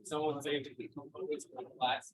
Someone's saying to keep components for the class.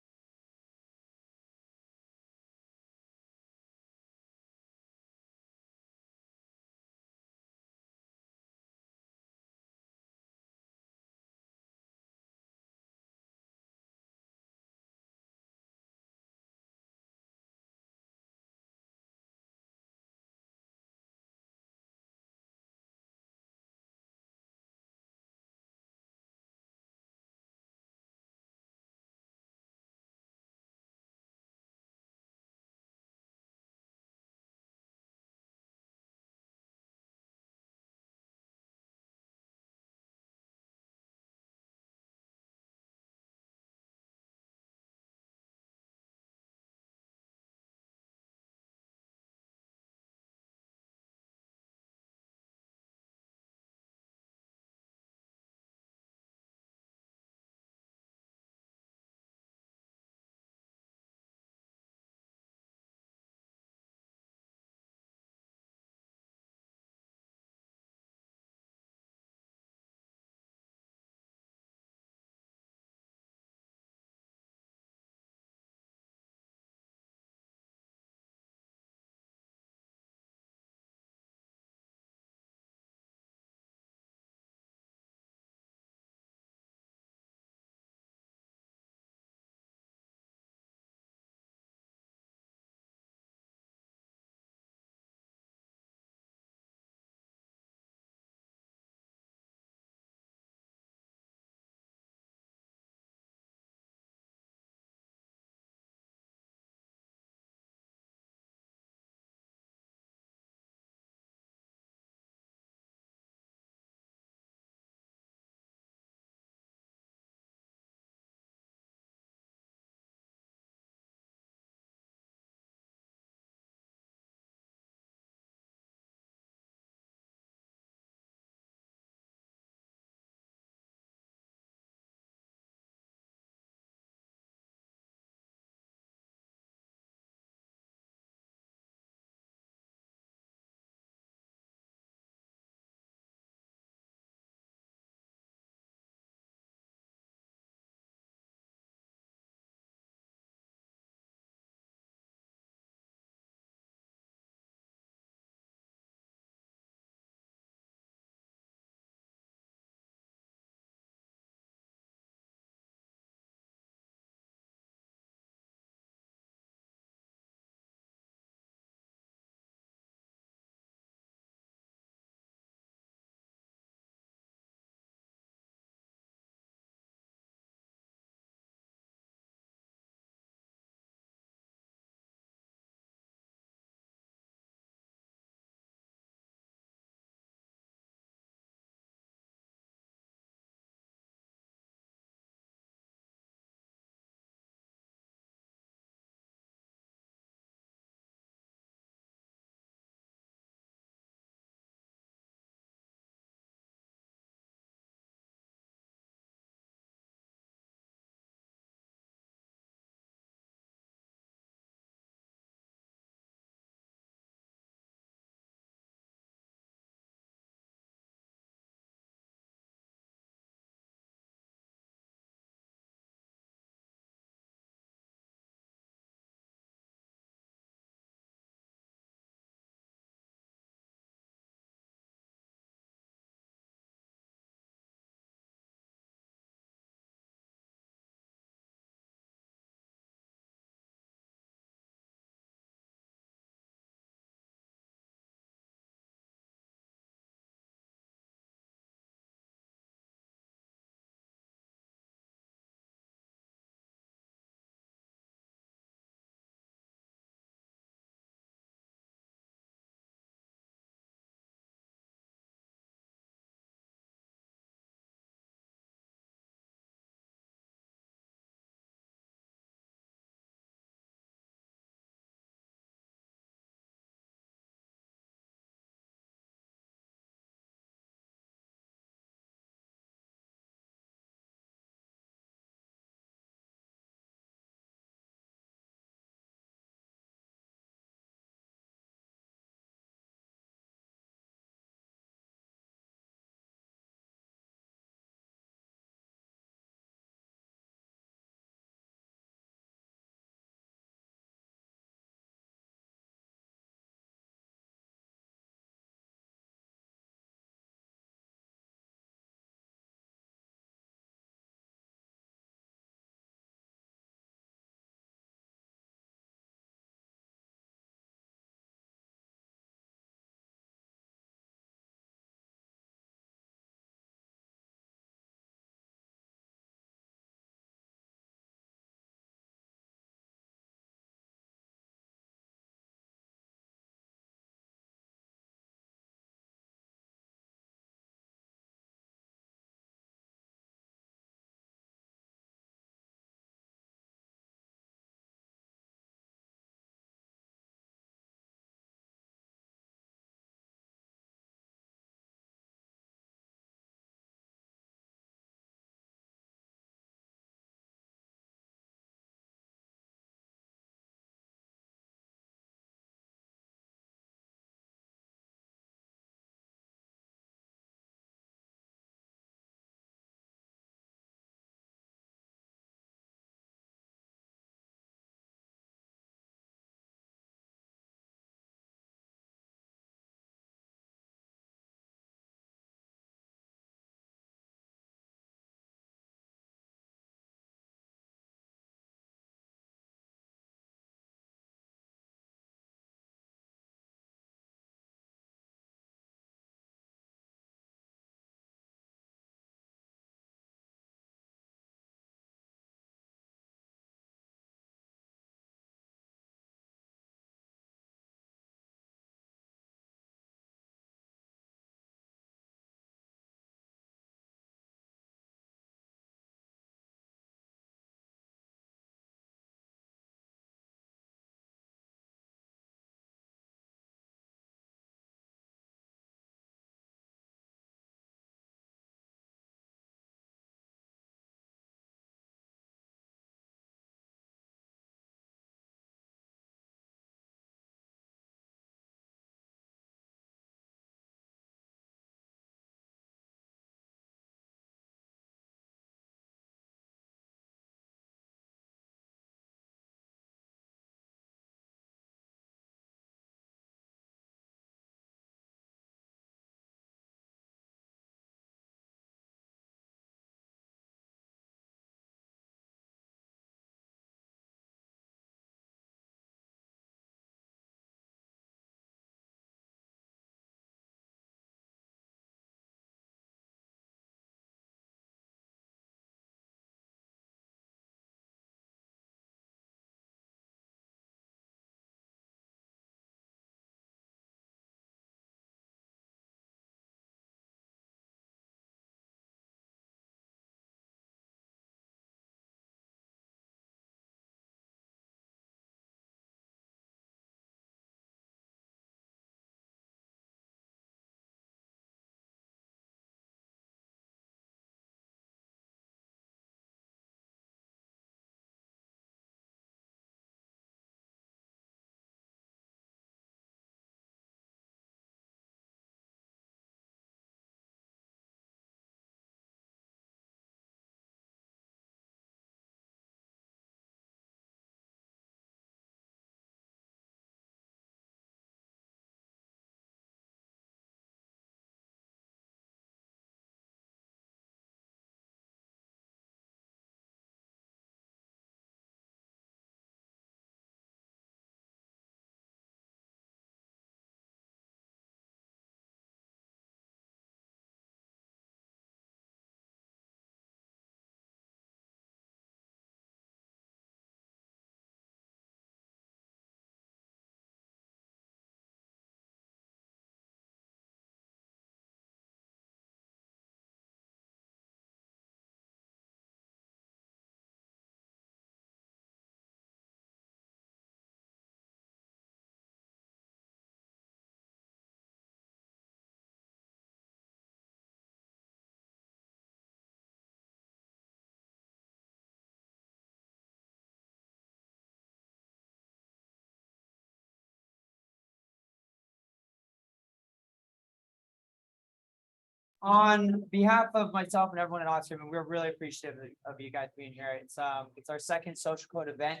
on behalf of myself and everyone at Oxford, we're really appreciative of you guys being here. It's our second social code event.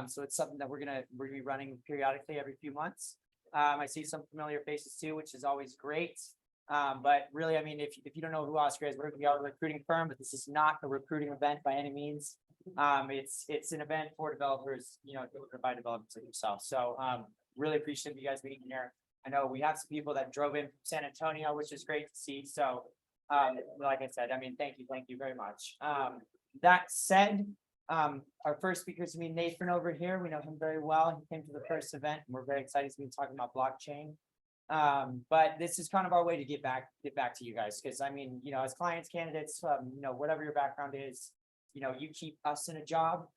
So it's something that we're gonna be running periodically every few months. I see some familiar faces too, which is always great. But really, I mean, if you don't know who Oscar is, we are a recruiting firm, but this is not a recruiting event by any means. It's an event for developers, delivered by developers like yourself. So really appreciate you guys being here. I know we have some people that drove in from San Antonio, which is great to see. So like I said, I mean, thank you very much. That said, our first speaker is going to be Nathan over here. We know him very well. He came to the first event, and we're very excited to be talking about blockchain. But this is kind of our way to get back to you guys, because I mean, as clients, candidates, whatever your background is, you keep us in a job,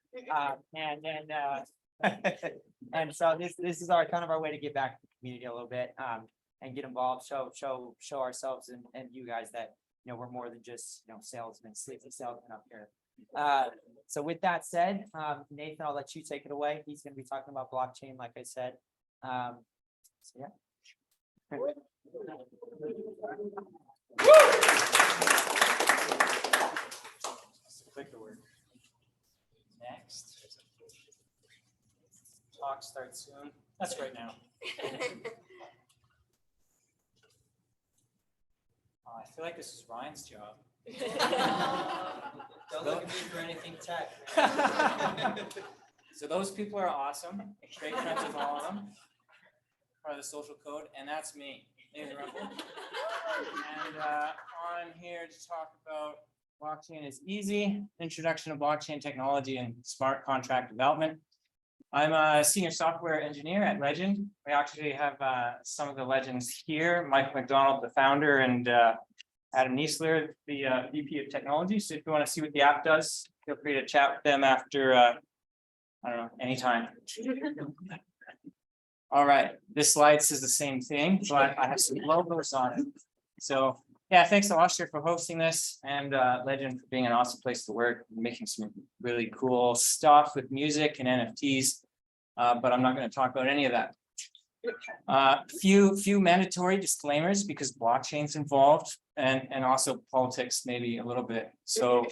and so this is our kind of our way to get back to the community a little bit, and get involved, show ourselves and you guys that we're more than just salesmen, sleepy salesmen up here. So with that said, Nathan, I'll let you take it away. He's going to be talking about blockchain, like I said. So yeah. Clicker word. Next. Talk starts soon. That's right now. I feel like this is Ryan's job. Don't look at me for anything tech. So those people are awesome. Great friends with all of them. Part of the social code, and that's me. And on here to talk about blockchain is easy. Introduction to blockchain technology and smart contract development. I'm a senior software engineer at Legend. We actually have some of the legends here. Mike McDonald, the founder, and Adam Niesler, the VP of technology. So if you want to see what the app does, feel free to chat with them after, I don't know, anytime. All right, this slide says the same thing, but I have some logos on it. So yeah, thanks to Oscar for hosting this, and Legend for being an awesome place to work, making some really cool stuff with music and NFTs. But I'm not going to talk about any of that. Few mandatory disclaimers, because blockchain's involved, and also politics maybe a little bit. So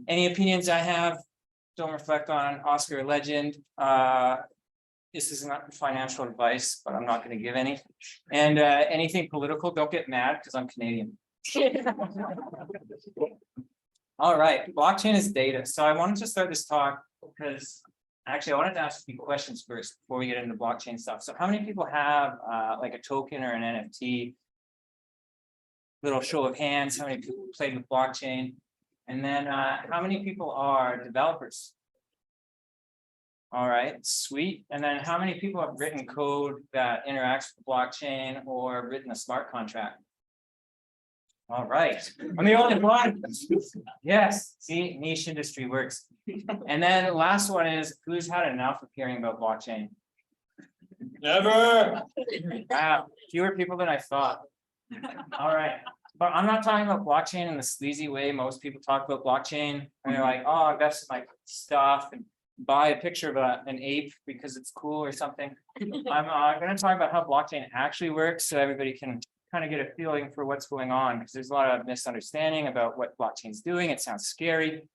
any opinions I have don't reflect on Oscar or Legend. This is not financial advice, but I'm not going to give any. And anything political, don't get mad because I'm Canadian. All right, blockchain is data. So I wanted to start this talk because actually I wanted to ask a few questions first before we get into blockchain stuff. So how many people have like a token or an NFT? Little show of hands, how many people played with blockchain? And then how many people are developers? All right, sweet. And then how many people have written code that interacts with blockchain or written a smart contract? All right, I'm the only one. Yes, see, niche industry works. And then the last one is, who's had enough of hearing about blockchain? Never. Wow, fewer people than I thought. All right, but I'm not talking about blockchain in the sleazy way most people talk about blockchain. And they're like, oh, invest in my stuff and buy a picture of an ape because it's cool or something. I'm going to talk about how blockchain actually works so everybody can kind of get a feeling for what's going on, because there's a lot of misunderstanding about what blockchain's doing. It sounds scary.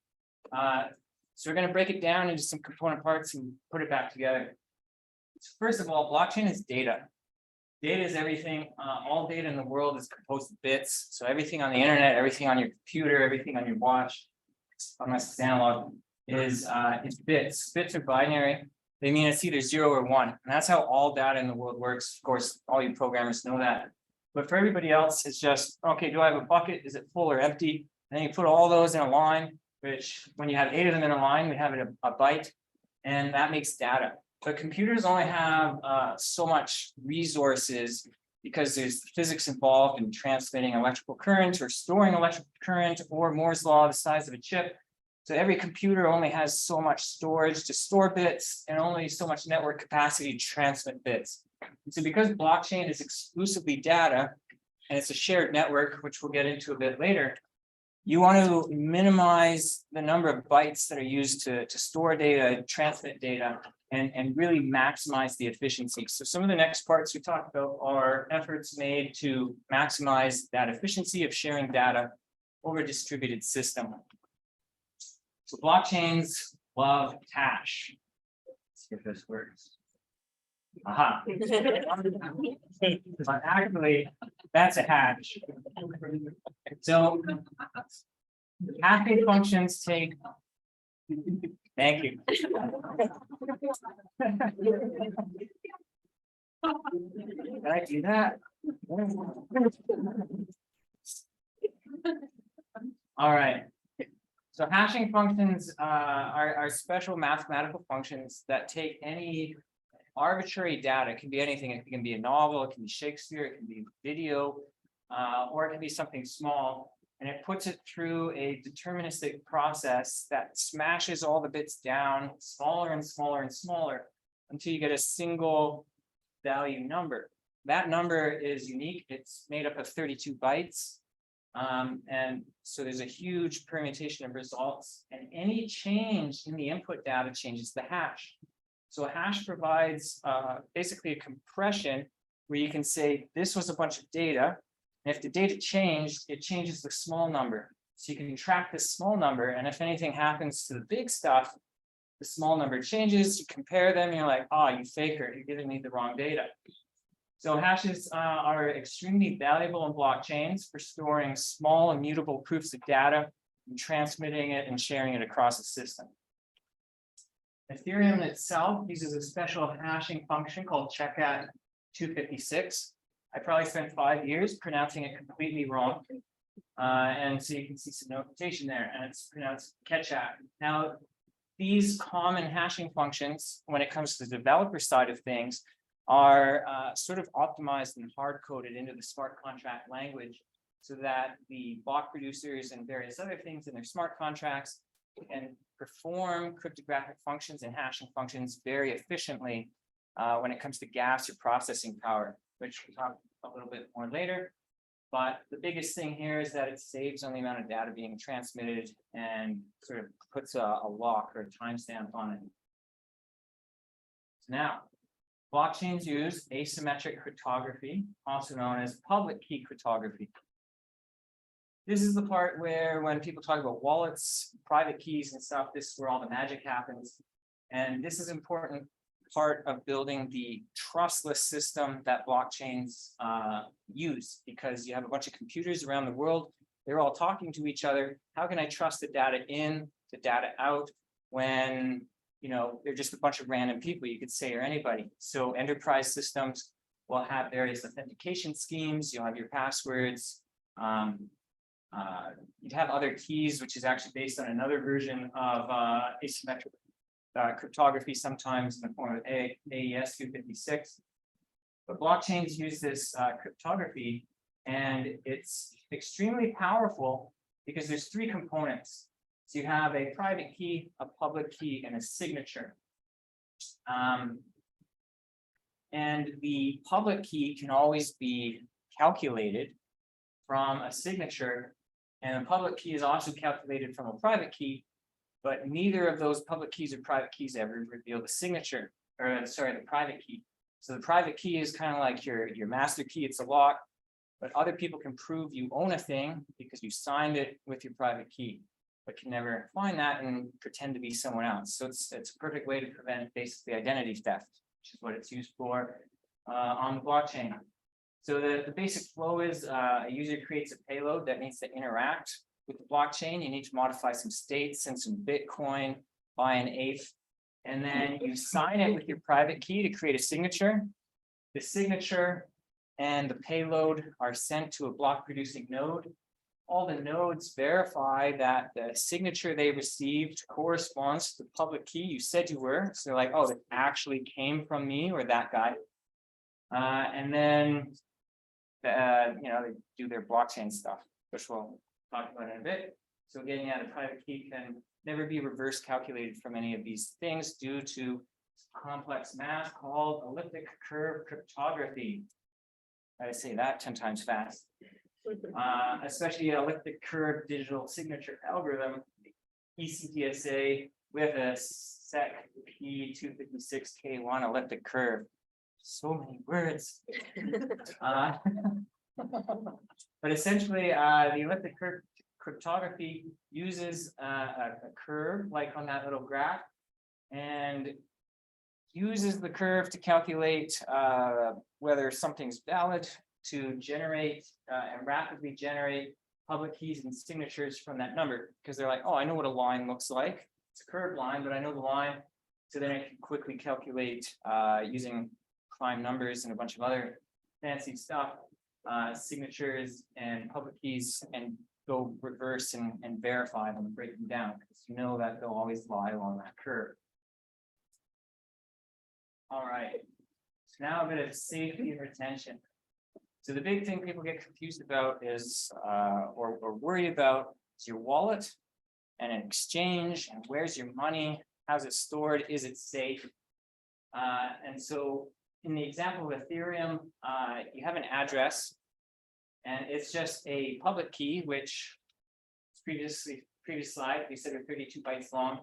So we're going to break it down into some component parts and put it back together. So first of all, blockchain is data. Data is everything. All data in the world is composed of bits. So everything on the internet, everything on your computer, everything on your watch, unless it's analog, is bits. Bits are binary. They mean it's either 0 or 1. And that's how all data in the world works. Of course, all you programmers know that. But for everybody else, it's just, okay, do I have a bucket? Is it full or empty? And then you put all those in a line, which when you have 8 of them in a line, we have it a byte, and that makes data. But computers only have so much resources because there's physics involved in transmitting electrical current or storing electrical current, or Moore's law, the size of a chip. So every computer only has so much storage to store bits and only so much network capacity to transmit bits. And so because blockchain is exclusively data and it's a shared network, which we'll get into a bit later, you want to minimize the number of bytes that are used to store data, transmit data. and really maximize the efficiency. So some of the next parts we talked about are efforts made to maximize that efficiency of sharing data over a distributed system. So blockchains love hash. Let's see if this works. Aha. But actually, that's a hash. So hashing functions take. Thank you. Did I do that? All right. So hashing functions are special mathematical functions that take any arbitrary data. It can be anything. It can be a novel, it can be Shakespeare, it can be video, or it can be something small. And it puts it through a deterministic process that smashes all the bits down smaller and smaller and smaller until you get a single value number. That number is unique. It's made up of 32 bytes. And so there's a huge permutation of results, and any change in the input data changes the hash. So a hash provides basically a compression where you can say this was a bunch of data. And if the data changed, it changes the small number. So you can track this small number. And if anything happens to the big stuff, the small number changes, you compare them, you're like, oh, you faker, you're giving me the wrong data. So hashes are extremely valuable in blockchains for storing small immutable proofs of data and transmitting it and sharing it across the system. Ethereum itself uses a special hashing function called checkat 256. I probably spent 5 years pronouncing it completely wrong. And so you can see some notation there, and it's pronounced ketchat. Now, these common hashing functions, when it comes to the developer side of things, are sort of optimized and hard-coded into the smart contract language so that the block producers and various other things in their smart contracts can perform cryptographic functions and hashing functions very efficiently when it comes to gas or processing power, which we'll talk a little bit more later. But the biggest thing here is that it saves on the amount of data being transmitted and sort of puts a lock or a timestamp on it. So now, blockchains use asymmetric cryptography, also known as public key cryptography. This is the part where when people talk about wallets, private keys and stuff, this is where all the magic happens. And this is an important part of building the trustless system that blockchains use, because you have a bunch of computers around the world. They're all talking to each other. How can I trust the data in, the data out, when they're just a bunch of random people, you could say, or anybody? So enterprise systems will have various authentication schemes. You'll have your passwords. You'd have other keys, which is actually based on another version of asymmetric cryptography, sometimes in the form of AES 256. But blockchains use this cryptography, and it's extremely powerful because there's three components. So you have a private key, a public key, and a signature. And the public key can always be calculated from a signature, and the public key is also calculated from a private key, but neither of those public keys or private keys ever reveal the signature, or sorry, the private key. So the private key is kind of like your master key, it's a lock, but other people can prove you own a thing because you signed it with your private key, but can never find that and pretend to be someone else. So it's a perfect way to prevent basically identity theft, which is what it's used for on the blockchain. So the basic flow is a user creates a payload that needs to interact with the blockchain. You need to modify some states, send some Bitcoin, buy an eighth, and then you sign it with your private key to create a signature. The signature and the payload are sent to a block producing node. All the nodes verify that the signature they received corresponds to the public key you said you were. So they're like, oh, it actually came from me or that guy. And then, they do their blockchain stuff, which we'll talk about in a bit. So getting at a private key can never be reverse calculated from any of these things due to complex math called elliptic curve cryptography. I say that 10 times fast. Especially elliptic curve digital signature algorithm, ECDSA, with a sec p 256k1 elliptic curve. So many words. Uh, But essentially, the elliptic curve cryptography uses a curve like on that little graph and uses the curve to calculate whether something's valid, to generate and rapidly generate public keys and signatures from that number, because they're like, oh, I know what a line looks like. It's a curved line, but I know the line. So then I can quickly calculate using prime numbers and a bunch of other fancy stuff, signatures and public keys, and go reverse and verify them and break them down, because you know that they'll always lie along that curve. All right, so now a bit of safety and retention. So the big thing people get confused about is, or worry about, is your wallet and an exchange, and where's your money? How's it stored? Is it safe? And so in the example of Ethereum, you have an address, and it's just a public key, which previous slide, we said are 32 bytes long.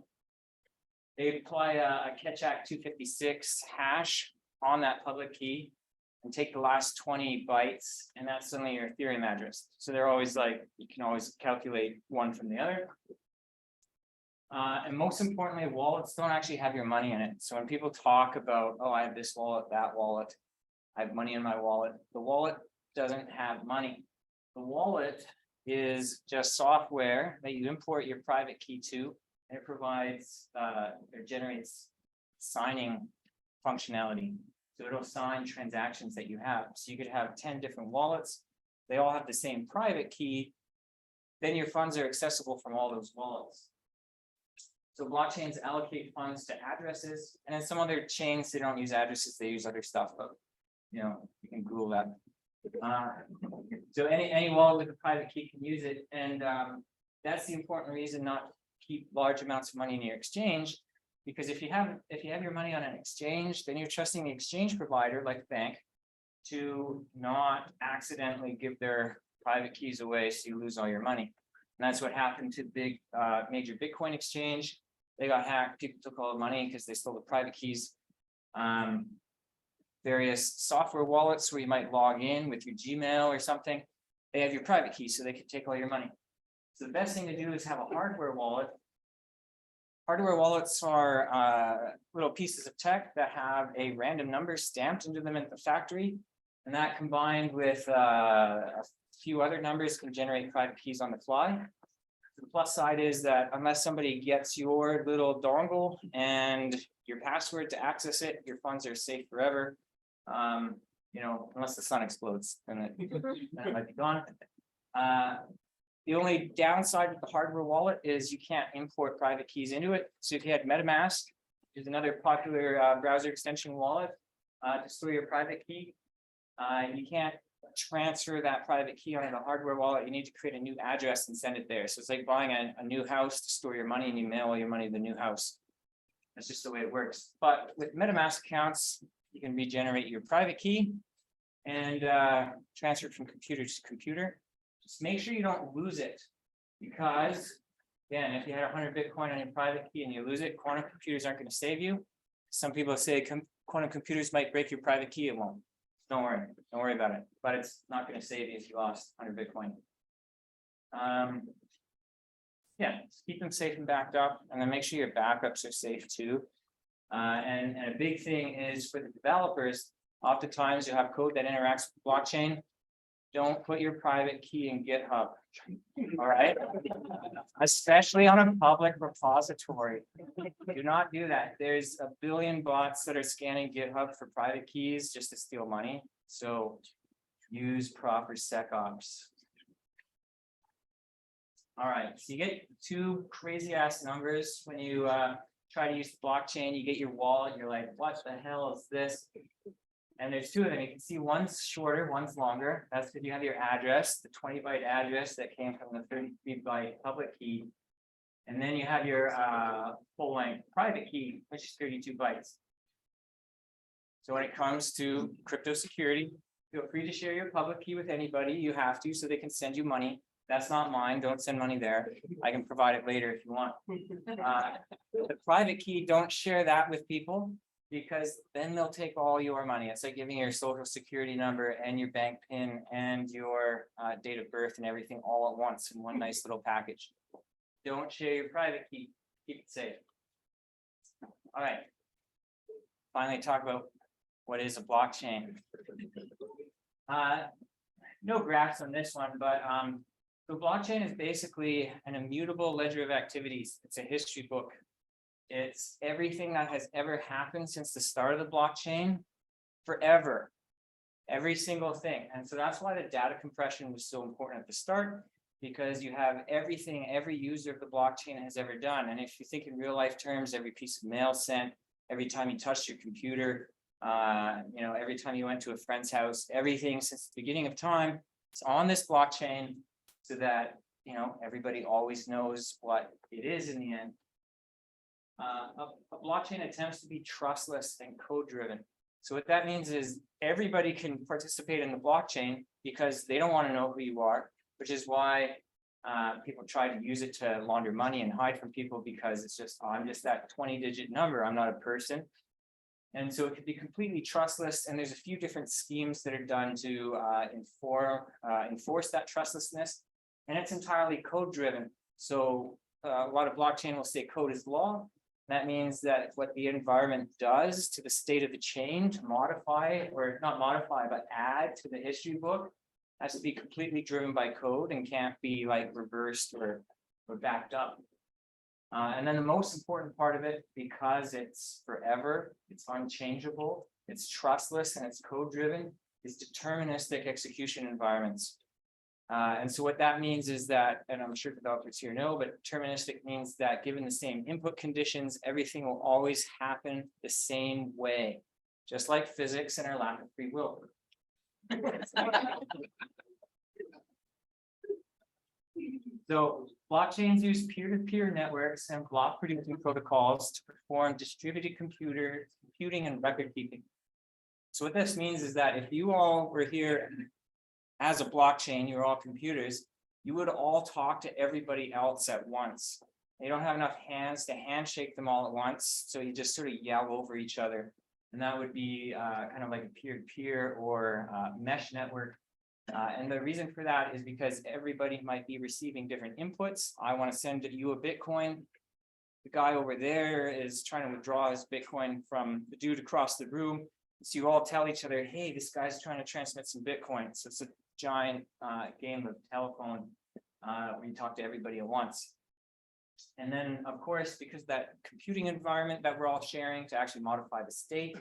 They apply a Ketchak 256 hash on that public key and take the last 20 bytes, and that's suddenly your Ethereum address. So they're always like, you can always calculate one from the other. And most importantly, wallets don't actually have your money in it. So when people talk about, oh, I have this wallet, that wallet, I have money in my wallet, the wallet doesn't have money. The wallet is just software that you import your private key to, and it provides, it generates signing functionality. So it'll sign transactions that you have. So you could have 10 different wallets. They all have the same private key. Then your funds are accessible from all those wallets. So blockchains allocate funds to addresses, and then some other chains, they don't use addresses, they use other stuff, but you know, you can Google that. So any wallet with a private key can use it, and that's the important reason not to keep large amounts of money in your exchange, because if you have your money on an exchange, then you're trusting the exchange provider, like the bank, to not accidentally give their private keys away, so you lose all your money. And that's what happened to big major Bitcoin exchange. They got hacked. People took all the money because they stole the private keys. Various software wallets where you might log in with your Gmail or something, they have your private key, so they can take all your money. So the best thing to do is have a hardware wallet. Hardware wallets are little pieces of tech that have a random number stamped into them at the factory, and that combined with a few other numbers can generate private keys on the fly. The plus side is that unless somebody gets your little dongle and your password to access it, your funds are safe forever. You know, unless the sun explodes, then it might be gone. The only downside with the hardware wallet is you can't import private keys into it. So if you had MetaMask, which is another popular browser extension wallet to store your private key, you can't transfer that private key onto the hardware wallet. You need to create a new address and send it there. So it's like buying a new house to store your money, and you mail all your money to the new house. That's just the way it works. But with MetaMask accounts, you can regenerate your private key and transfer it from computer to computer. Just make sure you don't lose it, because again, if you had 100 Bitcoin on your private key and you lose it, quantum computers aren't going to save you. Some people say quantum computers might break your private key. It won't. Don't worry about it. But it's not going to save you if you lost 100 Bitcoin. Yeah, just keep them safe and backed up, and then make sure your backups are safe too. And a big thing is for the developers, oftentimes you have code that interacts with blockchain. Don't put your private key in GitHub. All right. Especially on a public repository. Do not do that. There's a billion bots that are scanning GitHub for private keys just to steal money. So use proper SecOps. All right. So you get two crazy ass numbers when you try to use the blockchain. You get your wallet. You're like, what the hell is this? And there's two of them. You can see one's shorter, one's longer. That's because you have your address, the 20 byte address that came from the 33 byte public key. And then you have your full length private key, which is 32 bytes. So when it comes to crypto security, feel free to share your public key with anybody. You have to, so they can send you money. That's not mine. Don't send money there. I can provide it later if you want. The private key, don't share that with people because then they'll take all your money. It's like giving your social security number and your bank PIN and your date of birth and everything all at once in one nice little package. Don't share your private key. Keep it safe. All right. Finally, talk about what is a blockchain. No graphs on this one, but the blockchain is basically an immutable ledger of activities. It's a history book. It's everything that has ever happened since the start of the blockchain, forever, every single thing. And so that's why the data compression was so important at the start, because you have everything every user of the blockchain has ever done. And if you think in real life terms, every piece of mail sent, every time you touched your computer, every time you went to a friend's house, everything since the beginning of time, it's on this blockchain so that, everybody always knows what it is in the end. A blockchain attempts to be trustless and code driven. So what that means is everybody can participate in the blockchain because they don't want to know who you are, which is why people try to use it to launder money and hide from people because it's just, I'm just that 20-digit number. I'm not a person. And so it could be completely trustless. And there's a few different schemes that are done to enforce that trustlessness. And it's entirely code driven. So a lot of blockchain will say code is law. That means that what the environment does to the state of the chain to modify, or not modify, but add to the history book has to be completely driven by code and can't be like reversed or backed up. And then the most important part of it, because it's forever, it's unchangeable, it's trustless, and it's code driven, is deterministic execution environments. And so what that means is that, and I'm sure developers here know, but deterministic means that given the same input conditions, everything will always happen the same way, just like physics and our lack of free will. So blockchains use peer-to-peer networks and block producing protocols to perform distributed computing and record keeping. So what this means is that if you all were here as a blockchain, you're all computers, you would all talk to everybody else at once. You don't have enough hands to handshake them all at once, so you just sort of yell over each other. And that would be kind of like a peer-to-peer or mesh network. And the reason for that is because everybody might be receiving different inputs. I want to send you a Bitcoin. The guy over there is trying to withdraw his Bitcoin from the dude across the room. So you all tell each other, hey, this guy's trying to transmit some Bitcoin. So it's a giant game of telephone where you talk to everybody at once. And then, of course, because that computing environment that we're all sharing to actually modify the state,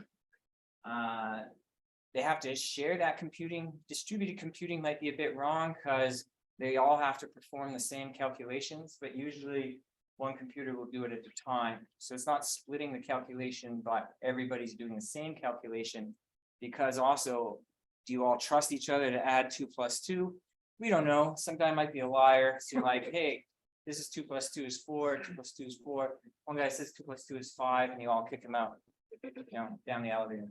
they have to share that computing. Distributed computing might be a bit wrong because they all have to perform the same calculations, but usually one computer will do it at a time. So it's not splitting the calculation, but everybody's doing the same calculation, because also, do you all trust each other to add 2 + 2? We don't know. Some guy might be a liar. So you're like, hey, this is 2 + 2 is 4, 2 + 2 is 4. One guy says 2 + 2 is 5, and you all kick him out, down the elevator.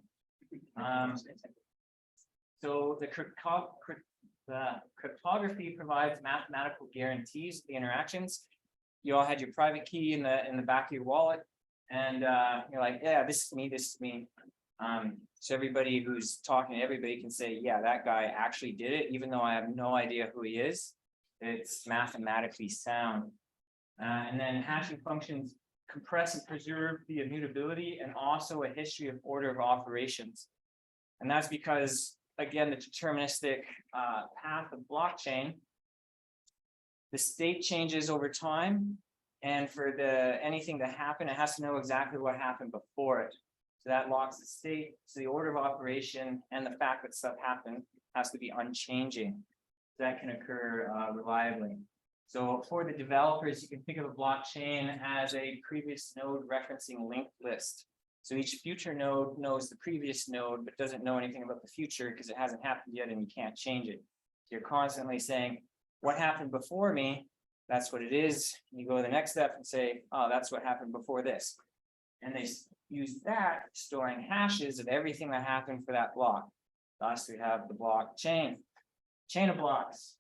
So the cryptography provides mathematical guarantees of the interactions. You all had your private key in the back of your wallet, and you're like, yeah, this is me, this is me. So everybody who's talking to everybody can say, yeah, that guy actually did it, even though I have no idea who he is. It's mathematically sound. And then hashing functions compress and preserve the immutability and also a history of order of operations. And that's because, again, the deterministic path of blockchain, the state changes over time, and for anything to happen, it has to know exactly what happened before it. So that locks the state. So the order of operation and the fact that stuff happened has to be unchanging. That can occur reliably. So for the developers, you can think of a blockchain as a previous node referencing linked list. So each future node knows the previous node, but doesn't know anything about the future because it hasn't happened yet and you can't change it. So you're constantly saying, what happened before me? That's what it is. And you go to the next step and say, oh, that's what happened before this. And they use that storing hashes of everything that happened for that block. Thus, we have the blockchain, chain of blocks.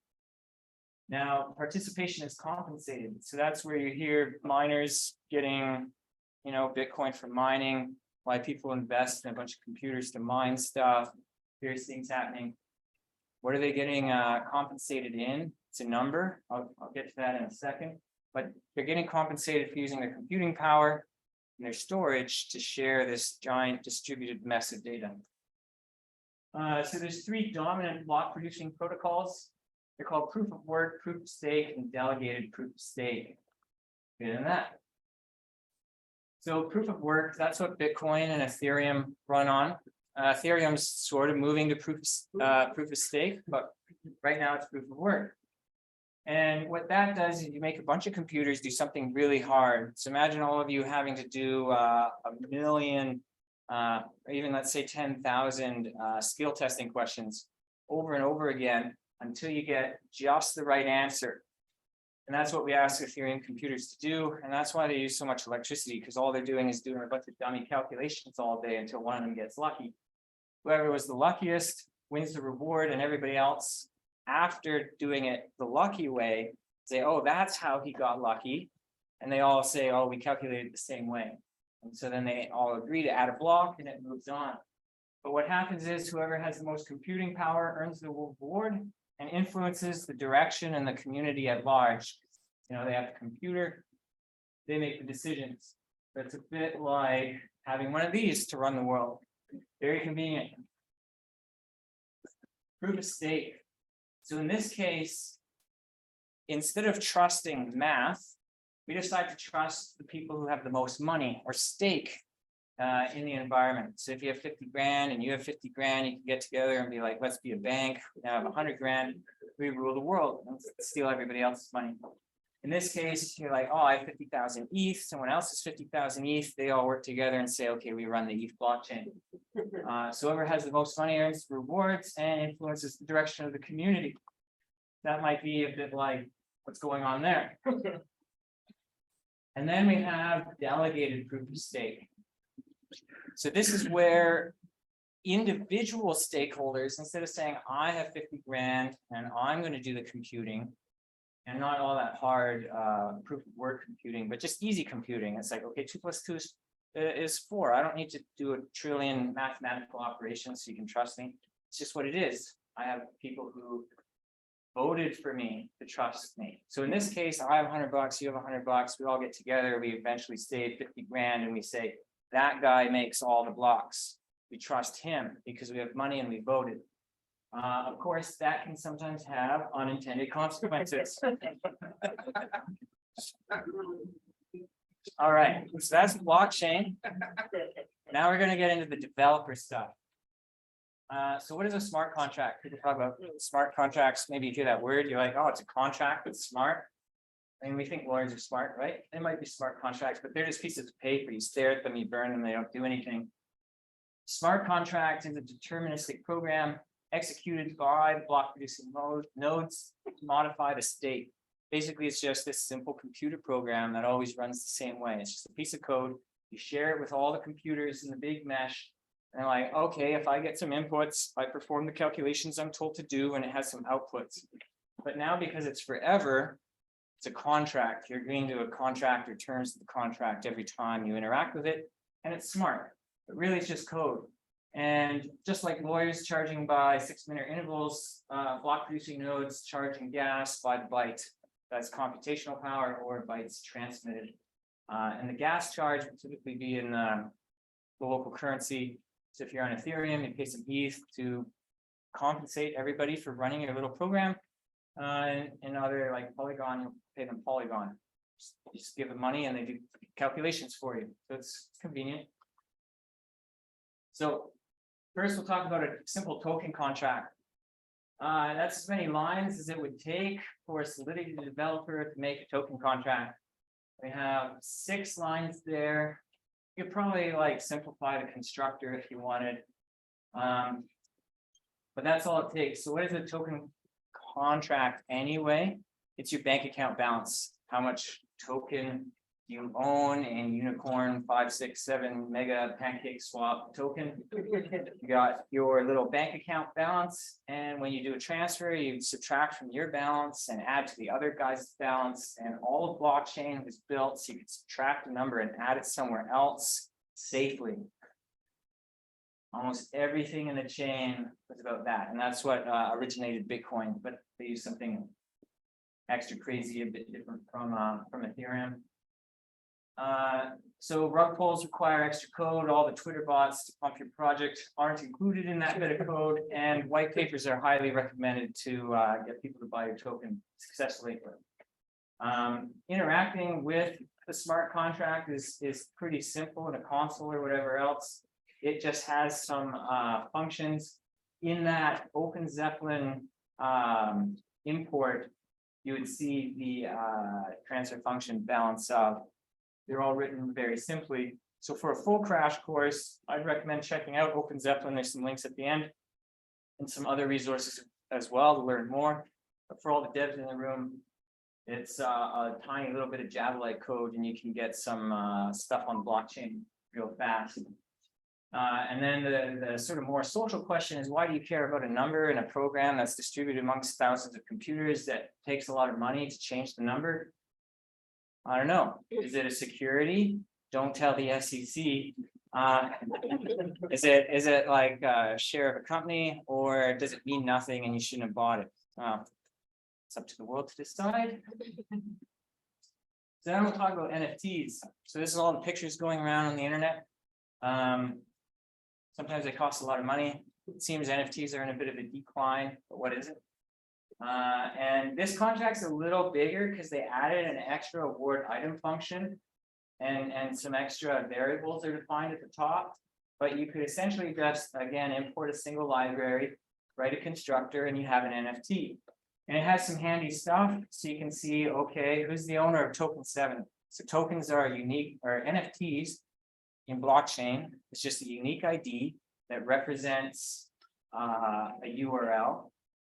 Now, participation is compensated. So that's where you hear miners getting, Bitcoin for mining, why people invest in a bunch of computers to mine stuff, various things happening. What are they getting compensated in? It's a number. I'll get to that in a second. But they're getting compensated for using their computing power and their storage to share this giant distributed mess of data. So there's three dominant block producing protocols. They're called proof of work, proof of stake, and delegated proof of stake. Good in that. So proof of work, that's what Bitcoin and Ethereum run on. Ethereum's sort of moving to proof of stake, but right now it's proof of work. And what that does is you make a bunch of computers do something really hard. So imagine all of you having to do 1,000,000, or even let's say 10,000 skill testing questions over and over again until you get just the right answer. And that's what we ask Ethereum computers to do. And that's why they use so much electricity, because all they're doing is doing a bunch of dummy calculations all day until one of them gets lucky. Whoever was the luckiest wins the reward, and everybody else, after doing it the lucky way, say, oh, that's how he got lucky. And they all say, oh, we calculated the same way. And so then they all agree to add a block and it moves on. But what happens is whoever has the most computing power earns the reward and influences the direction and the community at large. They have the computer, they make the decisions. That's a bit like having one of these to run the world. Very convenient. Proof of stake. So in this case, instead of trusting math, we decide to trust the people who have the most money or stake in the environment. So if you have 50 grand and you have 50 grand, you can get together and be like, let's be a bank. We now have 100 grand. We rule the world and steal everybody else's money. In this case, you're like, oh, I have 50,000 ETH. Someone else has 50,000 ETH. They all work together and say, okay, we run the ETH blockchain. So whoever has the most money earns rewards and influences the direction of the community. That might be a bit like what's going on there. And then we have delegated proof of stake. So this is where individual stakeholders, instead of saying, I have 50 grand and I'm going to do the computing, and not all that hard proof of work computing, but just easy computing. It's like, okay, 2 + 2 is 4. I don't need to do a trillion mathematical operations so you can trust me. It's just what it is. I have people who voted for me to trust me. So in this case, I have $100, you have $100. We all get together. We eventually save 50 grand and we say, that guy makes all the blocks. We trust him because we have money and we voted. Of course, that can sometimes have unintended consequences. All right, so that's blockchain. Now we're going to get into the developer stuff. So what is a smart contract? People talk about smart contracts. Maybe you hear that word, you're like, oh, it's a contract that's smart. I mean, we think lawyers are smart, right? They might be smart contracts, but they're just pieces of paper. You stare at them, you burn them, they don't do anything. Smart contract is a deterministic program executed by block producing nodes to modify the state. Basically, it's just this simple computer program that always runs the same way. It's just a piece of code. You share it with all the computers in the big mesh. And they're like, okay, if I get some inputs, I perform the calculations I'm told to do, and it has some outputs. But now, because it's forever, it's a contract. You're agreeing to a contract or terms of the contract every time you interact with it, and it's smart. But really, it's just code. And just like lawyers charging by 6-minute intervals, block producing nodes charging gas by the byte. That's computational power or bytes transmitted. And the gas charge would typically be in the local currency. So if you're on Ethereum, you pay some ETH to compensate everybody for running your little program. In other like Polygon, you'll pay them Polygon. Just give them money and they do calculations for you. So it's convenient. So first, we'll talk about a simple token contract. That's as many lines as it would take for a Solidity developer to make a token contract. We have 6 lines there. You could probably like simplify the constructor if you wanted. But that's all it takes. So what is a token contract anyway? It's your bank account balance, how much token you own a unicorn 567 mega pancake swap token. You got your little bank account balance, and when you do a transfer, you subtract from your balance and add to the other guy's balance. And all of blockchain was built so you could subtract a number and add it somewhere else safely. Almost everything in the chain was about that, and that's what originated Bitcoin. But they use something extra crazy, a bit different from Ethereum. So rug pulls require extra code. All the Twitter bots to pump your project aren't included in that bit of code, and white papers are highly recommended to get people to buy your token successfully. Interacting with the smart contract is pretty simple in a console or whatever else. It just has some functions in that Open Zeppelin import. You would see the transfer function balance of. They're all written very simply. So for a full crash course, I'd recommend checking out Open Zeppelin. There's some links at the end and some other resources as well to learn more. But for all the devs in the room, it's a tiny little bit of Java-like code, and you can get some stuff on blockchain real fast. And then the sort of more social question is, why do you care about a number in a program that's distributed amongst thousands of computers that takes a lot of money to change the number? I don't know. Is it a security? Don't tell the SEC. Is it like a share of a company, or does it mean nothing and you shouldn't have bought it? It's up to the world to decide. So now we'll talk about NFTs. So this is all the pictures going around on the internet. Sometimes they cost a lot of money. It seems NFTs are in a bit of a decline, but what is it? And this contract's a little bigger because they added an extra award item function, and some extra variables are defined at the top. But you could essentially just, again, import a single library, write a constructor, and you have an NFT. And it has some handy stuff, so you can see, okay, who's the owner of token 7? So tokens are unique, or NFTs in blockchain. It's just a unique ID that represents a URL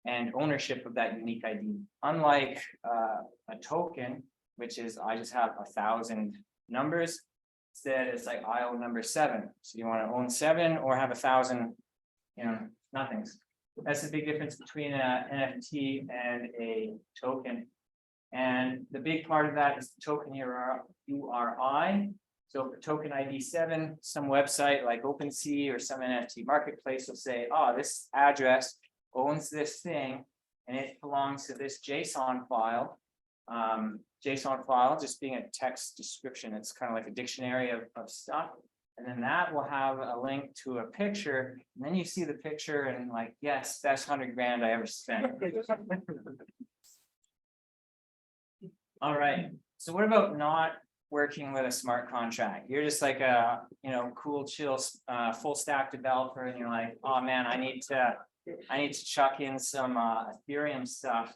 and ownership of that unique ID. Unlike a token, which is I just have 1,000 numbers. Instead, it's like I own number 7. So you want to own 7 or have 1,000, nothings. That's the big difference between an NFT and a token. And the big part of that is the token URI. So for token ID 7, some website like OpenSea or some NFT marketplace will say, oh, this address owns this thing, and it belongs to this JSON file. JSON file just being a text description, it's kind of like a dictionary of stuff. And then that will have a link to a picture, and then you see the picture and like, yes, best 100 grand I ever spent. All right, so what about not working with a smart contract? You're just like a cool, chill, full stack developer, and you're like, oh man, I need to chuck in some Ethereum stuff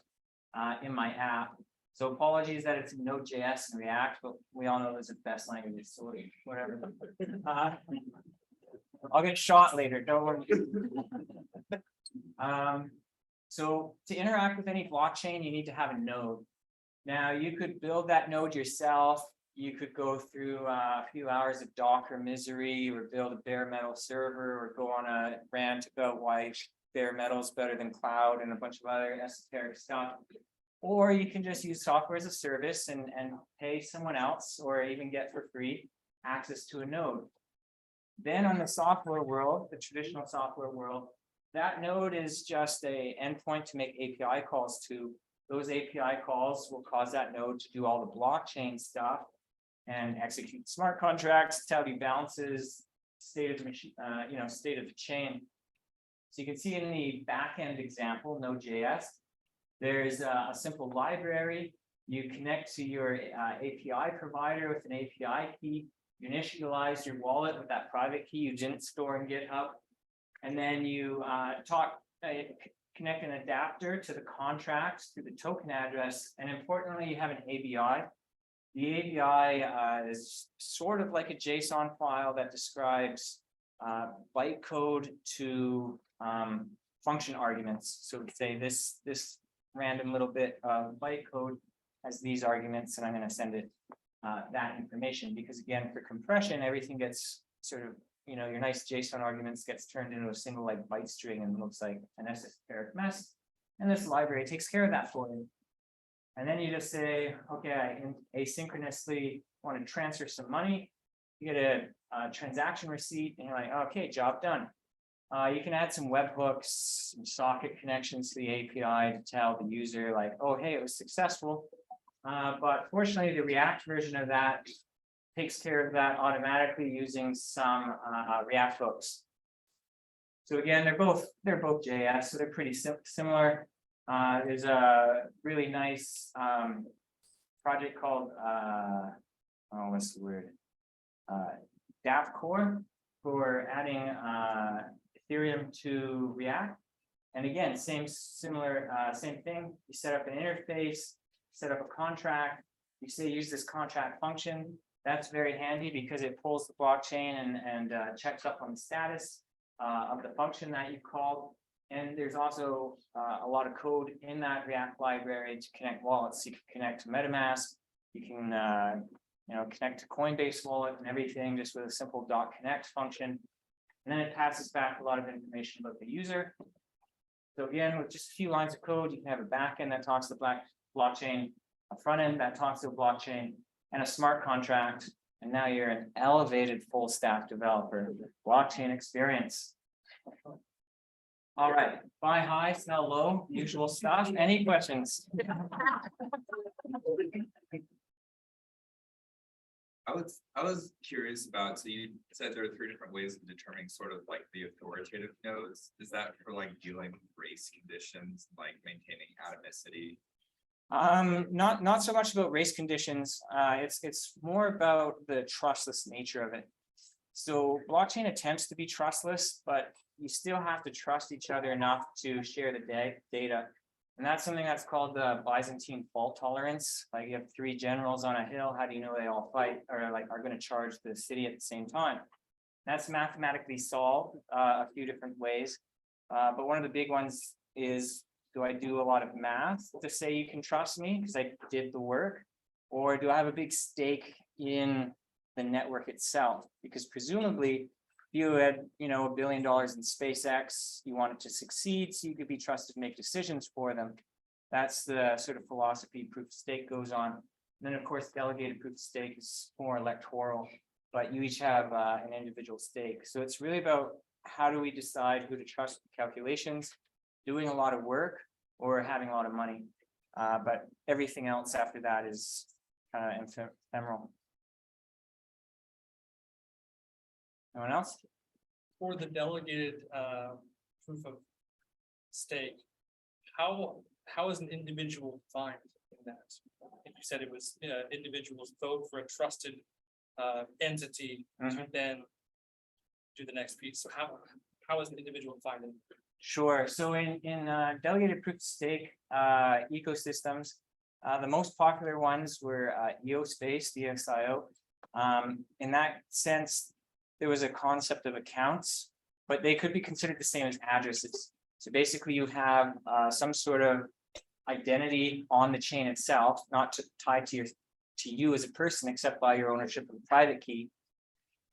in my app. So apologies that it's Node.js and React, but we all know those are the best languages, so whatever. I'll get shot later, don't worry. So to interact with any blockchain, you need to have a node. Now you could build that node yourself. You could go through a few hours of Docker misery, or build a bare metal server, or go on a rant about why bare metal is better than cloud and a bunch of other esoteric stuff. Or you can just use software as a service and pay someone else, or even get for free access to a node. Then on the software world, the traditional software world, that node is just an endpoint to make API calls to. Those API calls will cause that node to do all the blockchain stuff and execute smart contracts, tell you balances, state of the machine, state of the chain. So you can see in the backend example, Node.js, there's a simple library. You connect to your API provider with an API key. You initialize your wallet with that private key you didn't store in GitHub. And then you connect an adapter to the contract through the token address. And importantly, you have an ABI. The ABI is sort of like a JSON file that describes bytecode to function arguments. So say this random little bit of bytecode has these arguments, and I'm going to send it that information, because again, for compression, everything gets sort of, your nice JSON arguments gets turned into a single like byte string and looks like an esoteric mess. And this library takes care of that for you. And then you just say, okay, I asynchronously want to transfer some money. You get a transaction receipt and you're like, okay, job done. You can add some webhooks, some socket connections to the API to tell the user like, oh, hey, it was successful. But fortunately, the React version of that takes care of that automatically using some React hooks. So again, they're both JS, so they're pretty similar. There's a really nice project called what's the word? DAF Core for adding Ethereum to React. And again, same thing. You set up an interface, set up a contract. You say use this contract function. That's very handy because it pulls the blockchain and checks up on the status of the function that you called. And there's also a lot of code in that React library to connect wallets. You can connect to MetaMask. You can connect to Coinbase wallet and everything just with a simple .connect function. And then it passes back a lot of information about the user. So again, with just a few lines of code, you can have a backend that talks to the blockchain, a front end that talks to the blockchain, and a smart contract. And now you're an elevated full stack developer with blockchain experience. All right, buy high, sell low, usual stuff. Any questions? I was curious about, so you said there are 3 different ways of determining sort of like the authoritative nodes. Is that for like dealing with race conditions, like maintaining atomicity? Not so much about race conditions. It's more about the trustless nature of it. So blockchain attempts to be trustless, but you still have to trust each other enough to share the data. And that's something that's called the Byzantine fault tolerance. Like you have 3 generals on a hill. How do you know they all fight or like are going to charge the city at the same time? That's mathematically solved a few different ways. But one of the big ones is, do I do a lot of math to say you can trust me because I did the work? Or do I have a big stake in the network itself? Because presumably you had, $1 billion in SpaceX, you want it to succeed, so you could be trusted to make decisions for them. That's the sort of philosophy proof of stake goes on. And then of course, delegated proof of stake is more electoral, but you each have an individual stake. So it's really about how do we decide who to trust with calculations, doing a lot of work or having a lot of money. But everything else after that is kind of ephemeral. Anyone else? For the delegated proof of stake, how is an individual defined in that? If you said it was individuals vote for a trusted entity to then do the next piece. So how is an individual defined? Sure. So in delegated proof of stake ecosystems, the most popular ones were EOS-based, EXIO. In that sense, there was a concept of accounts, but they could be considered the same as addresses. So basically you have some sort of identity on the chain itself, not tied to you as a person, except by your ownership of the private key.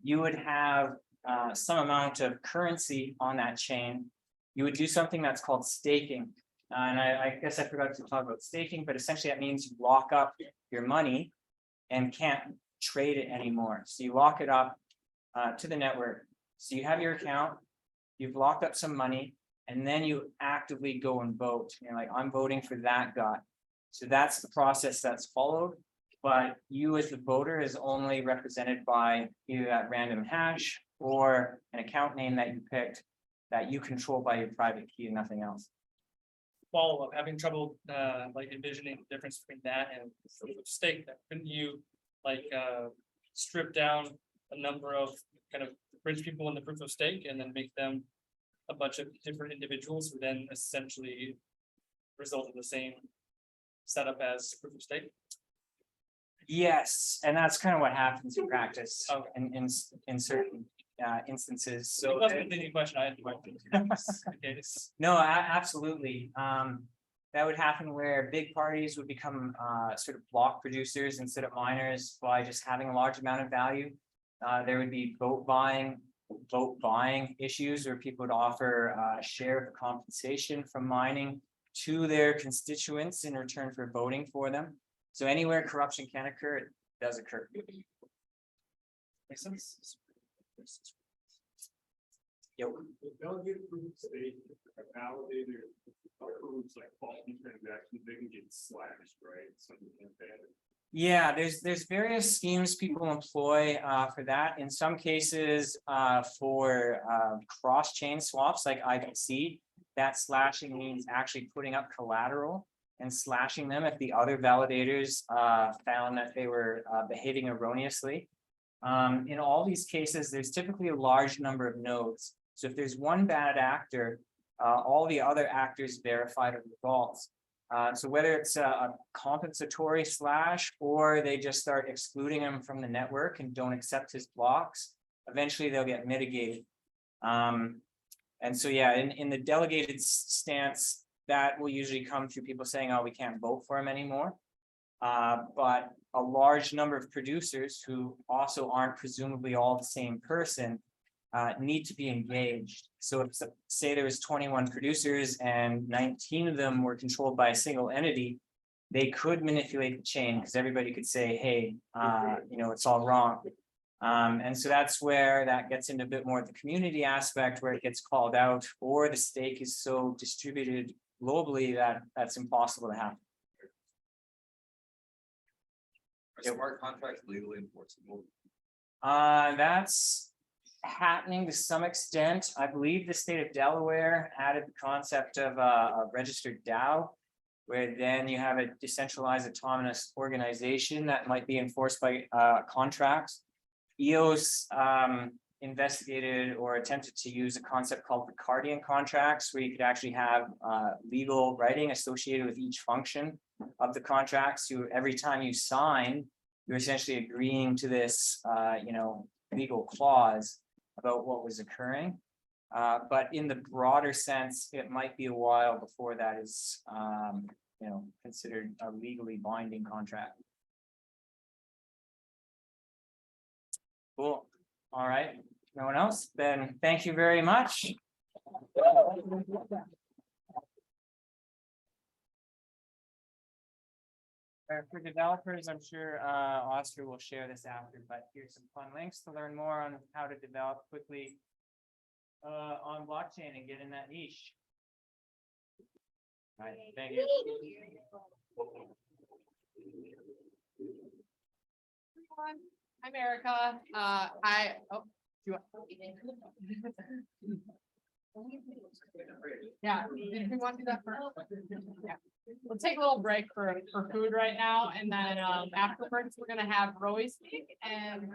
You would have some amount of currency on that chain. You would do something that's called staking. And I guess I forgot to talk about staking, but essentially that means you lock up your money and can't trade it anymore. So you lock it up to the network. So you have your account, you've locked up some money, and then you actively go and vote. You're like, I'm voting for that guy. So that's the process that's followed. But you as the voter is only represented by either that random hash or an account name that you picked that you control by your private key and nothing else. Follow up, having trouble like envisioning the difference between that and proof of stake. Couldn't you like strip down a number of kind of bridge people in the proof of stake and then make them a bunch of different individuals who then essentially result in the same setup as proof of stake? Yes, and that's kind of what happens in practice in certain instances. So it wasn't a question I had. no, absolutely. that would happen where big parties would become sort of block producers instead of miners by just having a large amount of value. There would be vote buying issues where people would offer a share of compensation from mining to their constituents in return for voting for them. So anywhere corruption can occur, it does occur. Makes sense. Yep. The delegated proof of stake, validated proofs like faulty transactions, they can get slashed, right? Something like that. Yeah, there's various schemes people employ for that. In some cases, for cross-chain swaps like IBC, that slashing means actually putting up collateral and slashing them if the other validators found that they were behaving erroneously. In all these cases, there's typically a large number of nodes. So if there's one bad actor, all the other actors verify the results. So whether it's a compensatory slash or they just start excluding him from the network and don't accept his blocks, eventually they'll get mitigated. And so, yeah, in the delegated stance, that will usually come through people saying, oh, we can't vote for him anymore. But a large number of producers who also aren't presumably all the same person need to be engaged. So if say there was 21 producers and 19 of them were controlled by a single entity, they could manipulate the chain because everybody could say, hey, it's all wrong. And so that's where that gets into a bit more of the community aspect where it gets called out, or the stake is so distributed globally that that's impossible to happen. Are smart contracts legally enforceable? That's happening to some extent. I believe the state of Delaware added the concept of a registered DAO, where then you have a decentralized autonomous organization that might be enforced by contracts. EOS investigated or attempted to use a concept called Ricardian contracts, where you could actually have legal writing associated with each function of the contracts. So every time you sign, you're essentially agreeing to this, legal clause about what was occurring. But in the broader sense, it might be a while before that is, considered a legally binding contract. Cool. All right. No one else? Then thank you very much. For developers, I'm sure Oscar will share this after, but here's some fun links to learn more on how to develop quickly on blockchain and get in that niche. All right, thank you. I'm Erica. Yeah, if you want to do that first. Yeah. We'll take a little break for food right now, and then afterwards we're gonna have Roy speak and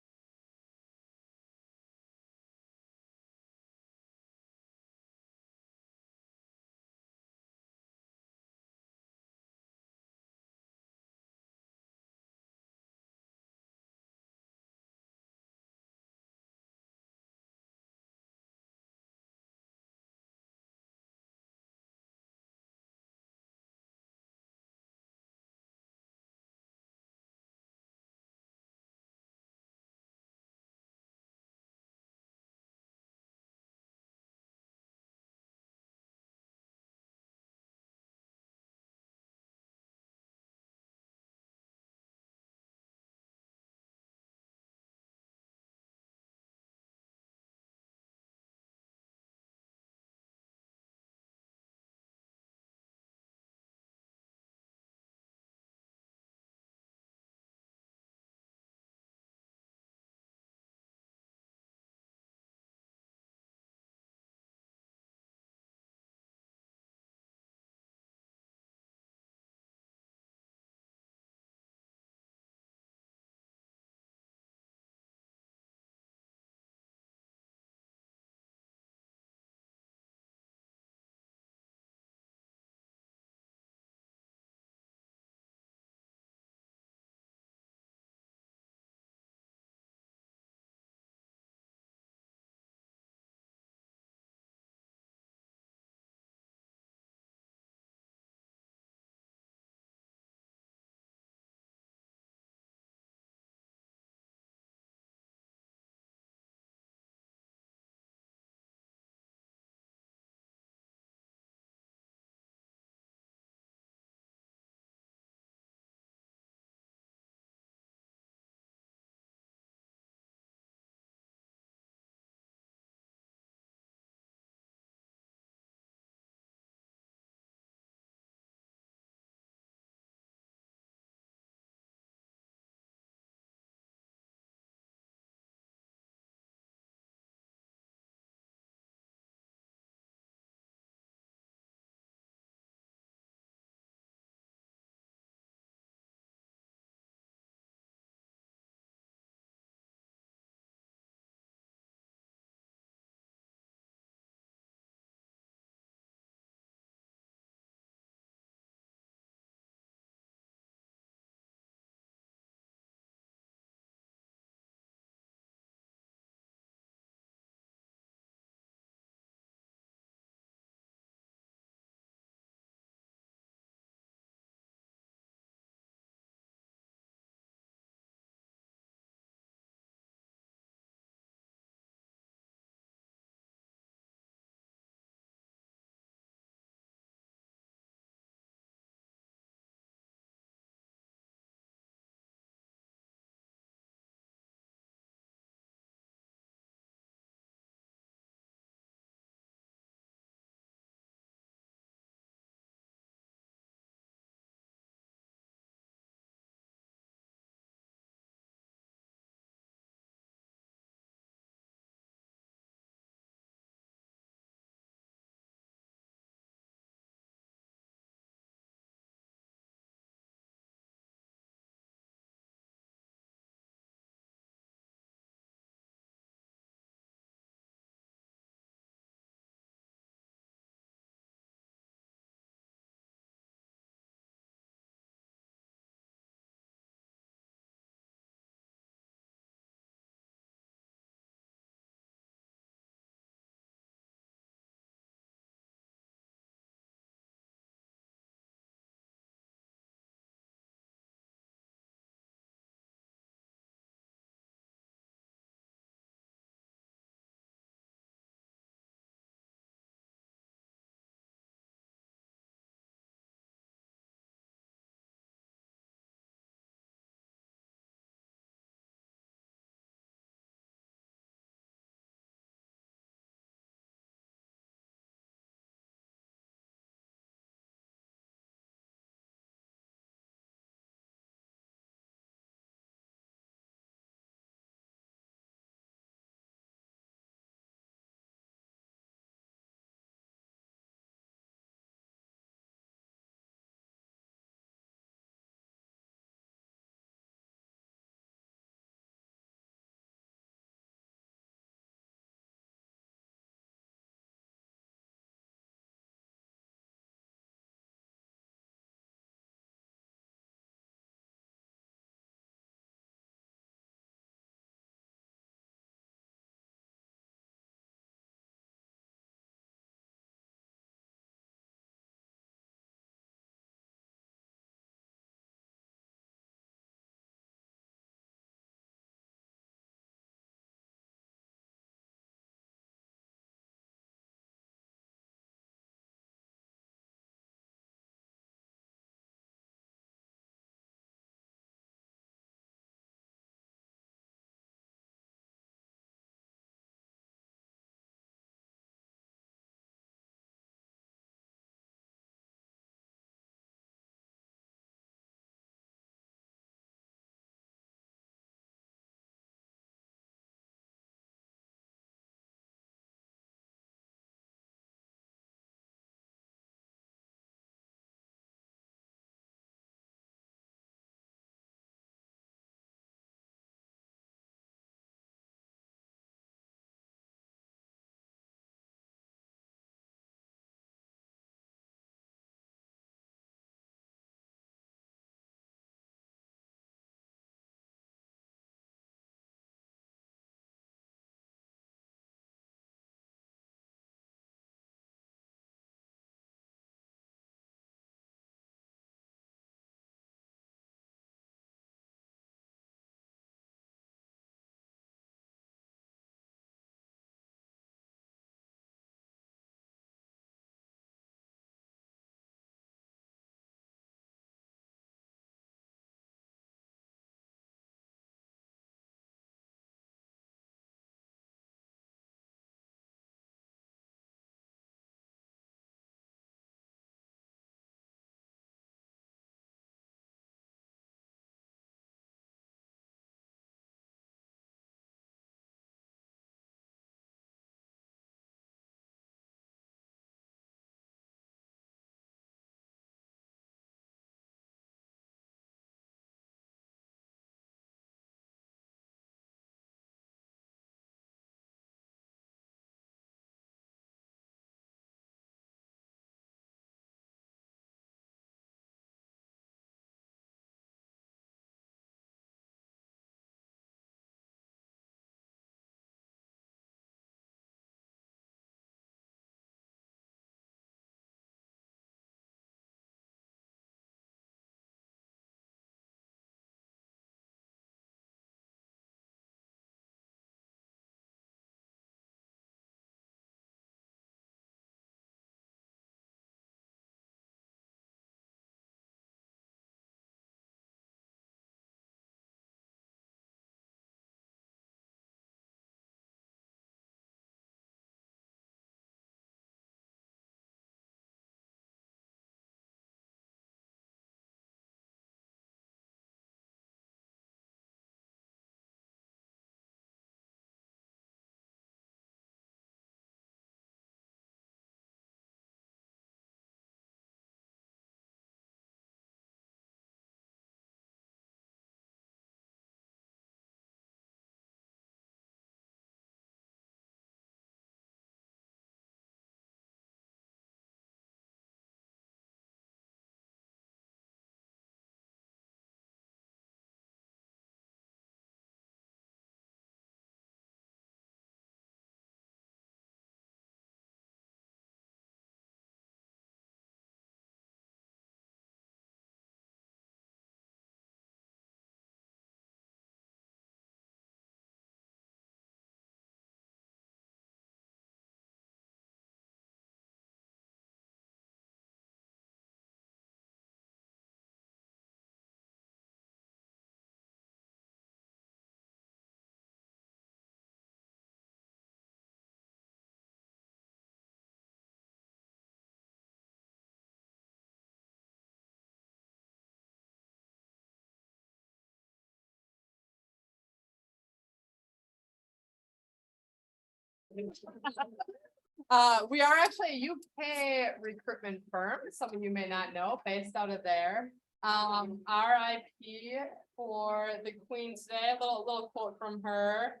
We are actually a UK recruitment firm, some of you may not know, based out of there. RIP for the Queen today, a little quote from her.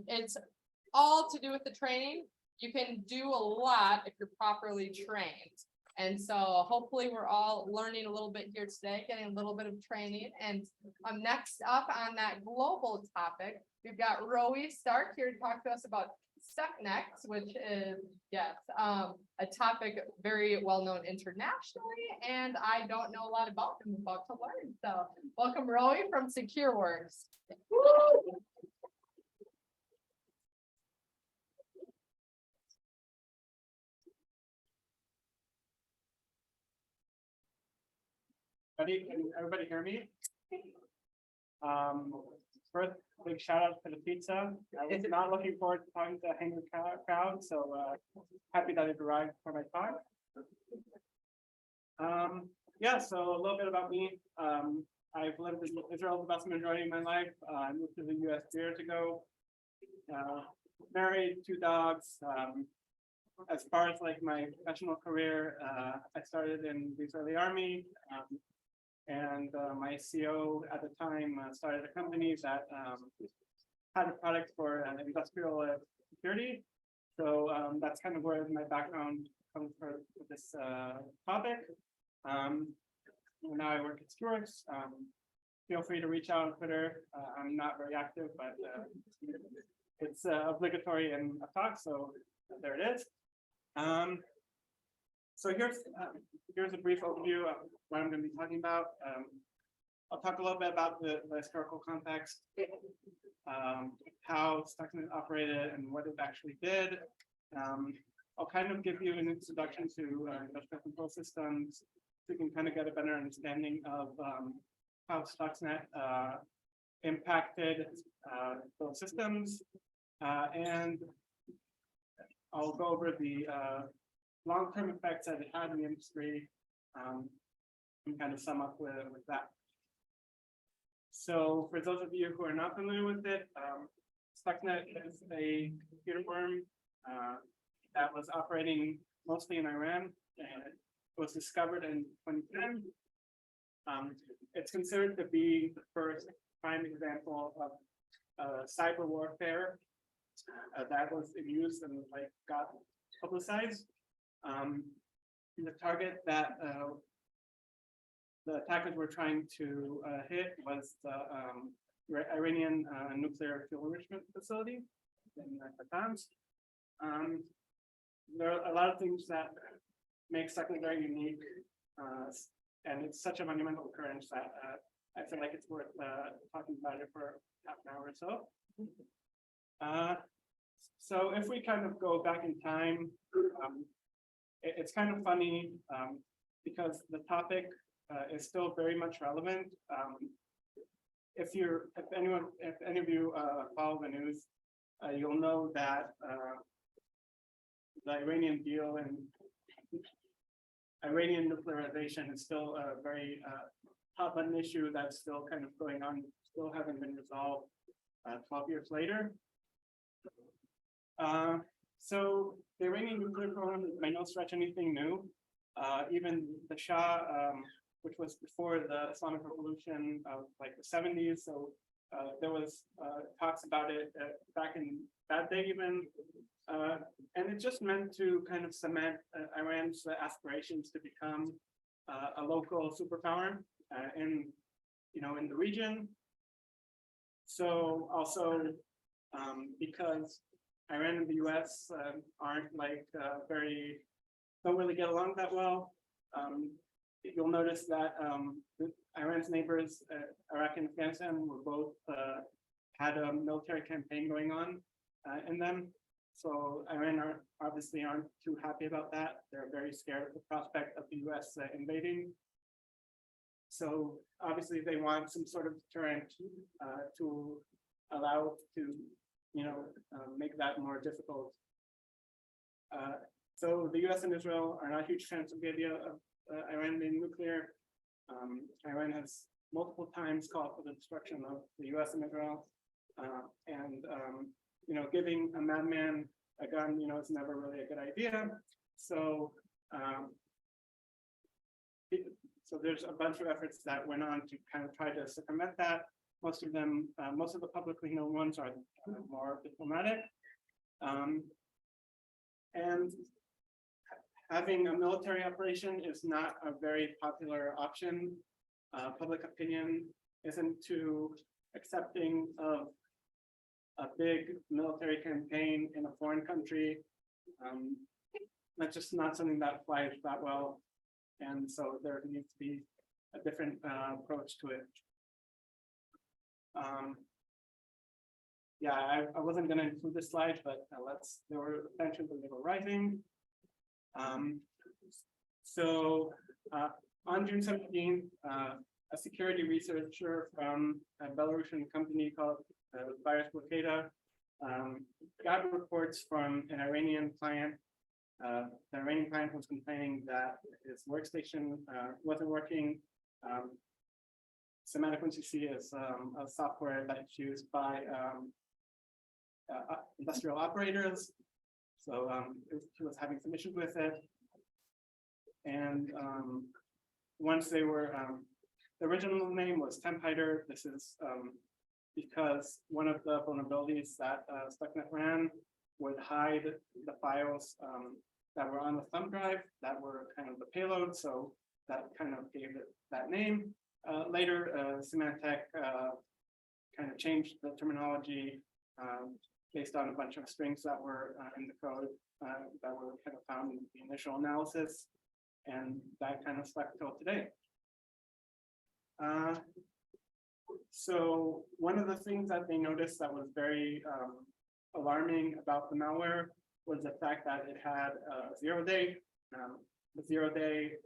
It's all to do with the training. You can do a lot if you're properly trained. And so hopefully we're all learning a little bit here today, getting a little bit of training. And next up on that global topic, we've got Roe Stark here to talk to us about stuck necks, which is, yes, a topic very well known internationally, and I don't know a lot about them, I'm about to learn. So welcome, Roe from SecureWorks. Can everybody hear me? First, big shout out to the pizza. I was not looking forward to talking to a hangry crowd, so happy that it arrived for my talk. Yeah, so a little bit about me. I've lived in Israel the vast majority of my life. I moved to the US 2 years ago. Married, 2 dogs. As far as like my professional career, I started in the Israeli army. And my CO at the time started a company that had a product for industrial security. So that's kind of where my background comes for this topic. Now I work at SocialCode. Feel free to reach out on Twitter. I'm not very active, but it's obligatory in a talk, so there it is. So here's a brief overview of what I'm going to be talking about. I'll talk a little bit about the historical context, how Stuxnet operated and what it actually did. I'll kind of give you an introduction to industrial control systems, so you can kind of get a better understanding of how Stuxnet impacted those systems, and I'll go over the long-term effects that it had in the industry, and kind of sum up with that. So for those of you who are not familiar with it, Stuxnet is a computer worm that was operating mostly in Iran, and it was discovered in 2010. It's considered to be the first prime example of cyber warfare that was used and like got publicized. The target that the attackers were trying to hit was the Iranian nuclear fuel enrichment facility in Natanz. There are a lot of things that make Stuxnet very unique, and it's such a monumental occurrence that I feel like it's worth talking about it for half an hour or so. So if we kind of go back in time, it's kind of funny because the topic is still very much relevant. If any of you follow the news, you'll know that the Iranian deal and Iranian nuclearization is still a very hot button issue that's still kind of going on, still haven't been resolved 12 years later. So the Iranian nuclear program is by no stretch anything new. Even the Shah, which was before the Islamic Revolution of like the 70s, so there was talks about it back in that day even, and it just meant to kind of cement Iran's aspirations to become a local superpower in the region. So also because Iran and the US aren't like don't really get along that well. You'll notice that Iran's neighbors, Iraq and Afghanistan, were both had a military campaign going on in them. So Iran obviously aren't too happy about that. They're very scared of the prospect of the US invading. So obviously they want some sort of deterrent to allow to make that more difficult. So the US and Israel are not huge fans of the idea of Iran being nuclear. Iran has multiple times called for the destruction of the US and Israel. And giving a madman a gun, is never really a good idea. So, so there's a bunch of efforts that went on to kind of try to circumvent that. Most of the publicly known ones are more diplomatic. And having a military operation is not a very popular option. Public opinion isn't too accepting of a big military campaign in a foreign country. That's just not something that flies that well. And so there needs to be a different approach to it. Yeah, I wasn't going to include this slide, but there were tensions and they were rising. So on June 17th, a security researcher from a Belarusian company called Virus Blockada got reports from an Iranian client. The Iranian client was complaining that his workstation wasn't working. Semantic OneCC is a software that's used by industrial operators. So he was having some issues with it. And once they were, the original name was Temp Hider. This is because one of the vulnerabilities that StuckNet ran would hide the files that were on the thumb drive that were kind of the payload. So that kind of gave it that name. Later, Symantec kind of changed the terminology based on a bunch of strings that were in the code that were kind of found in the initial analysis, and that kind of stuck till today. So one of the things that they noticed that was very alarming about the malware was the fact that it had a 0-day. A zero-day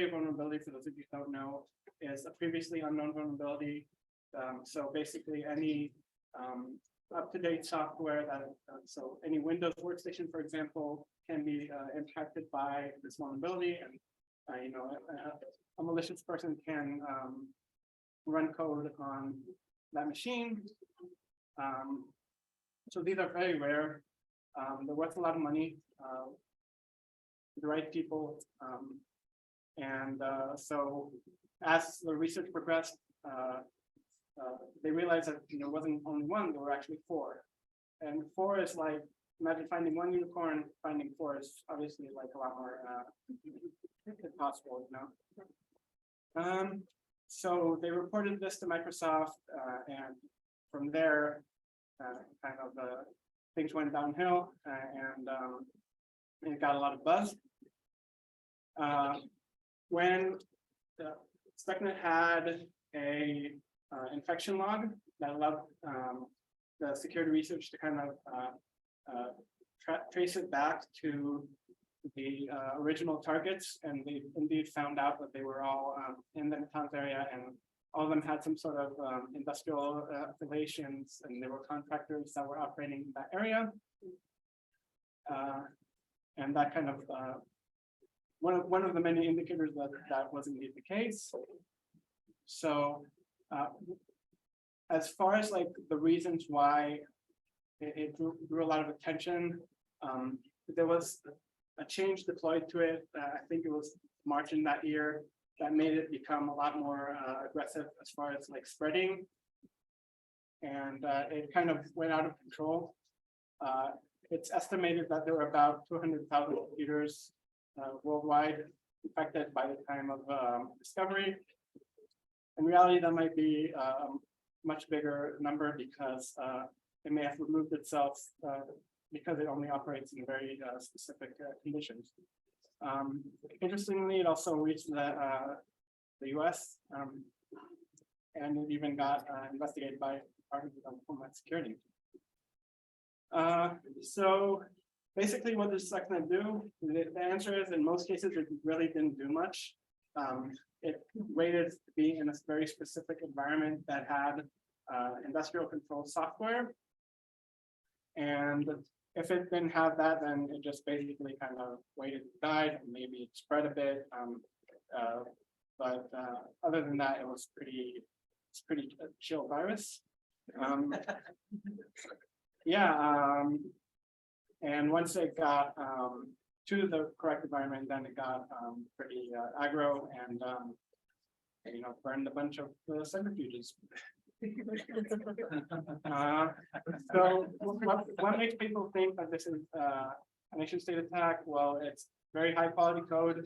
vulnerability, for those of you who don't know, is a previously unknown vulnerability. So basically any up-to-date software that, so any Windows workstation, for example, can be impacted by this vulnerability. And a malicious person can run code on that machine. So these are very rare. They're worth a lot of money. The right people, and so as the research progressed, they realized that there wasn't only one, there were actually 4, and 4 is like, imagine finding one unicorn, finding 4 is obviously like a lot more impossible, so they reported this to Microsoft, and from there, kind of things went downhill, and it got a lot of buzz. When StuckNet had a infection log that allowed the security research to kind of trace it back to the original targets, and they indeed found out that they were all in the Natanz area, and all of them had some sort of industrial affiliations, and they were contractors that were operating in that area. And that kind of one of the many indicators that was indeed the case. So as far as like the reasons why it drew a lot of attention, there was a change deployed to it. I think it was March in that year that made it become a lot more aggressive as far as like spreading. And it kind of went out of control. It's estimated that there were about 200,000 computers worldwide infected by the time of discovery. In reality, that might be a much bigger number because it may have removed itself because it only operates in very specific conditions. Interestingly, it also reached the US, and it even got investigated by the Department of Homeland Security. So basically what does StuckNet do? The answer is in most cases it really didn't do much. It waited to be in a very specific environment that had industrial control software. And if it didn't have that, then it just basically kind of waited and died, and maybe it spread a bit. But other than that, it's pretty chill virus. yeah, and once it got, to the correct environment, then it got, pretty, aggro and, burned a bunch of centrifuges. So what makes people think that this is a nation state attack? Well, it's very high quality code.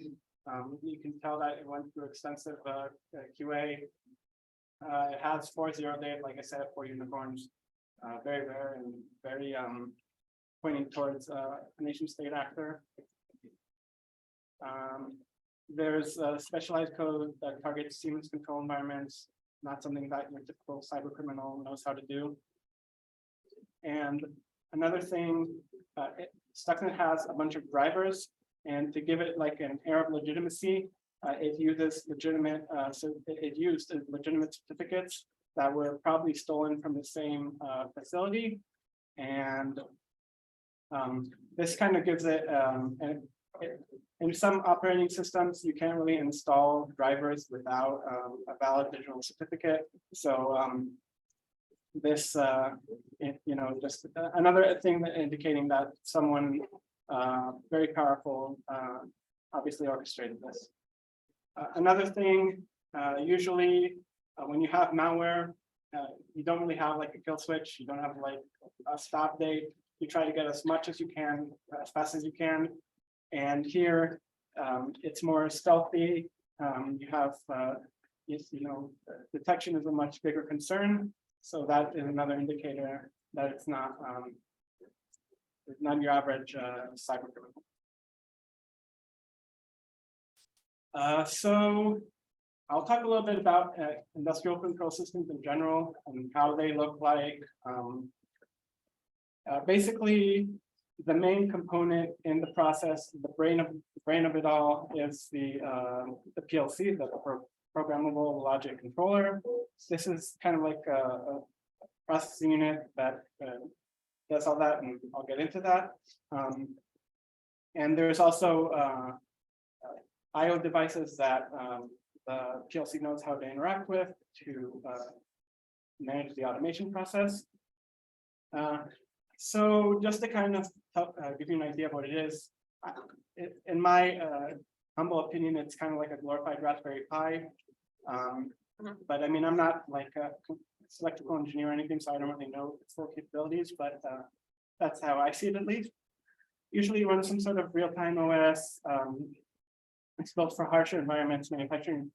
You can tell that it went through extensive QA. It has 4.0 data, like I said, 4 unicorns, very rare and very pointing towards a nation state actor. There's a specialized code that targets Siemens control environments, not something that your typical cyber criminal knows how to do. And another thing, Stuxnet has a bunch of drivers, and to give it like an air of legitimacy, it uses legitimate, it used legitimate certificates that were probably stolen from the same facility. And this kind of gives it, in some operating systems, you can't really install drivers without a valid digital certificate. So this, just another thing that indicating that someone very powerful obviously orchestrated this. Another thing, usually when you have malware, you don't really have like a kill switch. You don't have like a stop date. You try to get as much as you can, as fast as you can. And here, it's more stealthy. You have, detection is a much bigger concern. So that is another indicator that it's not your average cyber criminal. So I'll talk a little bit about industrial control systems in general and how they look like. Basically, the main component in the process, the brain of it all, is the PLC, the programmable logic controller. This is kind of like a processing unit that does all that, and I'll get into that. And there's also I/O devices that the PLC knows how to interact with to manage the automation process. So just to kind of give you an idea of what it is, in my humble opinion, it's kind of like a glorified Raspberry Pi. But I mean, I'm not like a electrical engineer or anything, so I don't really know its full capabilities, but that's how I see it at least. Usually you run some sort of real-time OS. It's built for harsher environments. Manufacturing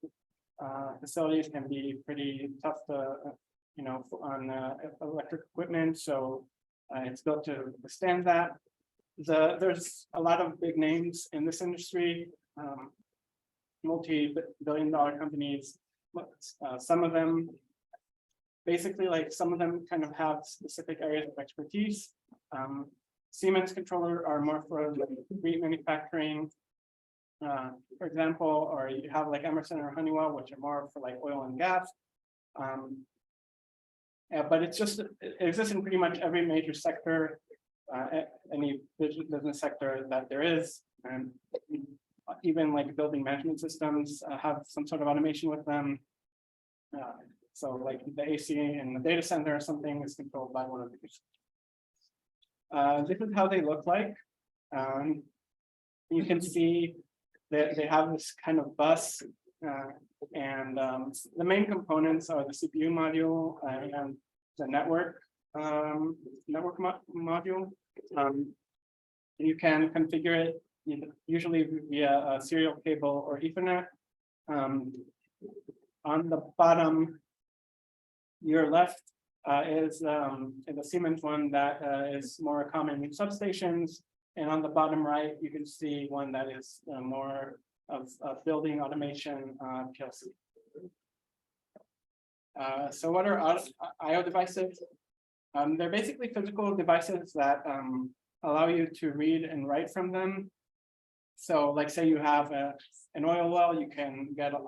facilities can be pretty tough to, on electric equipment. So it's built to withstand that. There's a lot of big names in this industry, multi-billion-dollar companies. Some of them, basically, like some of them kind of have specific areas of expertise. Siemens controller are more for discrete manufacturing, for example, or you have like Emerson or Honeywell, which are more for like oil and gas. But it exists in pretty much every major sector, any business sector that there is, and even like building management systems have some sort of automation with them. So like the AC in the data center or something is controlled by one of these. This is how they look like. You can see that they have this kind of bus, and the main components are the CPU module and the network module. You can configure it usually via a serial cable or Ethernet. On the bottom, your left is the Siemens one that is more common in substations. And on the bottom right, you can see one that is more of building automation PLC. So what are I/O devices? They're basically physical devices that allow you to read and write from them. So like say you have an oil well, you can get a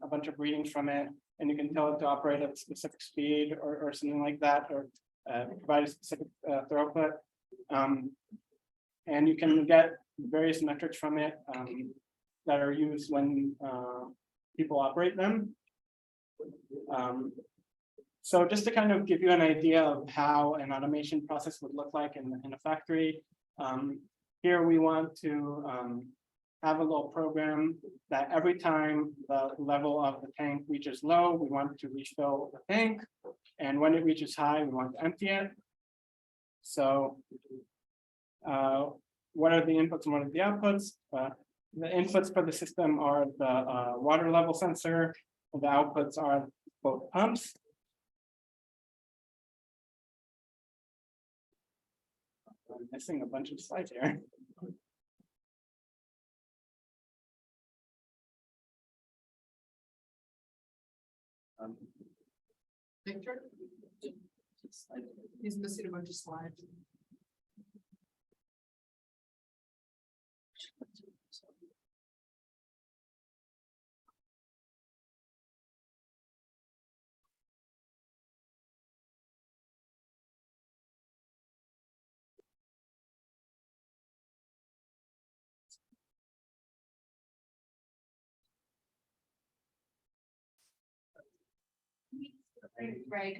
bunch of readings from it, and you can tell it to operate at a specific speed or something like that, or provide a specific throughput. And you can get various metrics from it that are used when people operate them. So just to kind of give you an idea of how an automation process would look like in a factory. Here we want to have a little program that every time the level of the tank reaches low, we want to refill the tank. And when it reaches high, we want to empty it. So what are the inputs and what are the outputs? The inputs for the system are the water level sensor. The outputs are both pumps. I'm missing a bunch of slides here. Victor? He's missing a bunch of slides. Right.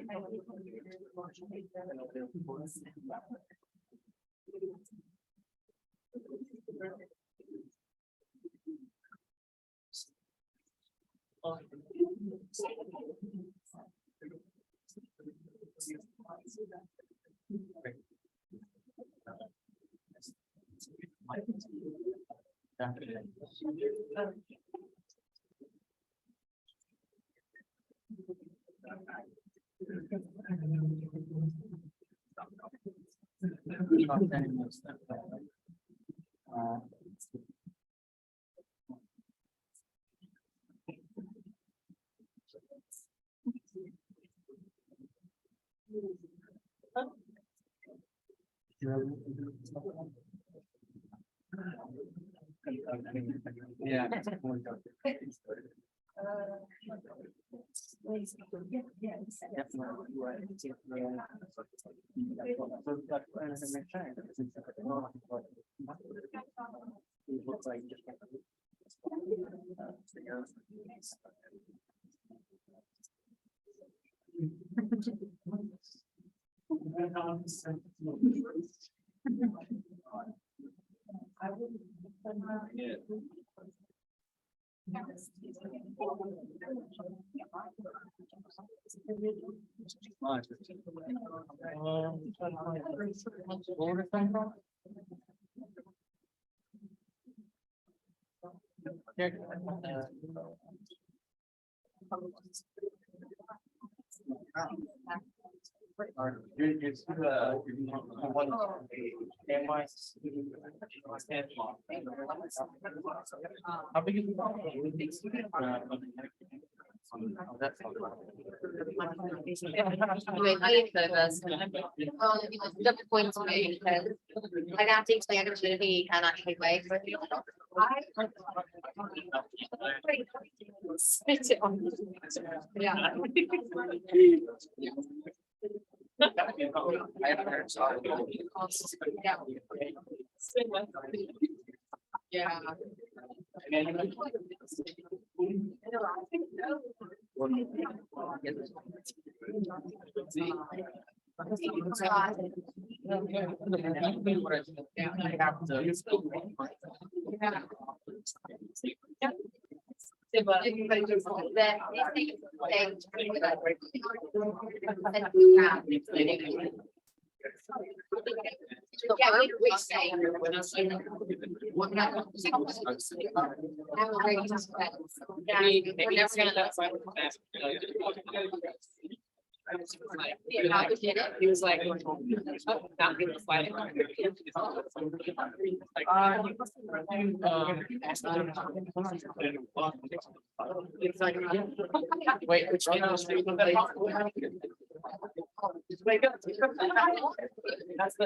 Yeah. How big is the Just point to me because I got to explain to he cannot actually wait for you. Spit it on. Yeah. Yeah. Yeah, we say. He was like, not good fight. Wait, which one? That's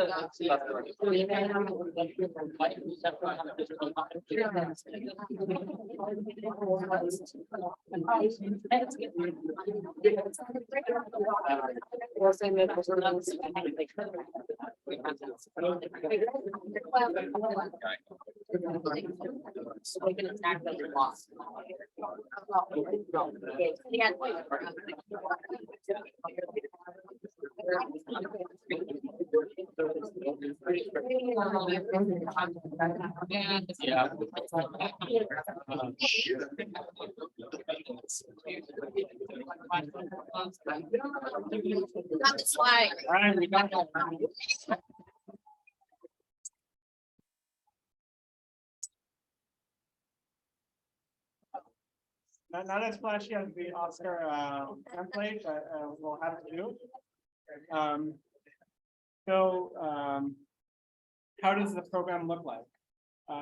Yeah. Not the slide. All right, we got that. Not as flashy as the Oscar template that we'll have to do. How does the program look like?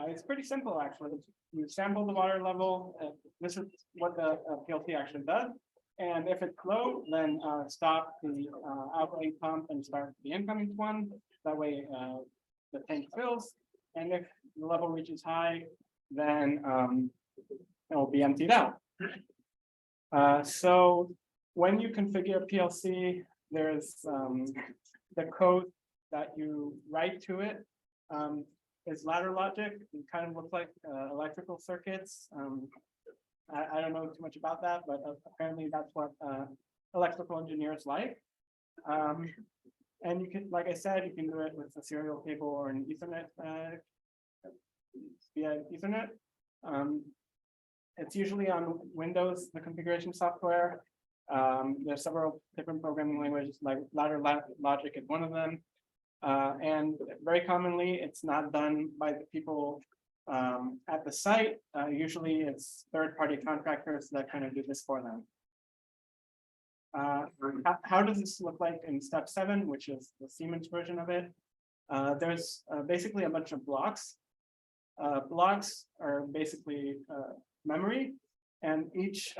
It's pretty simple, actually. You sample the water level. This is what the PLC actually does. And if it's low, then stop the outgoing pump and start the incoming one. That way the tank fills. And if the level reaches high, then it will be emptied out. So when you configure PLC, there's the code that you write to it is ladder logic. It kind of looks like electrical circuits. I don't know too much about that, but apparently that's what electrical engineers like. And you can, like I said, you can do it with a serial cable or an Ethernet via Ethernet. It's usually on Windows, the configuration software. There's several different programming languages, like ladder logic is one of them. And very commonly, it's not done by the people at the site. Usually it's third-party contractors that kind of do this for them. How does this look like in step 7, which is the Siemens version of it? There's basically a bunch of blocks. Blocks are basically memory, and each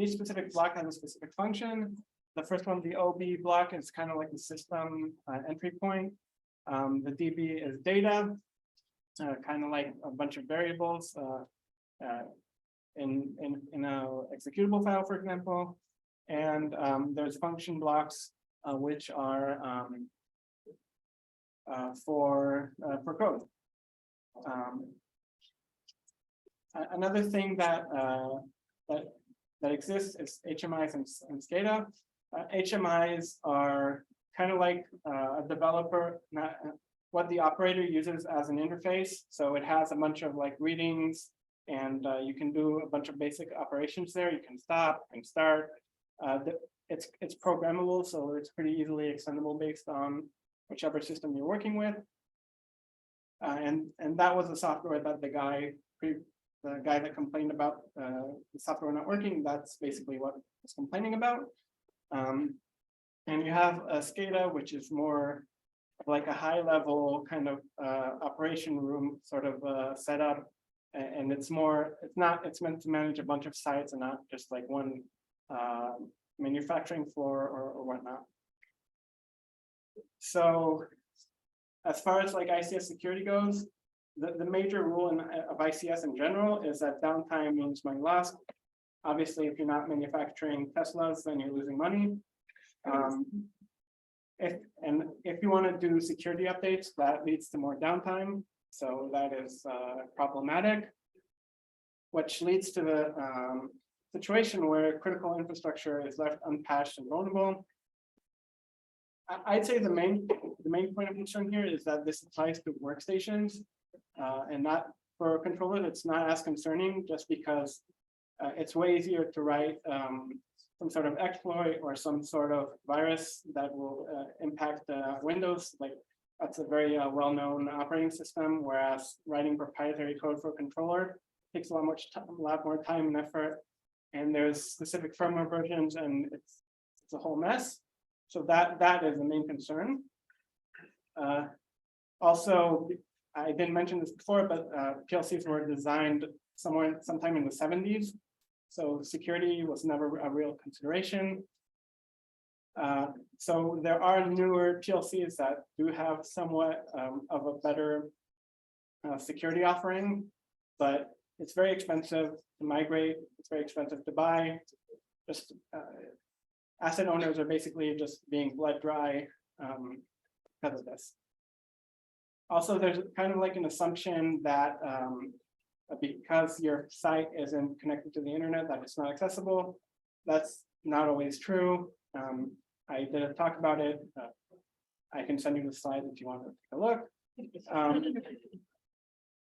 specific block has a specific function. The first one, the OB block, is kind of like the system entry point. The DB is data, kind of like a bunch of variables in a executable file, for example. And there's function blocks, which are for code. Another thing that exists is HMIs and SCADA. HMIs are kind of like a developer, what the operator uses as an interface. So it has a bunch of like readings, and you can do a bunch of basic operations there. You can stop and start. It's programmable, so it's pretty easily extendable based on whichever system you're working with. And that was the software that the guy that complained about the software not working, that's basically what it's complaining about. And you have a SCADA, which is more like a high level kind of operation room sort of setup. And it's meant to manage a bunch of sites and not just like one manufacturing floor or whatnot. So as far as like ICS security goes, the major rule of ICS in general is that downtime means money lost. Obviously, if you're not manufacturing Teslas, then you're losing money. If you want to do security updates, that leads to more downtime. So that is problematic, which leads to the situation where critical infrastructure is left unpatched and vulnerable. I'd say the main point of concern here is that this applies to workstations and not for controllers. It's not as concerning just because it's way easier to write some sort of exploit or some sort of virus that will impact Windows. Like that's a very well-known operating system, whereas writing proprietary code for a controller takes a lot more time and effort. And there's specific firmware versions, and it's a whole mess. So that is the main concern. Also, I didn't mention this before, but PLCs were designed sometime in the 70s. So security was never a real consideration. So there are newer PLCs that do have somewhat of a better security offering, but it's very expensive to migrate, it's very expensive to buy. Just asset owners are basically just being bled dry because of this. Also, there's kind of like an assumption that because your site isn't connected to the internet, that it's not accessible. That's not always true. I did a talk about it. I can send you the slide if you want to take a look.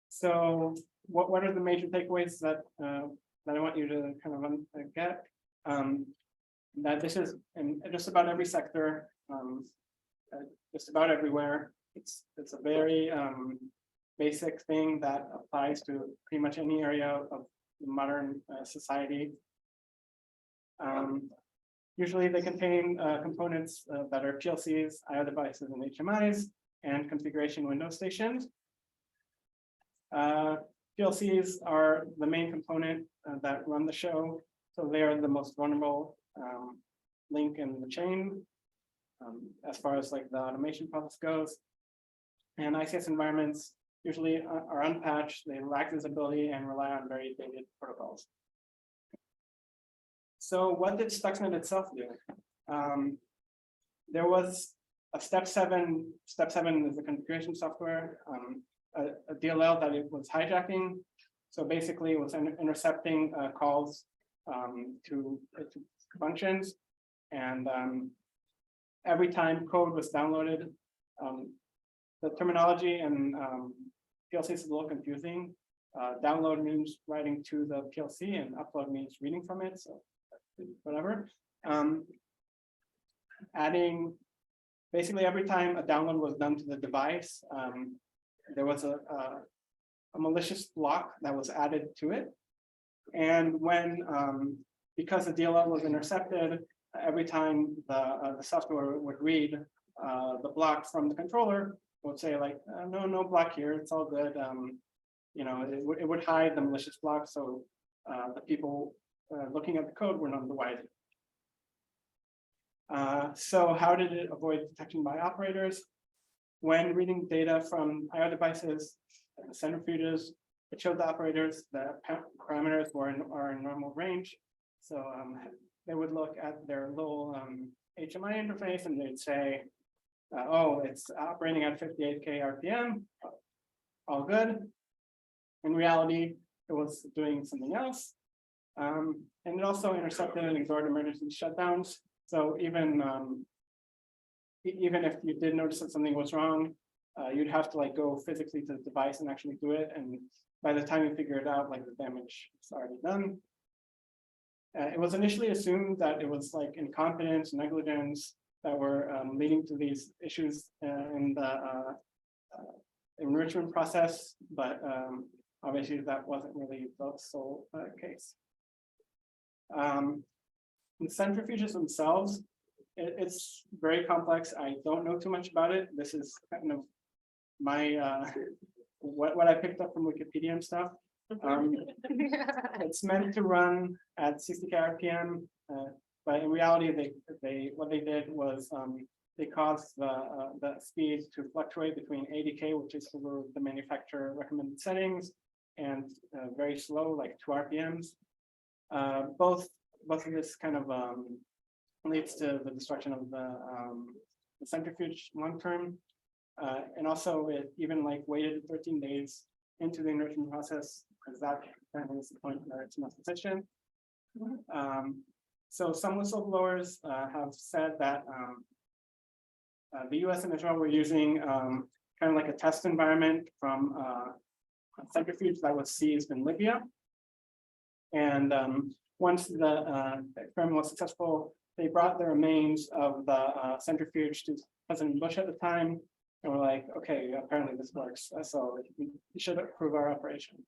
So what are the major takeaways that I want you to kind of get? That this is in just about every sector, just about everywhere. It's a very basic thing that applies to pretty much any area of modern society. Usually they contain components that are PLCs, IO devices, and HMIs, and configuration window stations. PLCs are the main component that run the show, so they are the most vulnerable link in the chain as far as like the automation process goes. And ICS environments usually are unpatched, they lack visibility and rely on very dated protocols. So what did Stuxnet itself do? There was a step 7 is the configuration software, a DLL that it was hijacking. So basically it was intercepting calls to functions. And every time code was downloaded, the terminology and PLC is a little confusing. Download means writing to the PLC and upload means reading from it. So whatever. Adding basically every time a download was done to the device, there was a malicious block that was added to it. And when because the DLL was intercepted, every time the software would read the block from the controller, it would say like, no block here, it's all good. You know, it would hide the malicious block, so the people looking at the code were none the wiser. So how did it avoid detection by operators? When reading data from IO devices, centrifuges, it showed the operators that parameters are in normal range. So they would look at their little HMI interface and they'd say, oh, it's operating at 58K RPM, all good. In reality, it was doing something else. And it also intercepted and ignored emergency shutdowns. So even if you did notice that something was wrong, you'd have to like go physically to the device and actually do it. And by the time you figure it out, like the damage is already done. It was initially assumed that it was like incompetence, negligence that were leading to these issues in the enrichment process, but obviously that wasn't really the sole case. The centrifuges themselves, it's very complex. I don't know too much about it. This is kind of my what I picked up from Wikipedia and stuff. It's meant to run at 60K RPM, but in reality, what they did was they caused the speed to fluctuate between 80K, which is the manufacturer recommended settings, and very slow, like 2 RPMs. Both of this kind of leads to the destruction of the centrifuge long term, and also it even like waited 13 days into the enrichment process, because that is the point where it's not sufficient. So some whistleblowers have said that the US and Israel were using kind of like a test environment from a centrifuge that was seized in Libya. And once the experiment was successful, they brought the remains of the centrifuge to President Bush at the time. And we're like, okay, apparently this works. So we should approve our operation.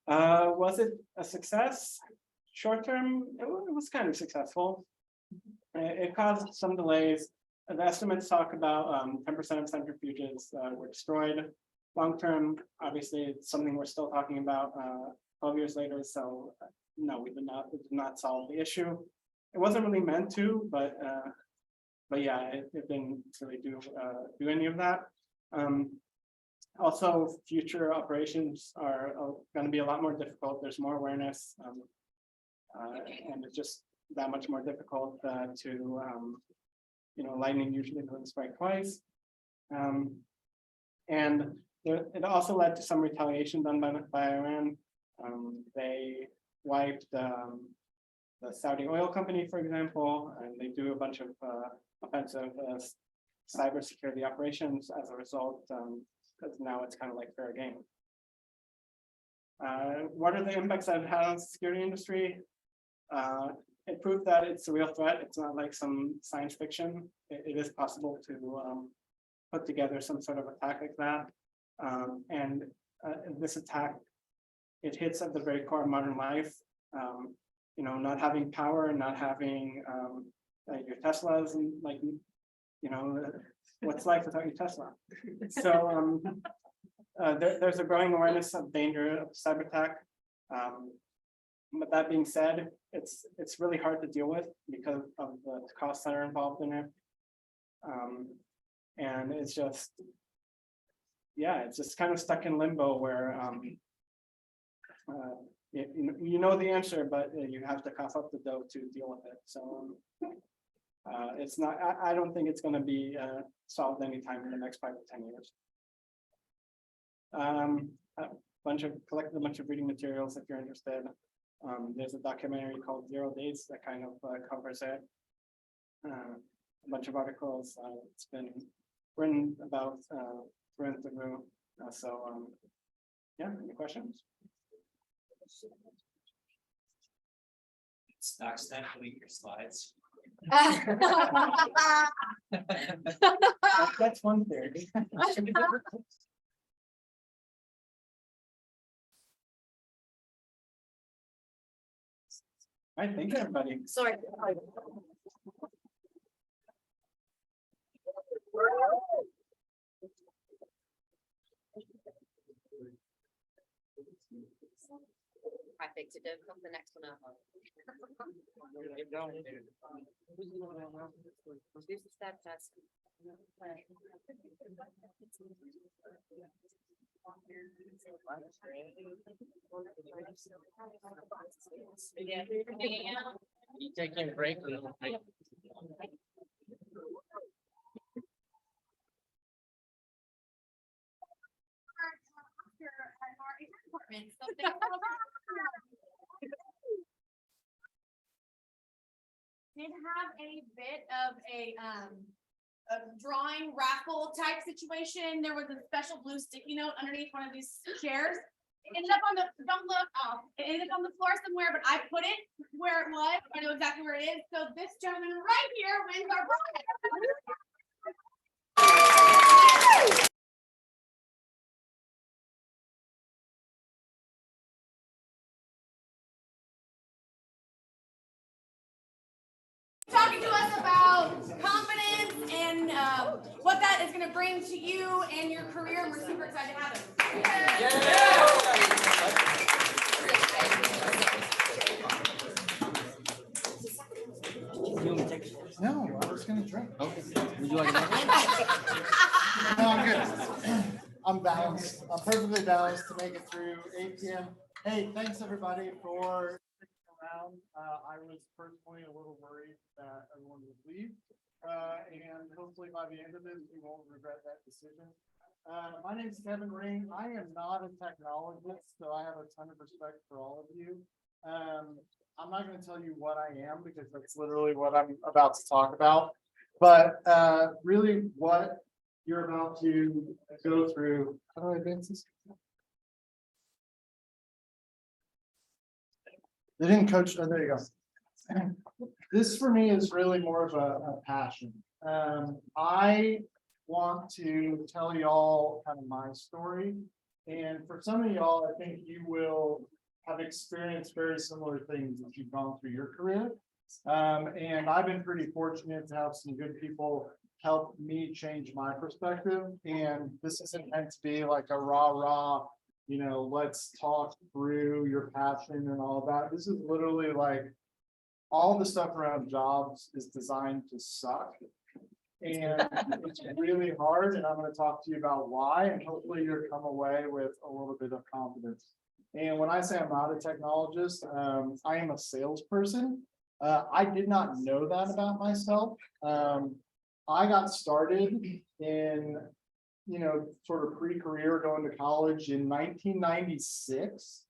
Was it a success? Short term, it was kind of successful. It caused some delays. The estimates talk about 10% of centrifuges were destroyed. Long term, obviously, it's something we're still talking about 12 years later. So no, we did not solve the issue. it wasn't really meant to, but yeah, it didn't really do any of that. Also, future operations are going to be a lot more difficult. There's more awareness, and it's just that much more difficult to, lightning usually doesn't strike twice. And it also led to some retaliation done by Iran. They wiped the Saudi oil company, for example, and they do a bunch of offensive cybersecurity operations as a result, because now it's kind of like fair game. What are the impacts that it had on the security industry? It proved that it's a real threat. It's not like some science fiction. It is possible to put together some sort of attack like that. And this attack, it hits at the very core of modern life. Not having power, not having your Teslas, and what's life without your Tesla? So there's a growing awareness of danger of cyber attack. But that being said, it's really hard to deal with because of the costs that are involved in it. And it's just, it's just kind of stuck in limbo where you know the answer, but you have to cough up the dough to deal with it. So it's not. I don't think it's going to be solved anytime in the next 5 to 10 years. Collected a bunch of reading materials if you're interested. There's a documentary called 0 Days that kind of covers it. A bunch of articles. It's been written about through and through. Any questions? It's accidentally your slides. That's one theory. I think everybody. Sorry. Perfect, so don't come the next one up. Who's the third person? You taking a break? Did have a bit of a drawing raffle type situation. There was a special blue sticky note underneath one of these chairs. It ended up on the, don't look, it ended up on the floor somewhere, but I put it where it was. I know exactly where it is. So this gentleman right here wins our prize. Talking to us about confidence and what that is going to bring to you and your career, and we're super excited to have him. No, I was gonna drink. Okay. Would you like a No, I'm good. I'm balanced. I'm perfectly balanced to make it through 8 p.m. Hey, thanks everybody for sticking around. I was personally a little worried that everyone would leave. And hopefully by the end of this, we won't regret that decision. My name is Kevin Ring. I am not a technologist, so I have a ton of respect for all of you. I'm not going to tell you what I am because that's literally what I'm about to talk about. But really what you're about to go through. How do I advance this? They didn't coach. Oh, there you go. This for me is really more of a passion. I want to tell y'all kind of my story. And for some of y'all, I think you will have experienced very similar things as you've gone through your career. And I've been pretty fortunate to have some good people help me change my perspective. And this isn't meant to be like a rah, let's talk through your passion and all that. This is literally like all the stuff around jobs is designed to suck. And it's really hard, and I'm gonna talk to you about why, and hopefully you'll come away with a little bit of confidence. And when I say I'm not a technologist, I am a salesperson. I did not know that about myself. I got started in, sort of pre-career going to college in 1996.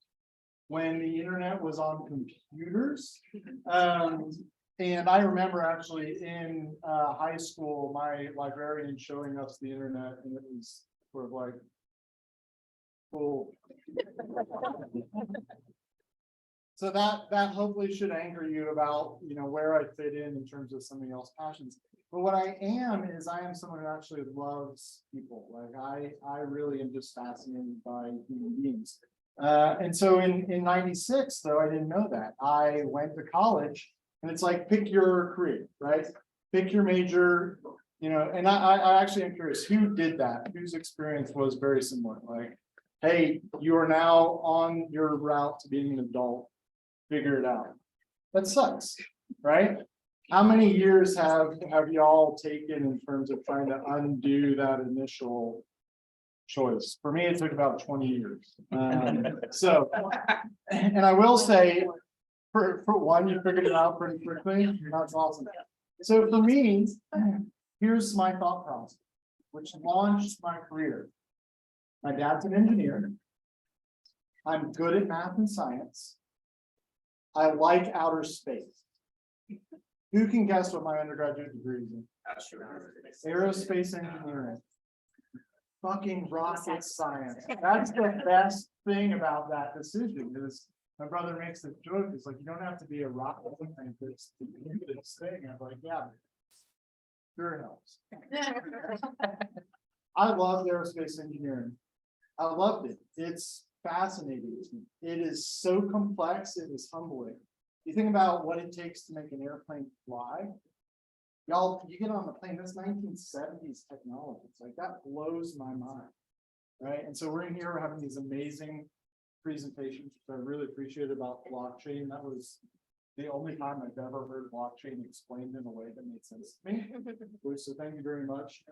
When the internet was on computers. And I remember actually in high school, my librarian showing us the internet, and it was sort of like, cool. So that hopefully should anchor you about, where I fit in terms of somebody else's passions. But what I am is I am someone who actually loves people. Like I really am just fascinated by human beings. And so in 96, though, I didn't know that. I went to college, and it's like, pick your career, right? Pick your major, and I actually am curious, who did that? Whose experience was very similar? Like, hey, you are now on your route to being an adult, figure it out. That sucks, right? How many years have y'all taken in terms of trying to undo that initial choice? For me, it took about 20 years. So, and I will say, for one, you figured it out pretty quickly. That's awesome. So for me, here's my thought process, which launched my career. My dad's an engineer. I'm good at math and science. I like outer space. Who can guess what my undergraduate degree is in? Aerospace engineering. Fucking rocket science. That's the best thing about that decision is my brother makes the joke. It's like, you don't have to be a rocket scientist to do this thing. I'm like, yeah, sure helps. I love aerospace engineering. I loved it. It's fascinating to me. It is so complex. It is humbling. You think about what it takes to make an airplane fly. Y'all, you get on the plane, that's 1970s technology. It's like, that blows my mind, right? And so we're in here, we're having these amazing presentations, which I really appreciate about blockchain. That was the only time I've ever heard blockchain explained in a way that made sense to me. So thank you very much.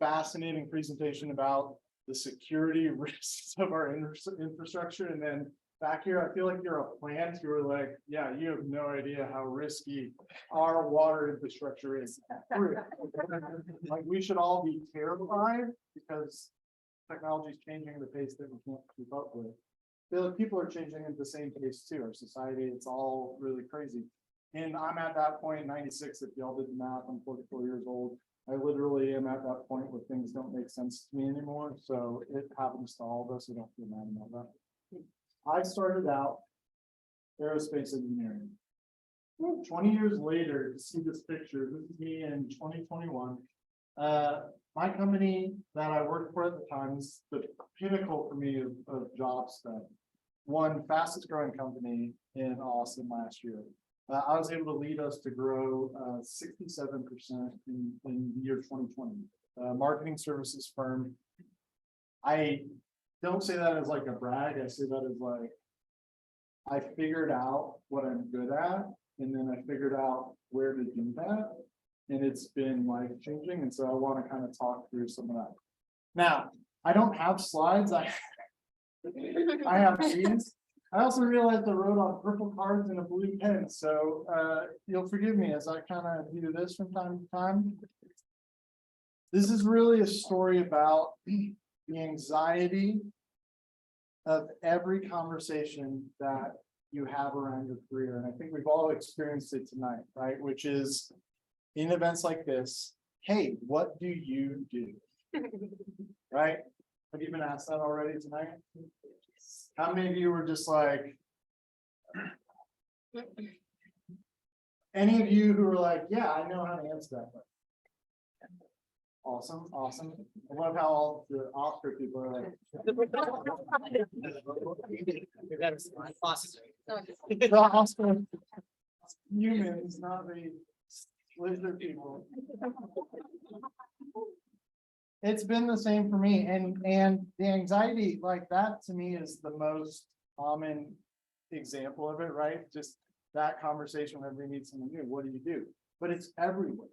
Fascinating presentation about the security risks of our infrastructure. And then back here, I feel like you're a plant. You were like, yeah, you have no idea how risky our water infrastructure is. Like, we should all be terrified because technology is changing at a pace that we can't keep up with. I feel like people are changing at the same pace too. Our society, it's all really crazy. And I'm at that point in 96, if y'all did the math, I'm 44 years old. I literally am at that point where things don't make sense to me anymore. So it happens to all of us. I don't feel mad about that. I started out aerospace engineering. 20 years later, to see this picture, this is me in 2021. My company that I worked for at the time is the pinnacle for me of job spend. One fastest growing company in Austin last year. I was able to lead us to grow 67% in the year 2020. Marketing services firm. I don't say that as like a brag. I say that as like, I figured out what I'm good at, and then I figured out where to do that. And it's been life changing. And so I want to kind of talk through some of that. Now, I don't have slides. I have these. I also realized I wrote on purple cards and a blue pen. So you'll forgive me as I kind of do this from time to time. This is really a story about the anxiety of every conversation that you have around your career. And I think we've all experienced it tonight, right? Which is in events like this, hey, what do you do? Right? Have you been asked that already tonight? How many of you were just like, any of you who were like, yeah, I know how to answer that question. Awesome, awesome. I love how all the Oscar people are like. The Oscar humans, not the lizard people. It's been the same for me, and the anxiety like that to me is the most common example of it, right? Just that conversation whenever you meet someone new, what do you do? But it's everywhere.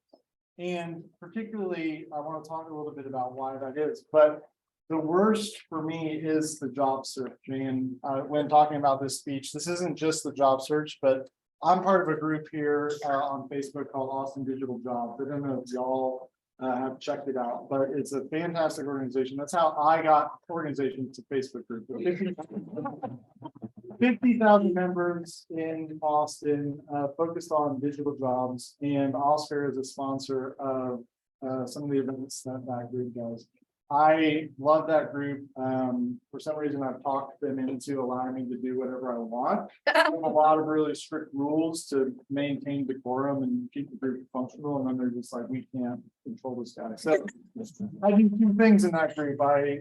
And particularly, I want to talk a little bit about why that is, but the worst for me is the job search. And when talking about this speech, this isn't just the job search, but I'm part of a group here on Facebook called Austin Digital Jobs. I don't know if y'all have checked it out, but it's a fantastic organization. That's how I got organization to Facebook group. 50,000 members in Austin, focused on digital jobs, and Oscar is a sponsor of some of the events that that group does. I love that group. For some reason, I've talked them into allowing me to do whatever I want. A lot of really strict rules to maintain decorum and keep the group functional, and then they're just like, we can't control this guy. So I do two things in that group. I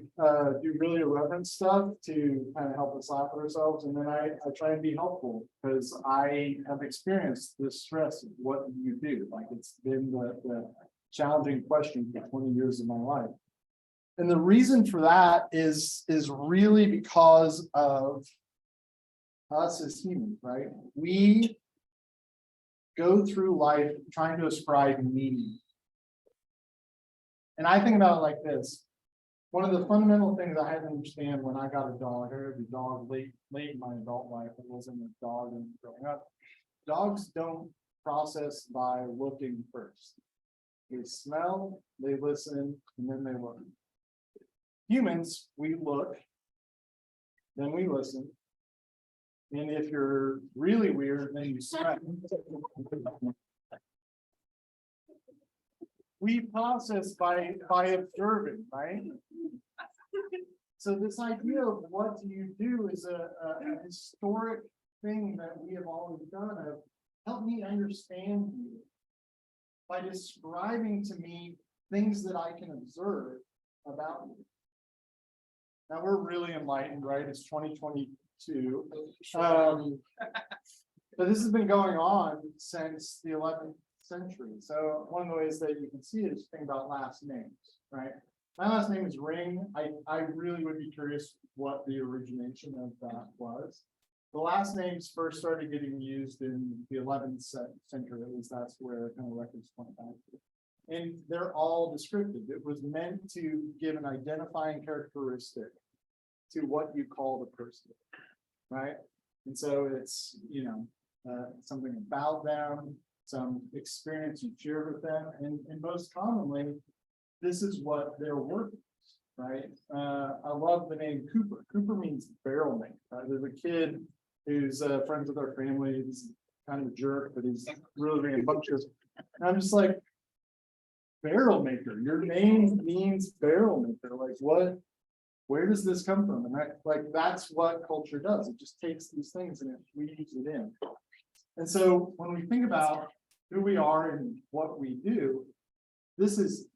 do really irreverent stuff to kind of help us laugh at ourselves, and then I try and be helpful because I have experienced the stress of what you do. Like, it's been the challenging question for 20 years of my life. And the reason for that is really because of us as humans, right? We go through life trying to ascribe meaning. And I think about it like this. One of the fundamental things I had to understand when I got a dog, I had a dog late in my adult life. It wasn't a dog and growing up. Dogs don't process by looking first. They smell, they listen, and then they learn. Humans, we look, then we listen. And if you're really weird, then you smell. We process by observing, right? So this idea of what do you do is a historic thing that we have always done of help me understand you by describing to me things that I can observe about you. Now we're really enlightened, right? It's 2022. But this has been going on since the 11th century. So one of the ways that you can see it is think about last names, right? My last name is Ring. I really would be curious what the origination of that was. The last names first started getting used in the 11th century. At least that's where kind of records point back to. And they're all descriptive. It was meant to give an identifying characteristic to what you call the person, right? And so it's, something about them, some experience you shared with them, and most commonly, this is what their work is, right? I love the name Cooper. Cooper means barrel maker. Right? There's a kid who's friends with our family. He's kind of a jerk, but he's really rambunctious. And I'm just like, barrel maker. Your name means barrel maker. Like, what? Where does this come from? And that's what culture does. It just takes these things and it weaves it in. And so when we think about who we are and what we do, this is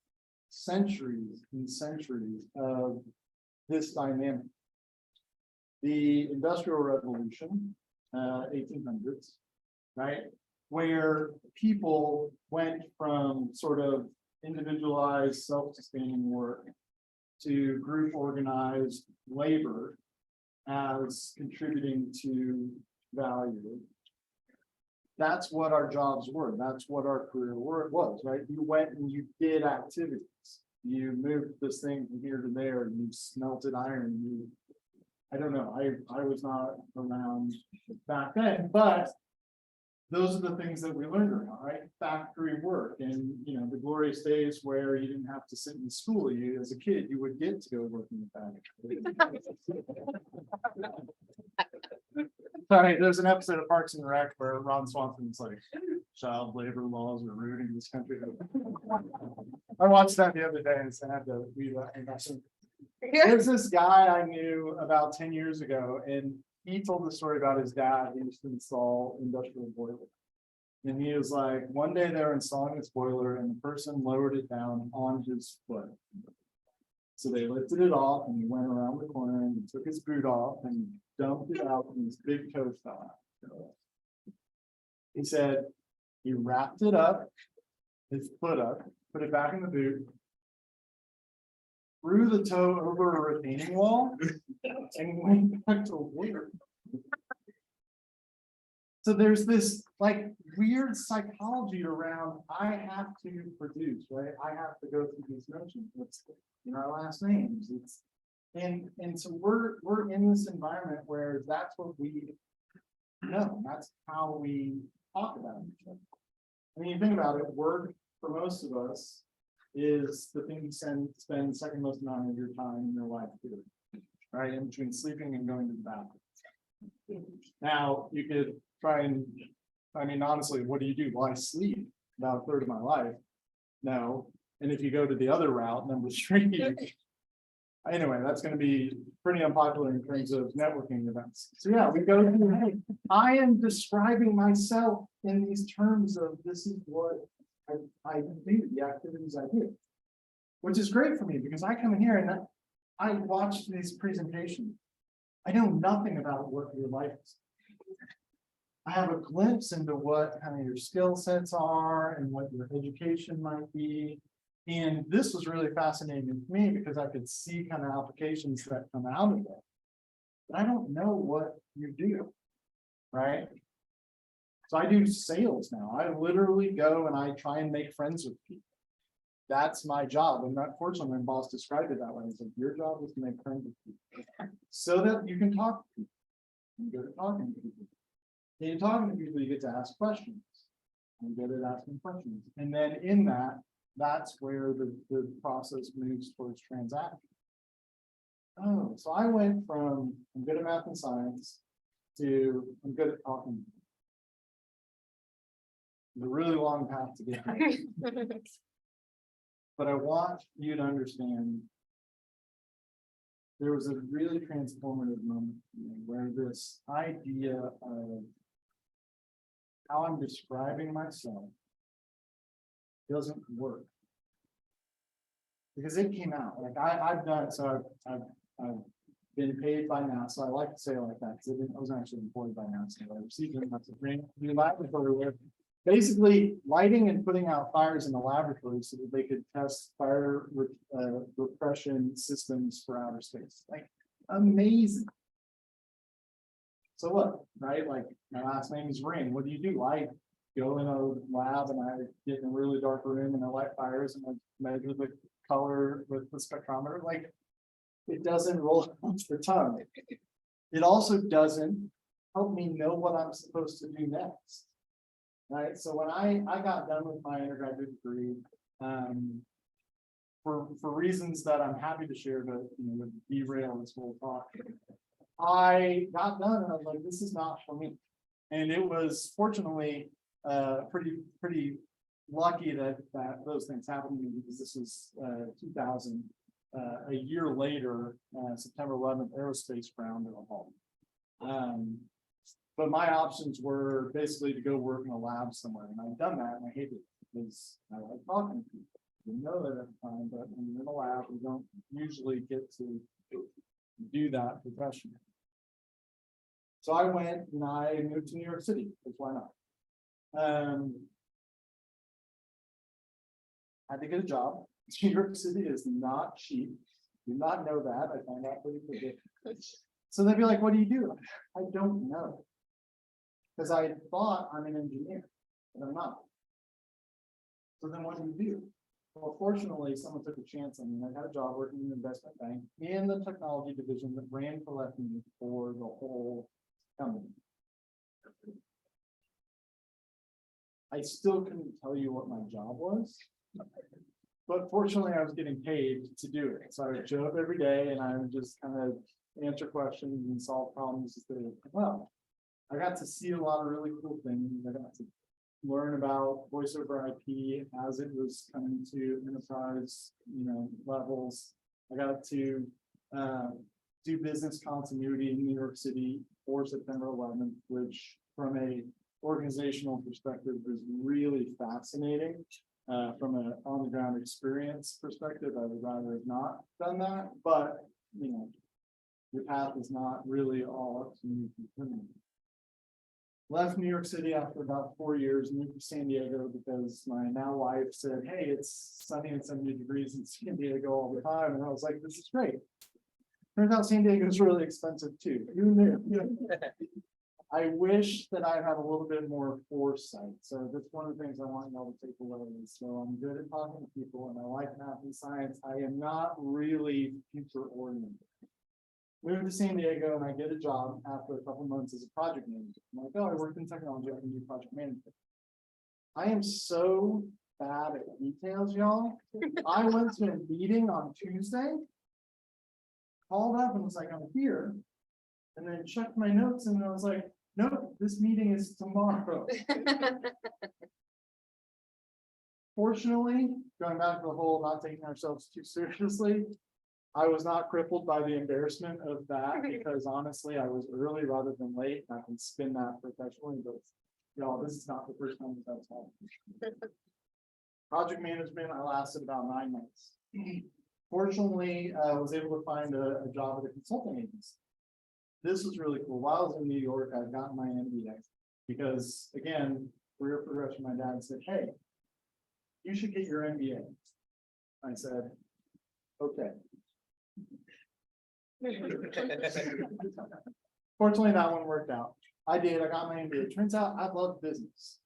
centuries and centuries of this dynamic. The Industrial Revolution, 1800s, right? Where people went from sort of individualized, self-sustaining work to group organized labor as contributing to value. That's what our jobs were. That's what our career work was, right? You went and you did activities. You moved this thing from here to there. You smelted iron. I don't know. I was not around back then, but those are the things that we learned about, right? Factory work and, the glorious days where you didn't have to sit in school. You, as a kid, you would get to go work in the factory. Sorry, there's an episode of Parks and Rec where Ron Swanson's like, child labor laws are ruining this country. I watched that the other day and I had to read that. There's this guy I knew about 10 years ago, and he told the story about his dad. He used to install industrial boilers. And he was like, one day they were installing this boiler and the person lowered it down on his foot. So they lifted it off and he went around the corner and he took his boot off and dumped it out and his big toe fell out. He said he wrapped it up, his foot up, put it back in the boot, threw the toe over a retaining wall and went back to work. So there's this like weird psychology around, I have to produce, right? I have to go through these motions. It's in our last names. It's and so we're in this environment where that's what we know. That's how we talk about each other. I mean, you think about it, work for most of us is the thing you spend the second most amount of your time in your life doing, right? In between sleeping and going to the bathroom. Now, you could try and, I mean, honestly, what do you do? Well, I sleep about a third of my life. No, and if you go to the other route, number 3, anyway, that's gonna be pretty unpopular in terms of networking events. So yeah, we go through, hey, I am describing myself in these terms of this is what I do, the activities I do. Which is great for me because I come in here and I watch these presentations. I know nothing about what your life is. I have a glimpse into what kind of your skill sets are and what your education might be. And this was really fascinating to me because I could see kind of applications that come out of it. But I don't know what you do, right? So I do sales now. I literally go and I try and make friends with people. That's my job. And unfortunately, my boss described it that way. He said, your job is to make friends with people so that you can talk to people. You go to talking to people. And you're talking to people, you get to ask questions. And you get at asking questions. And then in that, that's where the process moves towards transaction. Oh, so I went from I'm good at math and science to I'm good at talking. It's a really long path to get there. But I want you to understand there was a really transformative moment where this idea of how I'm describing myself doesn't work. Because it came out, like I've done it, so I've been paid by NASA. I like to say it like that, because I wasn't actually employed by NASA, but I received it as a grant in the laboratory where basically lighting and putting out fires in the laboratory so that they could test fire repression systems for outer space. Like amazing. So what, right? Like my last name is Ring. What do? I go in a lab and I get in a really dark room and I light fires and I measure the color with the spectrometer. Like it doesn't roll off the tongue. It also doesn't help me know what I'm supposed to do next. Right. So when I got done with my undergraduate degree, for reasons that I'm happy to share, but would derail this whole talk, I got done and I was like, this is not for me. And it was fortunately pretty lucky that those things happened to me because this was 2000. A year later, September 11th, aerospace ground to a halt. But my options were basically to go work in a lab somewhere, and I've done that, and I hated it because I like talking to people. I didn't know that at the time, but when you're in a lab, we don't usually get to do that professionally. So I went and I moved to New York City, because why not? Had to get a job. New York City is not cheap. Do not know that. I find that pretty quickly. So they'd be like, what do you do? I don't know. Because I thought I'm an engineer, but I'm not. So then what do? Well, fortunately, someone took a chance on me. I had a job working in an investment bank in the technology division that ran telephony for the whole company. I still couldn't tell you what my job was, but fortunately I was getting paid to do it. So I would show up every day and I would just kind of answer questions and solve problems. Well, I got to see a lot of really cool things. I got to learn about voice over IP as it was coming to enterprise, levels. I got to do business continuity in New York City for September 11th, which from a organizational perspective was really fascinating. From an on-the-ground experience perspective, I would rather have not done that, but your path is not really all up to you. Left New York City after about 4 years, moved to San Diego because my now wife said, hey, it's sunny and 70 degrees in San Diego all the time. And I was like, this is great. Turns out San Diego is really expensive too. Who knew? I wish that I had a little bit more foresight, so that's one of the things I want y'all to take away, is so I'm good at talking to people and I like math and science, I am not really future oriented. Moved to San Diego and I get a job after a couple months as a project manager. I'm like, oh, I worked in technology, I can do project management. I am so bad at details, y'all. I went to a meeting on Tuesday, called up and was like, I'm here. And then checked my notes and I was like, nope, this meeting is tomorrow. Fortunately, going back to the whole not taking ourselves too seriously, I was not crippled by the embarrassment of that, because honestly, I was early rather than late. I can spin that professionally, but y'all, this is not the first time that's happened. Project management, I lasted about 9 months. Fortunately, I was able to find a job at a consulting agency. This was really cool. While I was in New York, I got my MBA because, again, career progression, my dad said, hey, you should get your MBA. I said, okay. Fortunately, that one worked out. I did. I got my MBA. Turns out I love business.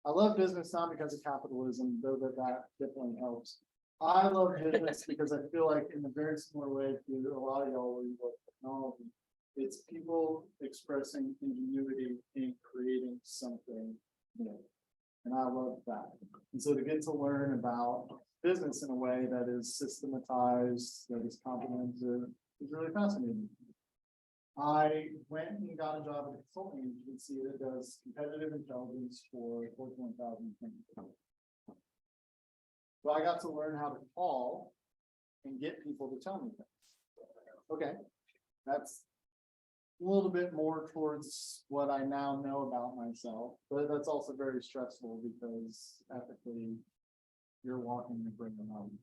I love business not because of capitalism, though that definitely helps. I love business because I feel like, in a very similar way to a lot of y'all where you work with technology, it's people expressing ingenuity in creating something new. And I love that. And so to get to learn about business in a way that is systematized, that is comprehensive, is really fascinating. I went and got a job at a consulting agency that does competitive intelligence for Fortune 1000 companies. So I got to learn how to call and get people to tell me things. Okay, that's a little bit more towards what I now know about myself, but that's also very stressful because ethically you're walking the bring them home.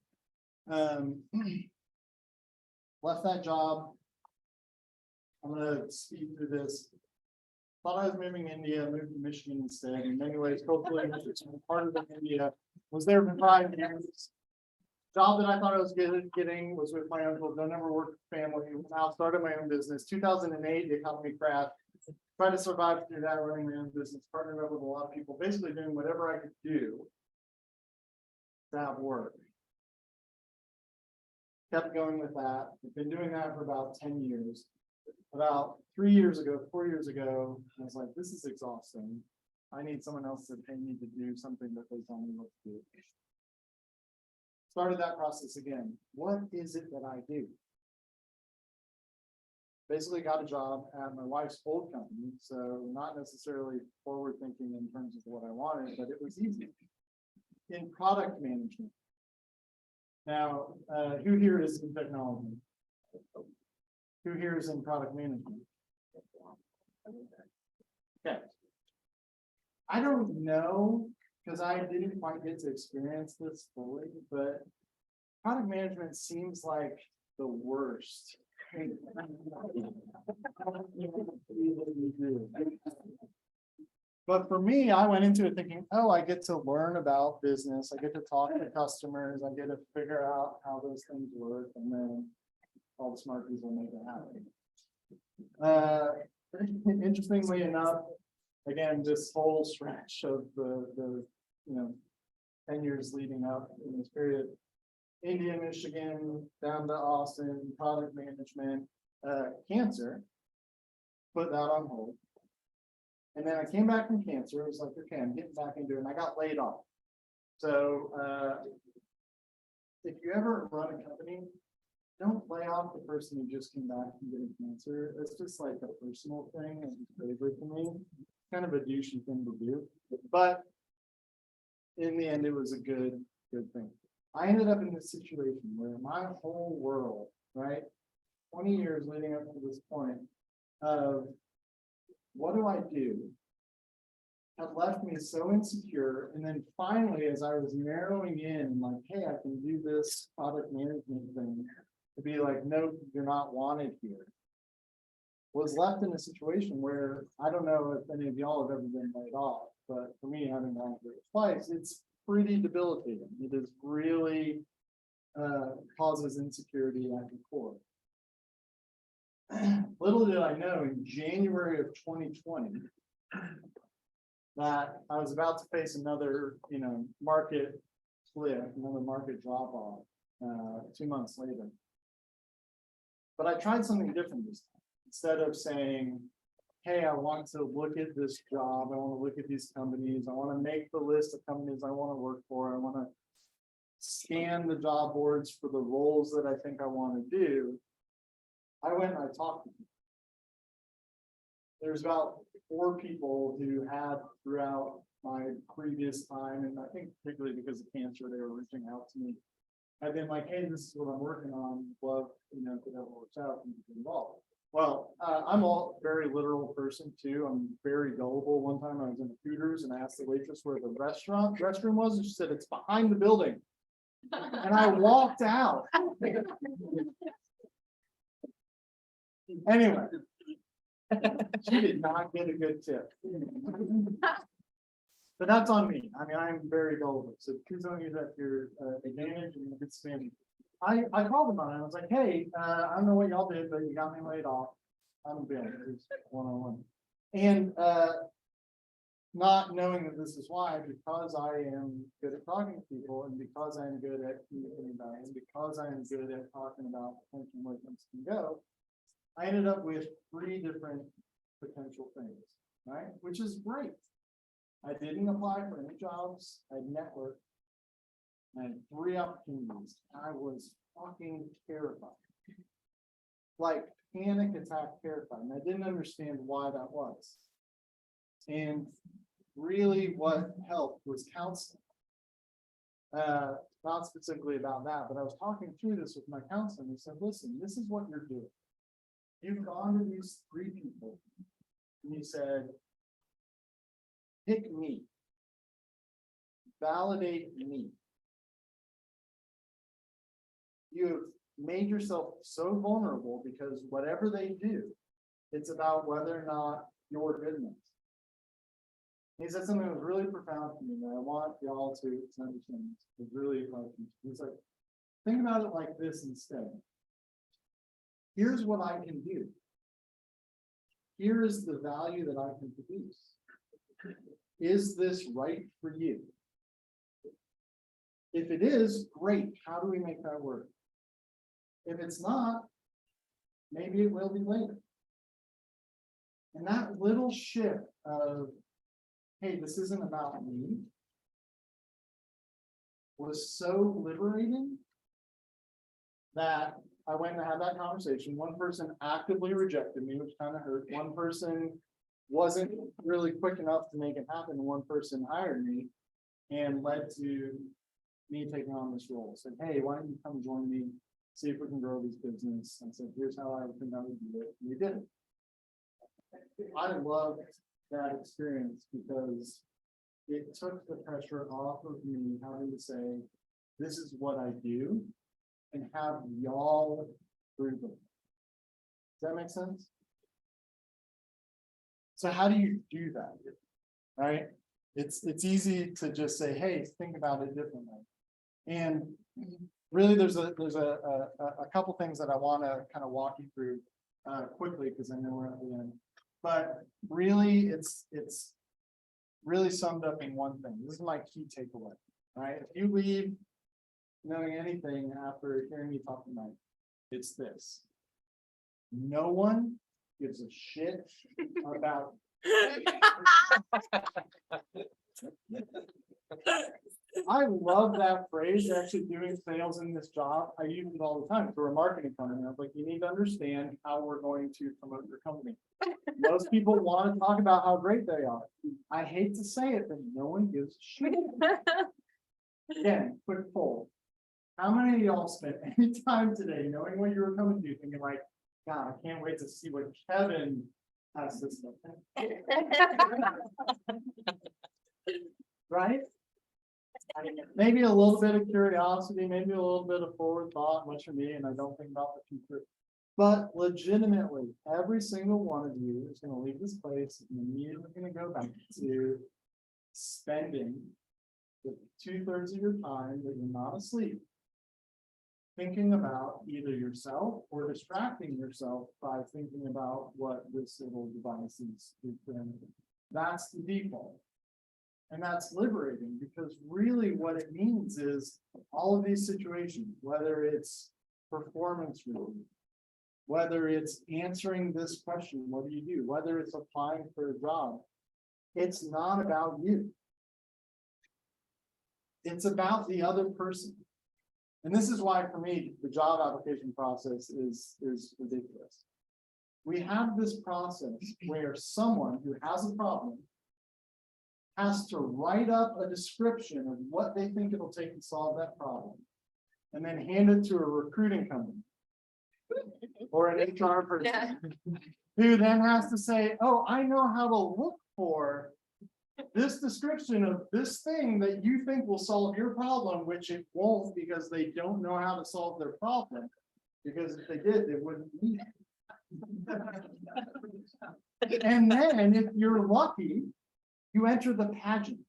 Left that job. I'm gonna speed through this. Thought I was moving to India, moved to Michigan instead. In many ways, culturally, part of India. Was there for 5 years. Job that I thought I was getting was with my uncle. No, never worked with family. Now started my own business. 2008, the economy crashed. Tried to survive through that, running my own business. Partnered up with a lot of people, basically doing whatever I could do to have work. Kept going with that. I've been doing that for about 10 years. About 4 years ago, I was like, this is exhausting. I need someone else to pay me to do something that they tell me what to do. Started that process again. What is it that I do? Basically got a job at my wife's old company, so not necessarily forward thinking in terms of what I wanted, but it was easy. In product management. Now, who here is in technology? Who here is in product management? Okay. I don't know, because I didn't quite get to experience this fully, but product management seems like the worst. But for me, I went into it thinking, oh, I get to learn about business. I get to talk to customers. I get to figure out how those things work. And then all the smart people make it happen. Interestingly enough, again, this whole stretch of the 10 years leading up in this period, India, Michigan, down to Austin, product management, cancer, put that on hold. And then I came back from cancer. It was like, okay, I'm getting back into it, and I got laid off. So if you ever run a company, don't lay off the person who just came back from getting cancer. It's just like a personal thing and favorite to me. Kind of a douchey thing to do. But in the end, it was a good thing. I ended up in this situation where my whole world, right, 20 years leading up to this point of what do I do, had left me so insecure. And then finally, as I was narrowing in, like, hey, I can do this product management thing, to be like, no, you're not wanted here, was left in a situation where I don't know if any of y'all have ever been laid off, but for me, having gone through it twice, it's pretty debilitating. It is really causes insecurity at the core. little did I know in January of 2020 that I was about to face another, market cliff, another market drop off, 2 months later. But I tried something different this time. Instead of saying, hey, I want to look at this job, I want to look at these companies, I want to make the list of companies I want to work for, I want to scan the job boards for the roles that I think I want to do. I went and I talked to them. There's about 4 people who had throughout my previous time, and I think particularly because of cancer, they were reaching out to me. I've been like, hey, this is what I'm working on. Love, if it ever works out, you can get involved. Well, I'm a very literal person too. I'm very gullible. One time I was in the Hooters and I asked the waitress where the restroom was, and she said it's behind the building. And I walked out. Anyway, she did not get a good tip. But that's on me. I mean, I'm very gullible. So please don't use that to your advantage and good standing. I called them on it. I was like, hey, I don't know what y'all did, but you got me laid off. I'm good. It's one-on-one. And not knowing that this is why, because I am good at talking to people, and because I'm good at communicating about it, and because I'm good at talking about potential where things can go, I ended up with 3 different potential things, right? Which is great. I didn't apply for any jobs. I networked. I had 3 opportunities. I was fucking terrified. Like panic attack terrified. And I didn't understand why that was. And really what helped was counseling. Not specifically about that, but I was talking through this with my counselor and he said, listen, this is what you're doing. You've gone to these 3 people and you said, pick me. Validate me. You have made yourself so vulnerable because whatever they do, it's about whether or not you're good enough. He said something that was really profound to me that I want y'all to understand. It's really like, he's like, think about it like this instead. Here's what I can do. Here is the value that I can produce. Is this right for you? If it is, great. How do we make that work? If it's not, maybe it will be later. And that little shift of, hey, this isn't about me, was so liberating that I went and had that conversation. One person actively rejected me, which kind of hurt. One person wasn't really quick enough to make it happen. One person hired me and led to me taking on this role. Said, hey, why don't you come join me, see if we can grow this business? I said, here's how I think I would do it. And we did it. I loved that experience because it took the pressure off of me having to say, this is what I do, and have y'all prove it. Does that make sense? So how do you do that? Right? It's easy to just say, hey, think about it differently. And really there's a couple things that I want to kind of walk you through quickly because I know we're at the end. But really it's really summed up in one thing. This is my key takeaway. Right? If you leave knowing anything after hearing me talk tonight, it's this. No one gives a shit about I love that phrase, actually doing sales in this job. I use it all the time for a marketing company. I was like, you need to understand how we're going to promote your company. Most people want to talk about how great they are. I hate to say it, but no one gives a shit. Again, quick poll. How many of y'all spent any time today knowing what you were coming to, thinking like, God, I can't wait to see what Kevin has to say. Right? Maybe a little bit of curiosity, maybe a little bit of forward thought, much for me, and I don't think about the future. But legitimately, every single one of you is going to leave this place and immediately going to go back to spending the 2/3 of your time that you're not asleep thinking about either yourself or distracting yourself by thinking about what this little device is doing. That's the default. And that's liberating, because really what it means is all of these situations, whether it's performance review, whether it's answering this question, what do you do? Whether it's applying for a job, it's not about you. It's about the other person. And this is why, for me, the job application process is ridiculous. We have this process where someone who has a problem has to write up a description of what they think it'll take to solve that problem, and then hand it to a recruiting company or an HR person, who then has to say, oh, I know how to look for this description of this thing that you think will solve your problem, which it won't, because they don't know how to solve their problem. Because if they did, they wouldn't need it. And then if you're lucky, you enter the pageant.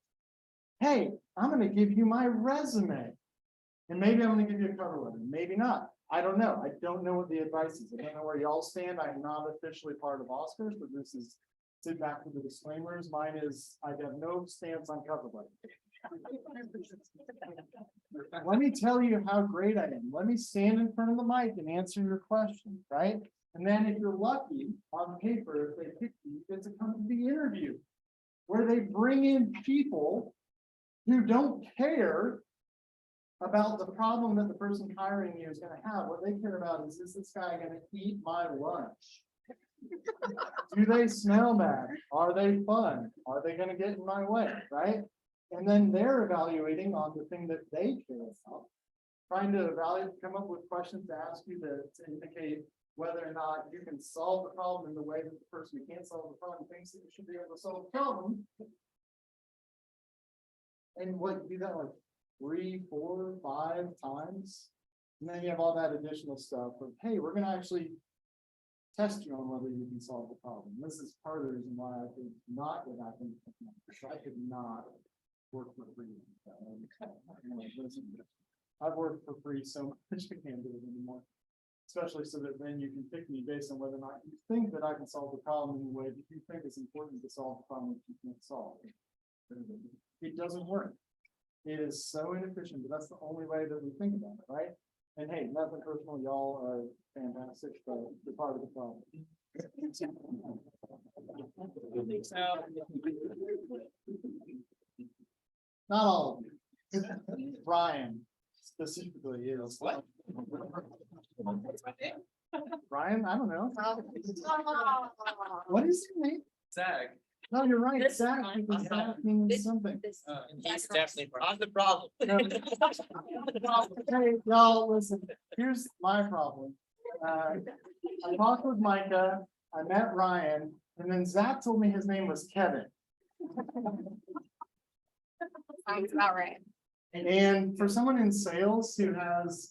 Hey, I'm going to give you my resume. And maybe I'm going to give you a cover letter. Maybe not. I don't know. I don't know what the advice is. I don't know where y'all stand. I'm not officially part of Oscars, but this is, sit back to the disclaimers. Mine is, I have no stance on cover letter. Let me tell you how great I am. Let me stand in front of the mic and answer your question, right? And then if you're lucky, on paper, if they pick you, you get to come to the interview, where they bring in people who don't care about the problem that the person hiring you is going to have. What they care about is this guy going to eat my lunch? Do they smell bad? Are they fun? Are they going to get in my way, right? And then they're evaluating on the thing that they care about, trying to evaluate, come up with questions to ask you to indicate whether or not you can solve the problem in the way that the person who can't solve the problem thinks that you should be able to solve the problem. And what, you do that like 3, 4, 5 times. And then you have all that additional stuff of, hey, we're going to actually test you on whether you can solve the problem. This is part of the reason why I could not get back into technology. I could not work for free. I've worked for free so much I can't do it anymore. Especially so that then you can pick me based on whether or not you think that I can solve the problem in the way that you think is important to solve the problem that you can't solve. It doesn't work. It is so inefficient, but that's the only way that we think about it, right? And hey, nothing personal, y'all are fantastic, but you're part of the problem. Not all of you. Brian specifically is. What? Brian, I don't know. What is your name? Zach. No, you're right. Zach, because Zach means something. He's definitely on the problem. Hey, y'all, listen, here's my problem. I talked with Micah, I met Ryan, and then Zach told me his name was Kevin. Sounds about right. And for someone in sales who has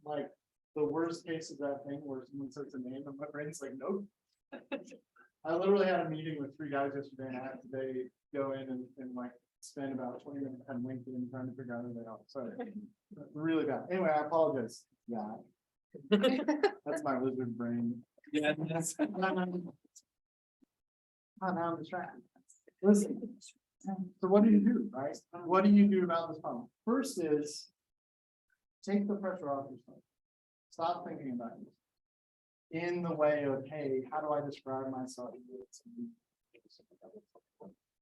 like the worst case of that thing where someone says a name and my brain's like, nope. I literally had a meeting with 3 guys yesterday, and I had today go in and like spend about 20 minutes on LinkedIn trying to figure out who they are. Sorry, really bad. Anyway, I apologize. Yeah, that's my lizard brain. Yeah, that's. I'm distracted. Listen. So what do you do, right? What do you do about this problem? First is take the pressure off yourself. Stop thinking about it in the way of, hey, how do I describe myself?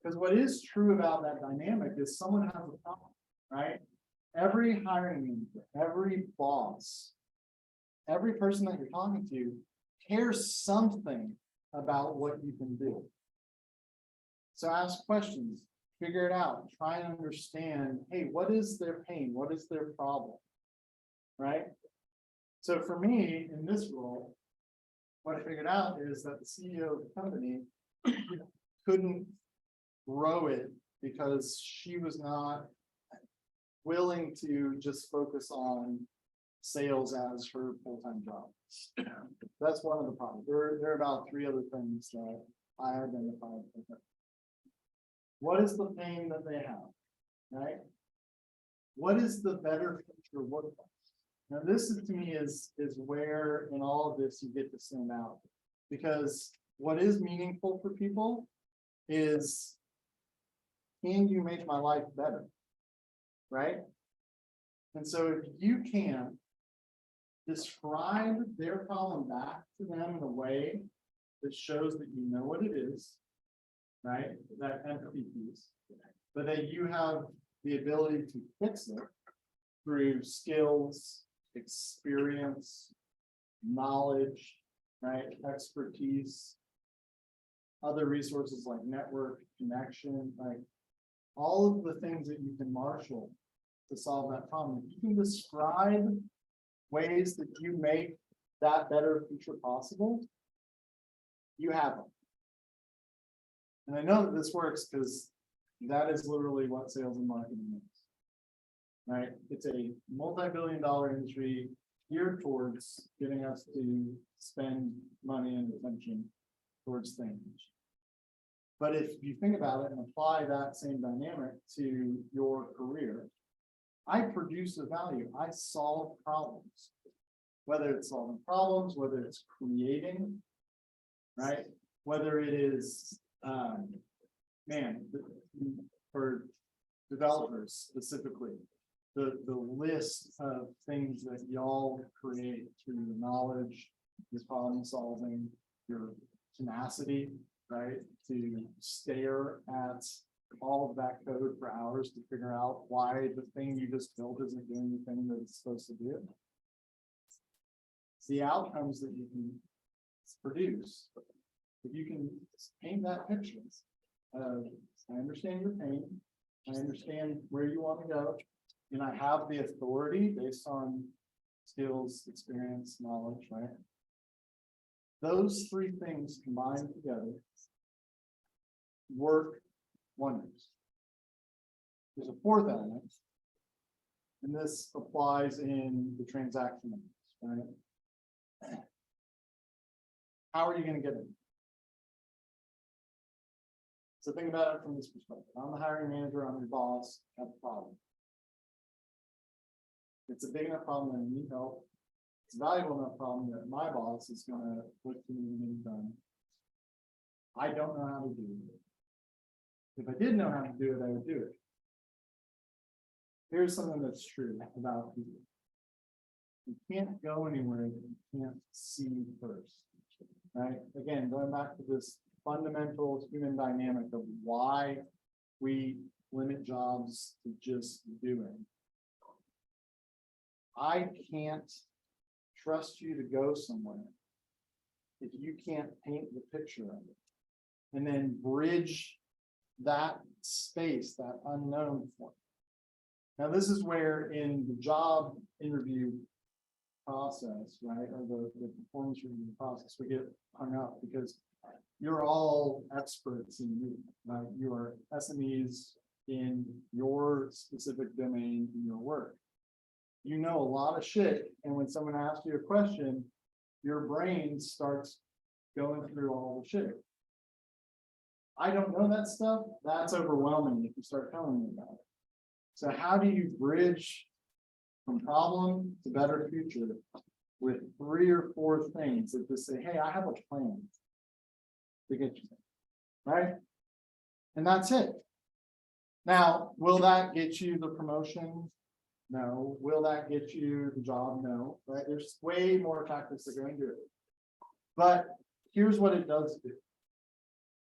Because what is true about that dynamic is someone has a problem, right? Every hiring manager, every boss, every person that you're talking to cares something about what you can do. So ask questions, figure it out, try and understand, hey, what is their pain? What is their problem? Right? So for me, in this role, what I figured out is that the CEO of the company couldn't grow it because she was not willing to just focus on sales as her full-time job. That's one of the problems. There are about 3 other things that I identified. What is the pain that they have, right? What is the better future workplace? Now, this is to me is where in all of this you get to stand out. Because what is meaningful for people is, can you make my life better? Right? And so if you can describe their problem back to them in a way that shows that you know what it is, right? That empathy piece, but that you have the ability to fix it through skills, experience, knowledge, right? Expertise, other resources like network, connection, like all of the things that you can marshal to solve that problem. If you can describe ways that you make that better future possible, you have them. And I know that this works because that is literally what sales and marketing is. Right? It's a multi-billion-dollar industry geared towards getting us to spend money and attention towards things. But if you think about it and apply that same dynamic to your career, I produce a value. I solve problems. Whether it's solving problems, whether it's creating, right? Whether it is, for developers specifically, the list of things that y'all create through your knowledge, your problem solving, your tenacity, right? To stare at all of that code for hours to figure out why the thing you just built isn't doing the thing that it's supposed to do. It's the outcomes that you can produce. If you can paint that picture, I understand your pain, I understand where you want to go, and I have the authority based on skills, experience, knowledge, right? Those three things combined together work wonders. There's a fourth element, and this applies in the transaction elements, right? How are you going to get it? So think about it from this perspective. I'm the hiring manager, I'm your boss, I have a problem. It's a big enough problem that I need help. It's a valuable enough problem that my boss is going to look to me and get it done. I don't know how to do it. If I did know how to do it, I would do it. Here's something that's true about people. You can't go anywhere that you can't see first, right? Again, going back to this fundamental human dynamic of why we limit jobs to just doing. I can't trust you to go somewhere if you can't paint the picture of it and then bridge that space, that unknown for me. Now, this is where in the job interview process, right, or the performance review process, we get hung up because you're all experts in you, right? You are SMEs in your specific domain in your work. You know a lot of shit, and when someone asks you a question, your brain starts going through all the shit. I don't know that stuff. That's overwhelming if you start telling me about it. So how do you bridge from problem to better future with 3 or 4 things that just say, hey, I have a plan to get you there, right? And that's it. Now, will that get you the promotion? No. Will that get you the job? No, right? There's way more tactics that go into it. But here's what it does do.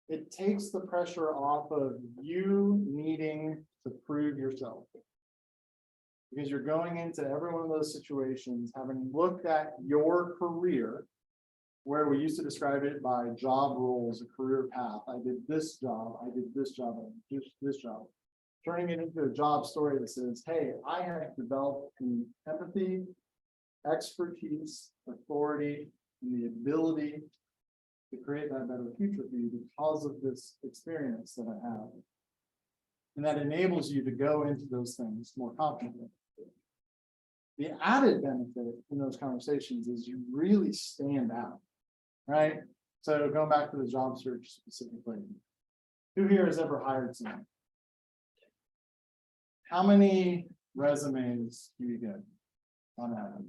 It takes the pressure off of you needing to prove yourself. Because you're going into every one of those situations, having looked at your career, where we used to describe it by job roles, a career path. I did this job, I did this job, I did this job. Turning it into a job story that says, hey, I have developed the empathy, expertise, authority, and the ability to create that better future for you because of this experience that I have. And that enables you to go into those things more confidently. The added benefit in those conversations is you really stand out, right? So going back to the job search specifically, who here has ever hired someone? How many resumes do you get? on average.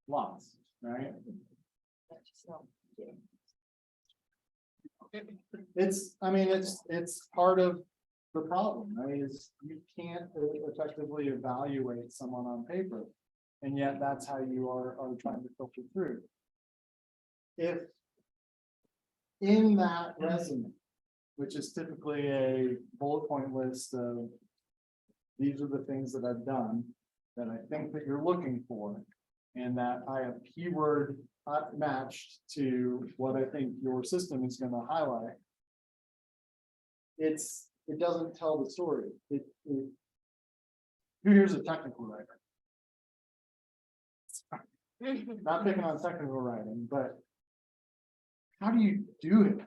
Lots, right? I mean, it's part of the problem, right? Is you can't effectively evaluate someone on paper. And yet that's how you are trying to filter through. If in that resume, which is typically a bullet point list of these are the things that I've done that I think that you're looking for, and that I have keyword matched to what I think your system is going to highlight. It doesn't tell the story. Who here's a technical writer? Not picking on technical writing, but how do you do it?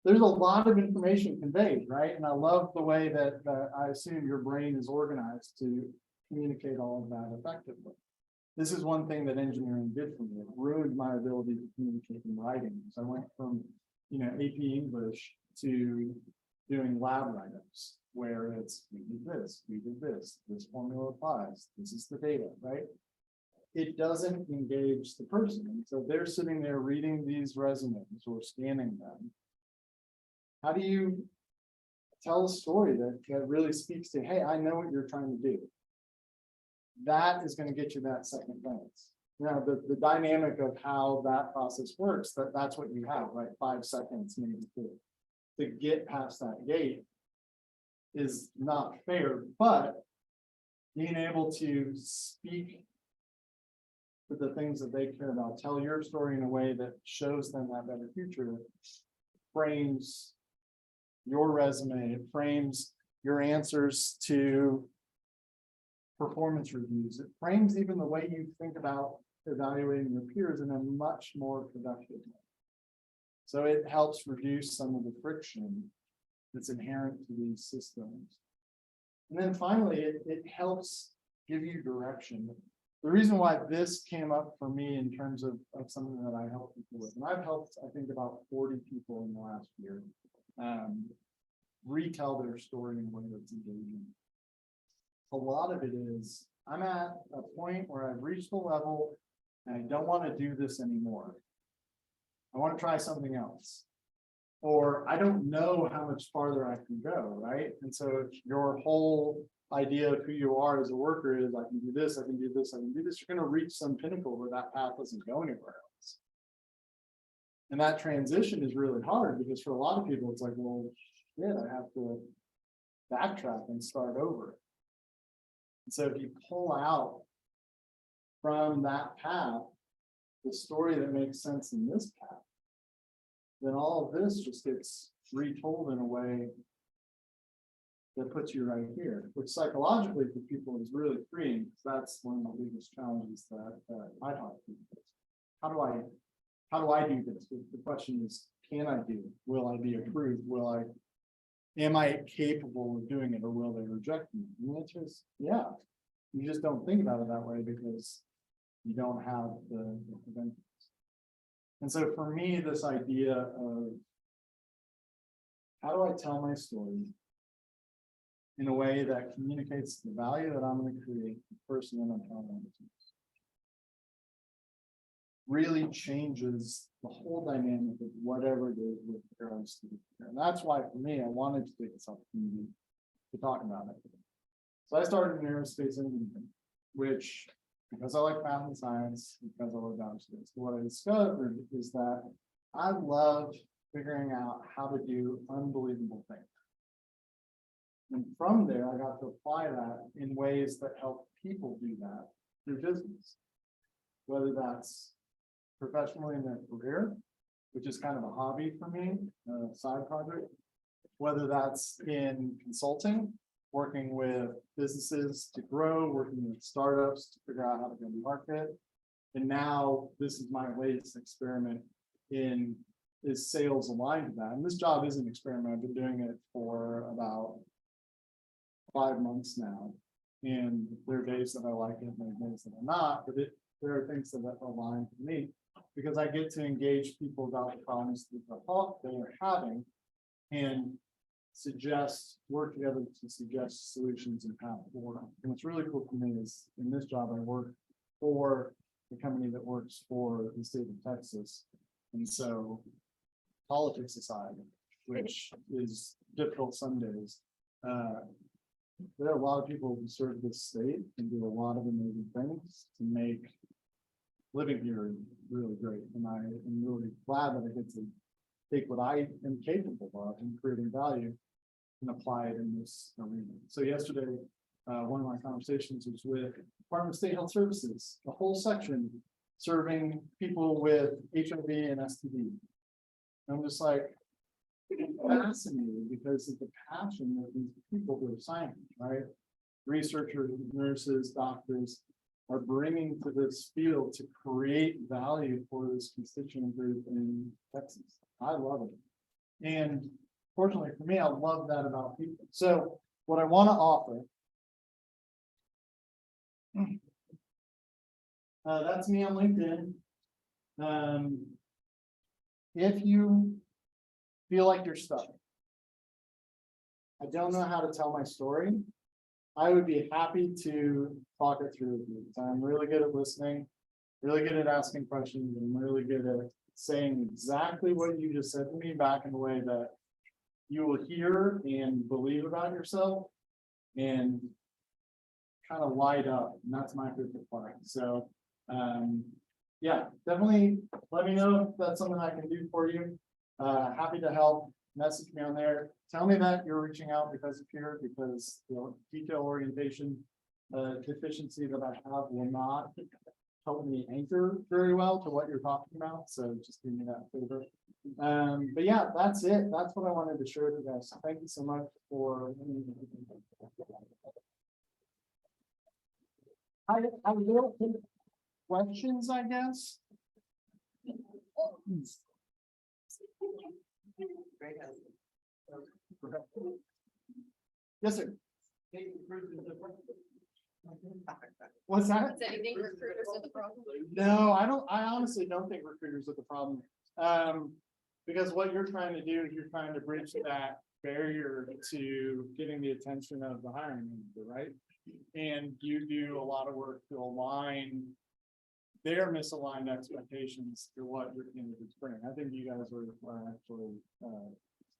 There's a lot of information conveyed, right? And I love the way that I assume your brain is organized to communicate all of that effectively. This is one thing that engineering did for me. It ruined my ability to communicate in writing. So I went from, AP English to doing lab write-ups where it's, we did this formula applies, this is the data, right? It doesn't engage the person. And so they're sitting there reading these resumes or scanning them. How do you tell a story that really speaks to, hey, I know what you're trying to do? That is going to get you that second glance. Now, the dynamic of how that process works, that's what you have, right? 5 seconds maybe to get past that gate is not fair, but being able to speak to the things that they care about, tell your story in a way that shows them that better future, frames your resume, it frames your answers to performance reviews. It frames even the way you think about evaluating your peers in a much more productive way. So it helps reduce some of the friction that's inherent to these systems. And then finally, it helps give you direction. The reason why this came up for me in terms of something that I help people with, and I've helped, I think, about 40 people in the last year retell their story in a way that's engaging. A lot of it is, I'm at a point where I've reached the level and I don't want to do this anymore. I want to try something else. Or I don't know how much farther I can go, right? And so if your whole idea of who you are as a worker is, I can do this, I can do this, I can do this, you're going to reach some pinnacle where that path doesn't go anywhere else. And that transition is really hard because for a lot of people, it's like, well, shit, I have to backtrack and start over. And so if you pull out from that path the story that makes sense in this path, then all of this just gets retold in a way that puts you right here, which psychologically for people is really freeing, because that's one of the biggest challenges that I talk to people. How do I do this? The question is, can I do it? Will I be approved? Am I capable of doing it, or will they reject me? And the answer is, yeah. You just don't think about it that way because you don't have the benefits. And so for me, this idea of how do I tell my story in a way that communicates the value that I'm going to create the person that I'm telling them to, really changes the whole dynamic of whatever it is with regards to the. And that's why for me, I wanted to take this opportunity to talk about it. So I started in aerospace engineering, which, because I like math and science, because I love aerospace, what I discovered is that I love figuring out how to do unbelievable things. And from there, I got to apply that in ways that help people do that through business, whether that's professionally in their career, which is kind of a hobby for me, a side project, whether that's in consulting, working with businesses to grow, working with startups to figure out how to go to market. And now this is my latest experiment in, is sales aligned to that? And this job is an experiment. I've been doing it for about 5 months now. And there are days that I like it and there are days that I'm not, but there are things that align for me because I get to engage people about the problems that they're having and work together to suggest solutions and path forward. And what's really cool for me is in this job, I work for the company that works for the state of Texas. And so politics aside, which is difficult some days, there are a lot of people who serve this state and do a lot of amazing things to make living here really great. And I am really glad that I get to take what I am capable of in creating value and apply it in this arena. So yesterday, one of my conversations was with Department of State Health Services, a whole section serving people with HIV and STD. I'm just like fascinated because of the passion that these people who are scientists, right? Researchers, nurses, doctors are bringing to this field to create value for this constituent group in Texas. I love it. And fortunately for me, I love that about people. So what I want to offer, that's me on LinkedIn. If you feel like you're stuck, I don't know how to tell my story, I would be happy to talk it through with you. I'm really good at listening, really good at asking questions, and really good at saying exactly what you just said to me back in the way that you will hear and believe about yourself and kind of light up. And that's my favorite part. So yeah, definitely let me know if that's something I can do for you. Happy to help. Message me on there. Tell me that you're reaching out because of here, because the detail orientation deficiency that I have will not help me anchor very well to what you're talking about. So just give me that favor. But yeah, that's it. That's what I wanted to share with you guys. Thank you so much for. I will take questions, I guess. Yes, sir. What's that? Do you think recruiters are the problem? No, I honestly don't think recruiters are the problem. Because what you're trying to do is you're trying to bridge that barrier to getting the attention of the hiring manager, right? And you do a lot of work to align their misaligned expectations to what your candidates bring. I think you guys are actually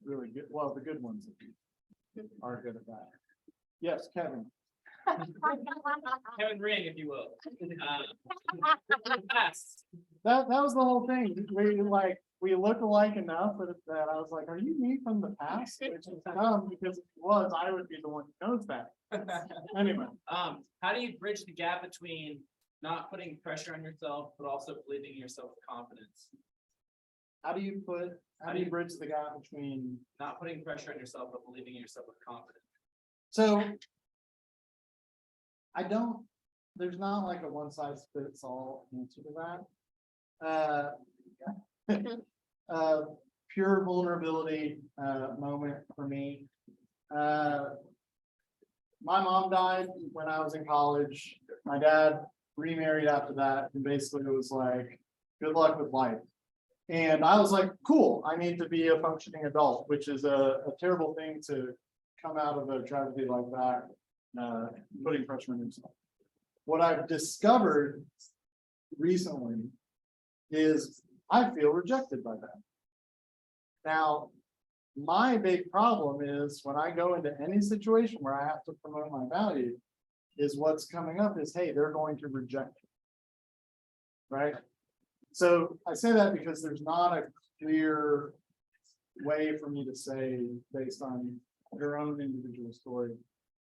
really good. Well, the good ones are good at that. Yes, Kevin. Kevin Ring, if you will. That was the whole thing. We look alike enough that I was like, are you me from the past? Which is dumb because if it was, I would be the one who knows that. Anyway. How do you bridge the gap between not putting pressure on yourself, but also believing in yourself with confidence? How do you bridge the gap between Not putting pressure on yourself, but believing in yourself with confidence. So there's not like a one size fits all answer to that. Pure vulnerability moment for me. My mom died when I was in college. My dad remarried after that, and basically it was like, good luck with life. And I was like, cool, I need to be a functioning adult, which is a terrible thing to come out of a tragedy like that, putting pressure on yourself. What I've discovered recently is I feel rejected by that. Now, my big problem is when I go into any situation where I have to promote my value, is what's coming up is, hey, they're going to reject you. Right? So I say that because there's not a clear way for me to say based on your own individual story.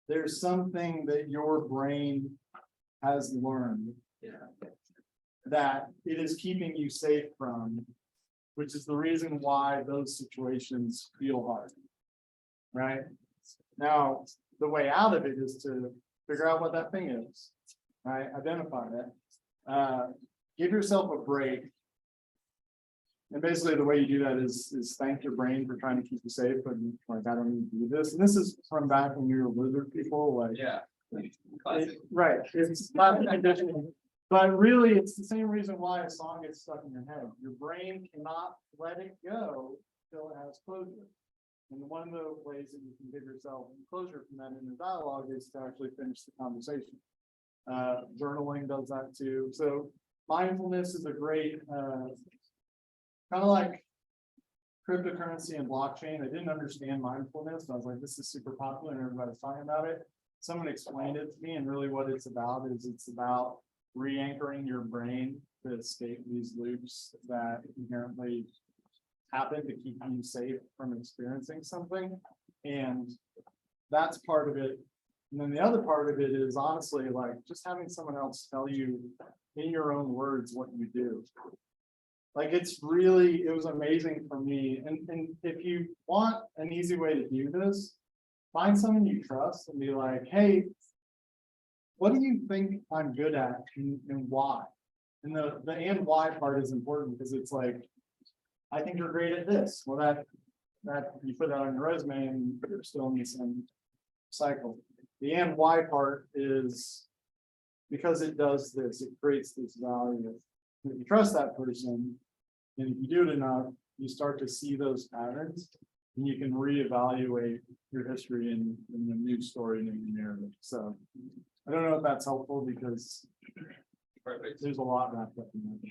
There's something that your brain has learned that it is keeping you safe from, which is the reason why those situations feel hard. Right? Now, the way out of it is to figure out what that thing is, right? Identify it. Give yourself a break. And basically the way you do that is thank your brain for trying to keep you safe, and like, I don't need to do this. And this is from back when you were lizard people, like right. It's not conditioning. But really it's the same reason why a song gets stuck in your head. Your brain cannot let it go until it has closure. And one of the ways that you can give yourself closure from that inner dialogue is to actually finish the conversation. Journaling does that too. So mindfulness is a great, kind of like cryptocurrency and blockchain. I didn't understand mindfulness. I was like, this is super popular and everybody's talking about it. Someone explained it to me, and really what it's about is it's about re-anchoring your brain to escape these loops that inherently happen to keep you safe from experiencing something. And that's part of it. And then the other part of it is honestly like just having someone else tell you in your own words what you do. Like it was amazing for me. And if you want an easy way to do this, find someone you trust and be like, hey, what do you think I'm good at and why? And the and why part is important because it's like, I think you're great at this. Well, that you put that on your resume and you're still in the same cycle. The and why part is because it does this, it creates this value. If you trust that person, and if you do it enough, you start to see those patterns and you can reevaluate your history in a new story and a new narrative. So I don't know if that's helpful because there's a lot wrapped up in that.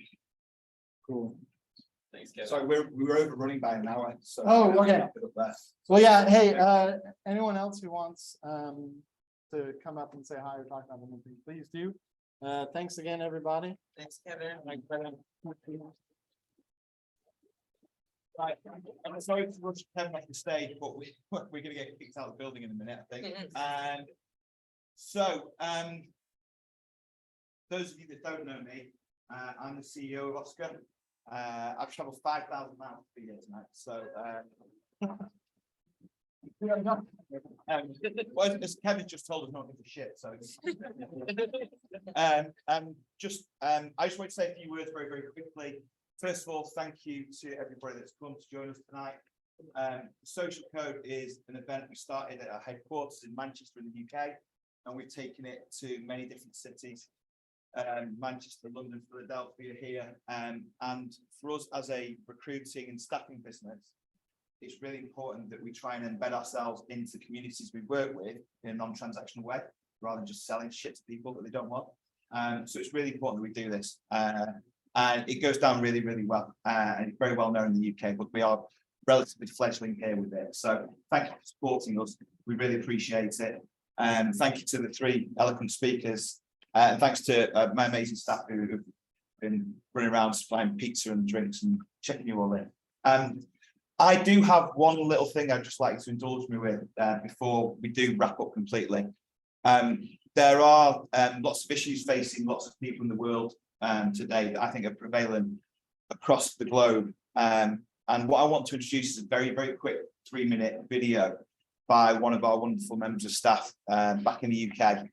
Cool. Thanks, Kevin. Sorry, we were overrunning by an hour, so. Oh, okay. Well, yeah, hey, anyone else who wants to come up and say hi or talk about anything, please do. Thanks again, everybody. Thanks, Kevin. Right, I'm sorry to rush Kevin off the stage, but we're gonna get kicked out of the building in a minute, I think. So, those of you that don't know me, I'm the CEO of Oscar. I've traveled 5,000 miles to be here tonight, so well, as Kevin just told us not to give a shit, so I just want to say a few words very, very quickly. First of all, thank you to everybody that's come to join us tonight. SocialCode is an event we started at our headquarters in Manchester in the UK, and we've taken it to many different cities. Manchester, London, Philadelphia here, and for us as a recruiting and staffing business, it's really important that we try and embed ourselves into the communities we work with in a non-transactional way, rather than just selling shit to people that they don't want. So it's really important that we do this, and it goes down really, really well, and it's very well known in the UK, but we are relatively fledgling here with it. So thank you for supporting us. We really appreciate it. And thank you to the three eloquent speakers. And thanks to my amazing staff who have been running around supplying pizza and drinks and checking you all in. I do have one little thing I'd just like to indulge me with before we do wrap up completely. There are lots of issues facing lots of people in the world today that I think are prevalent across the globe. And what I want to introduce is a very, very quick 3-minute video by one of our wonderful members of staff back in the UK.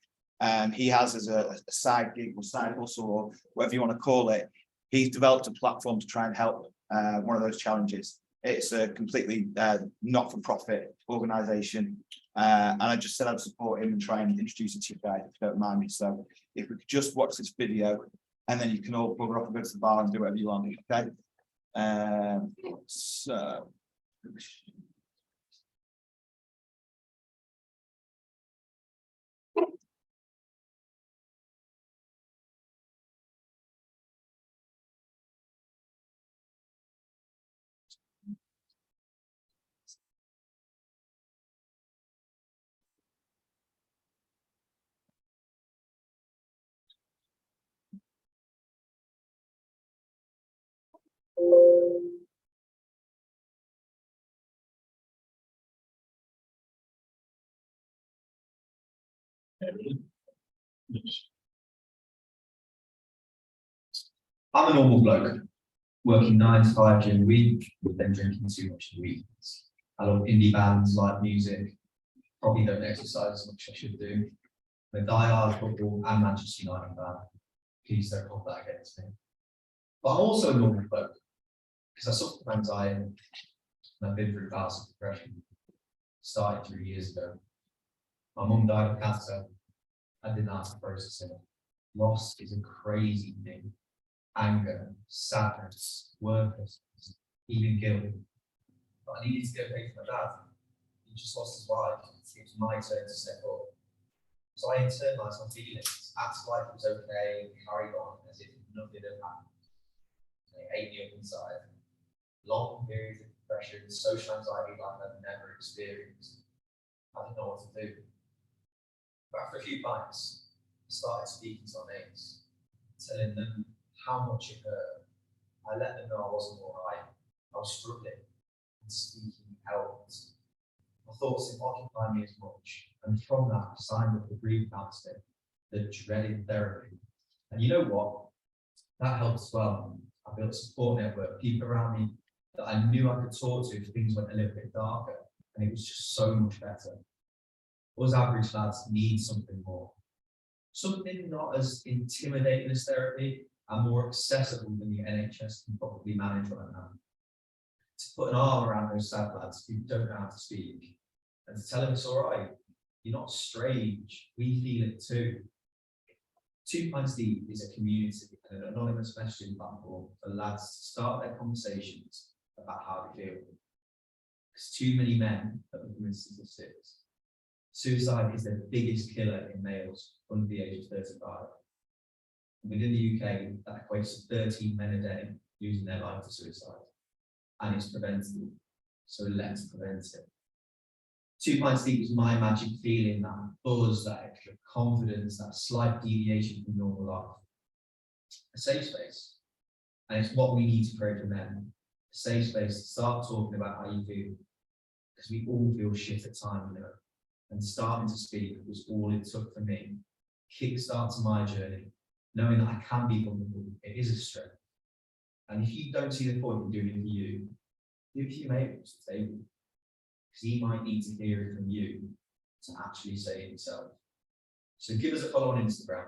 He has as a side gig or side hustle or whatever you want to call it, he's developed a platform to try and help one of those challenges. It's a completely not-for-profit organisation, and I just said I'd support him and try and introduce it to you guys if you don't mind me. So if we could just watch this video, and then you can all bugger off and go to the bar and do whatever you want, okay? So. I'm a normal bloke, working 9 to 5 during the week, then drinking too much in the weekends. I love indie bands, live music, probably don't exercise as much as I should do. I'm a diehard football and Manchester United fan. Please don't hold that against me. But I'm also a normal bloke, because I suffer from anxiety and I've been through bouts of depression. Started 3 years ago. My mum died of cancer. I didn't have to process it. Loss is a crazy thing. Anger, sadness, worthlessness, even guilt. But I needed to get paid for my dad. he just lost his wife. It was my turn to step up. So I internalized my feelings, acted like it was okay, and carried on as if nothing had happened. And it ate me up inside. Long periods of depression, social anxiety like I've never experienced. I didn't know what to do. But after a few pints, I started speaking to my mates, telling them how much it hurt. I let them know I wasn't all right. I was struggling, and speaking helped. My thoughts didn't occupy me as much, and from that, I signed up for grief counselling, the dreaded therapy. And you know what? That helped as well. I built a support network, people around me that I knew I could talk to if things went a little bit darker, and it was just so much better. Us average lads need something more. Something not as intimidating as therapy and more accessible than the NHS can probably manage right now. To put an arm around those sad lads who don't know how to speak, and to tell them it's all right, you're not strange, we feel it too. 2 Pints Deep is a community and an anonymous messaging platform for lads to start their conversations about how they feel. Because too many men are becoming statistics. Suicide is the biggest killer in males under the age of 35. And within the UK, that equates to 13 men a day losing their life to suicide. And it's preventable, so let's prevent it. 2 Pints Deep is my magic feeling, that buzz, that extra confidence, that slight deviation from normal life. A safe space. And it's what we need to create for men. A safe space to start talking about how you feel. Because we all feel shit at times, you know. And starting to speak was all it took for me. Kickstart to my journey, knowing that I can be vulnerable. It is a strength. And if you don't see the point in doing it for you, give it to your mate across the table. Because he might need to hear it from you to actually say it himself. So give us a follow on Instagram.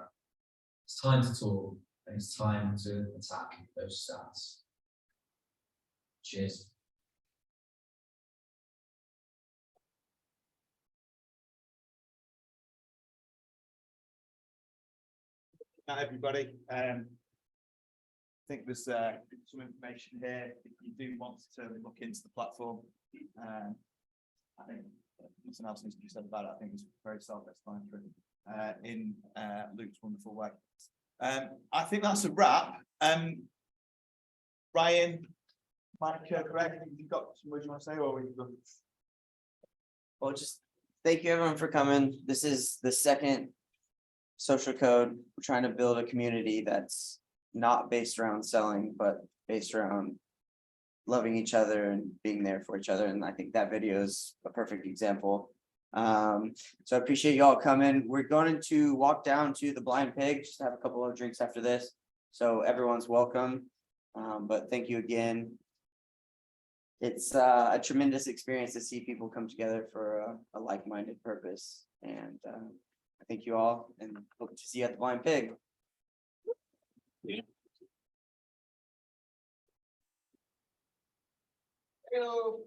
It's time to talk, and it's time to attack those stats. Cheers. Not everybody. I think there's some information here if you do want to look into the platform. I think nothing else needs to be said about it. I think it's very self-explanatory in Luke's wonderful way. I think that's a wrap. Ryan, Mike, correct? You've got some words you want to say, or we've done? Well, just thank you everyone for coming. This is the second social code. We're trying to build a community that's not based around selling, but based around loving each other and being there for each other. And I think that video is a perfect example. So I appreciate you all coming. We're going to walk down to the Blind Pig, just have a couple of drinks after this. So everyone's welcome. But thank you again. It's a tremendous experience to see people come together for a like-minded purpose. And I thank you all and hope to see you at the Blind Pig. Hello.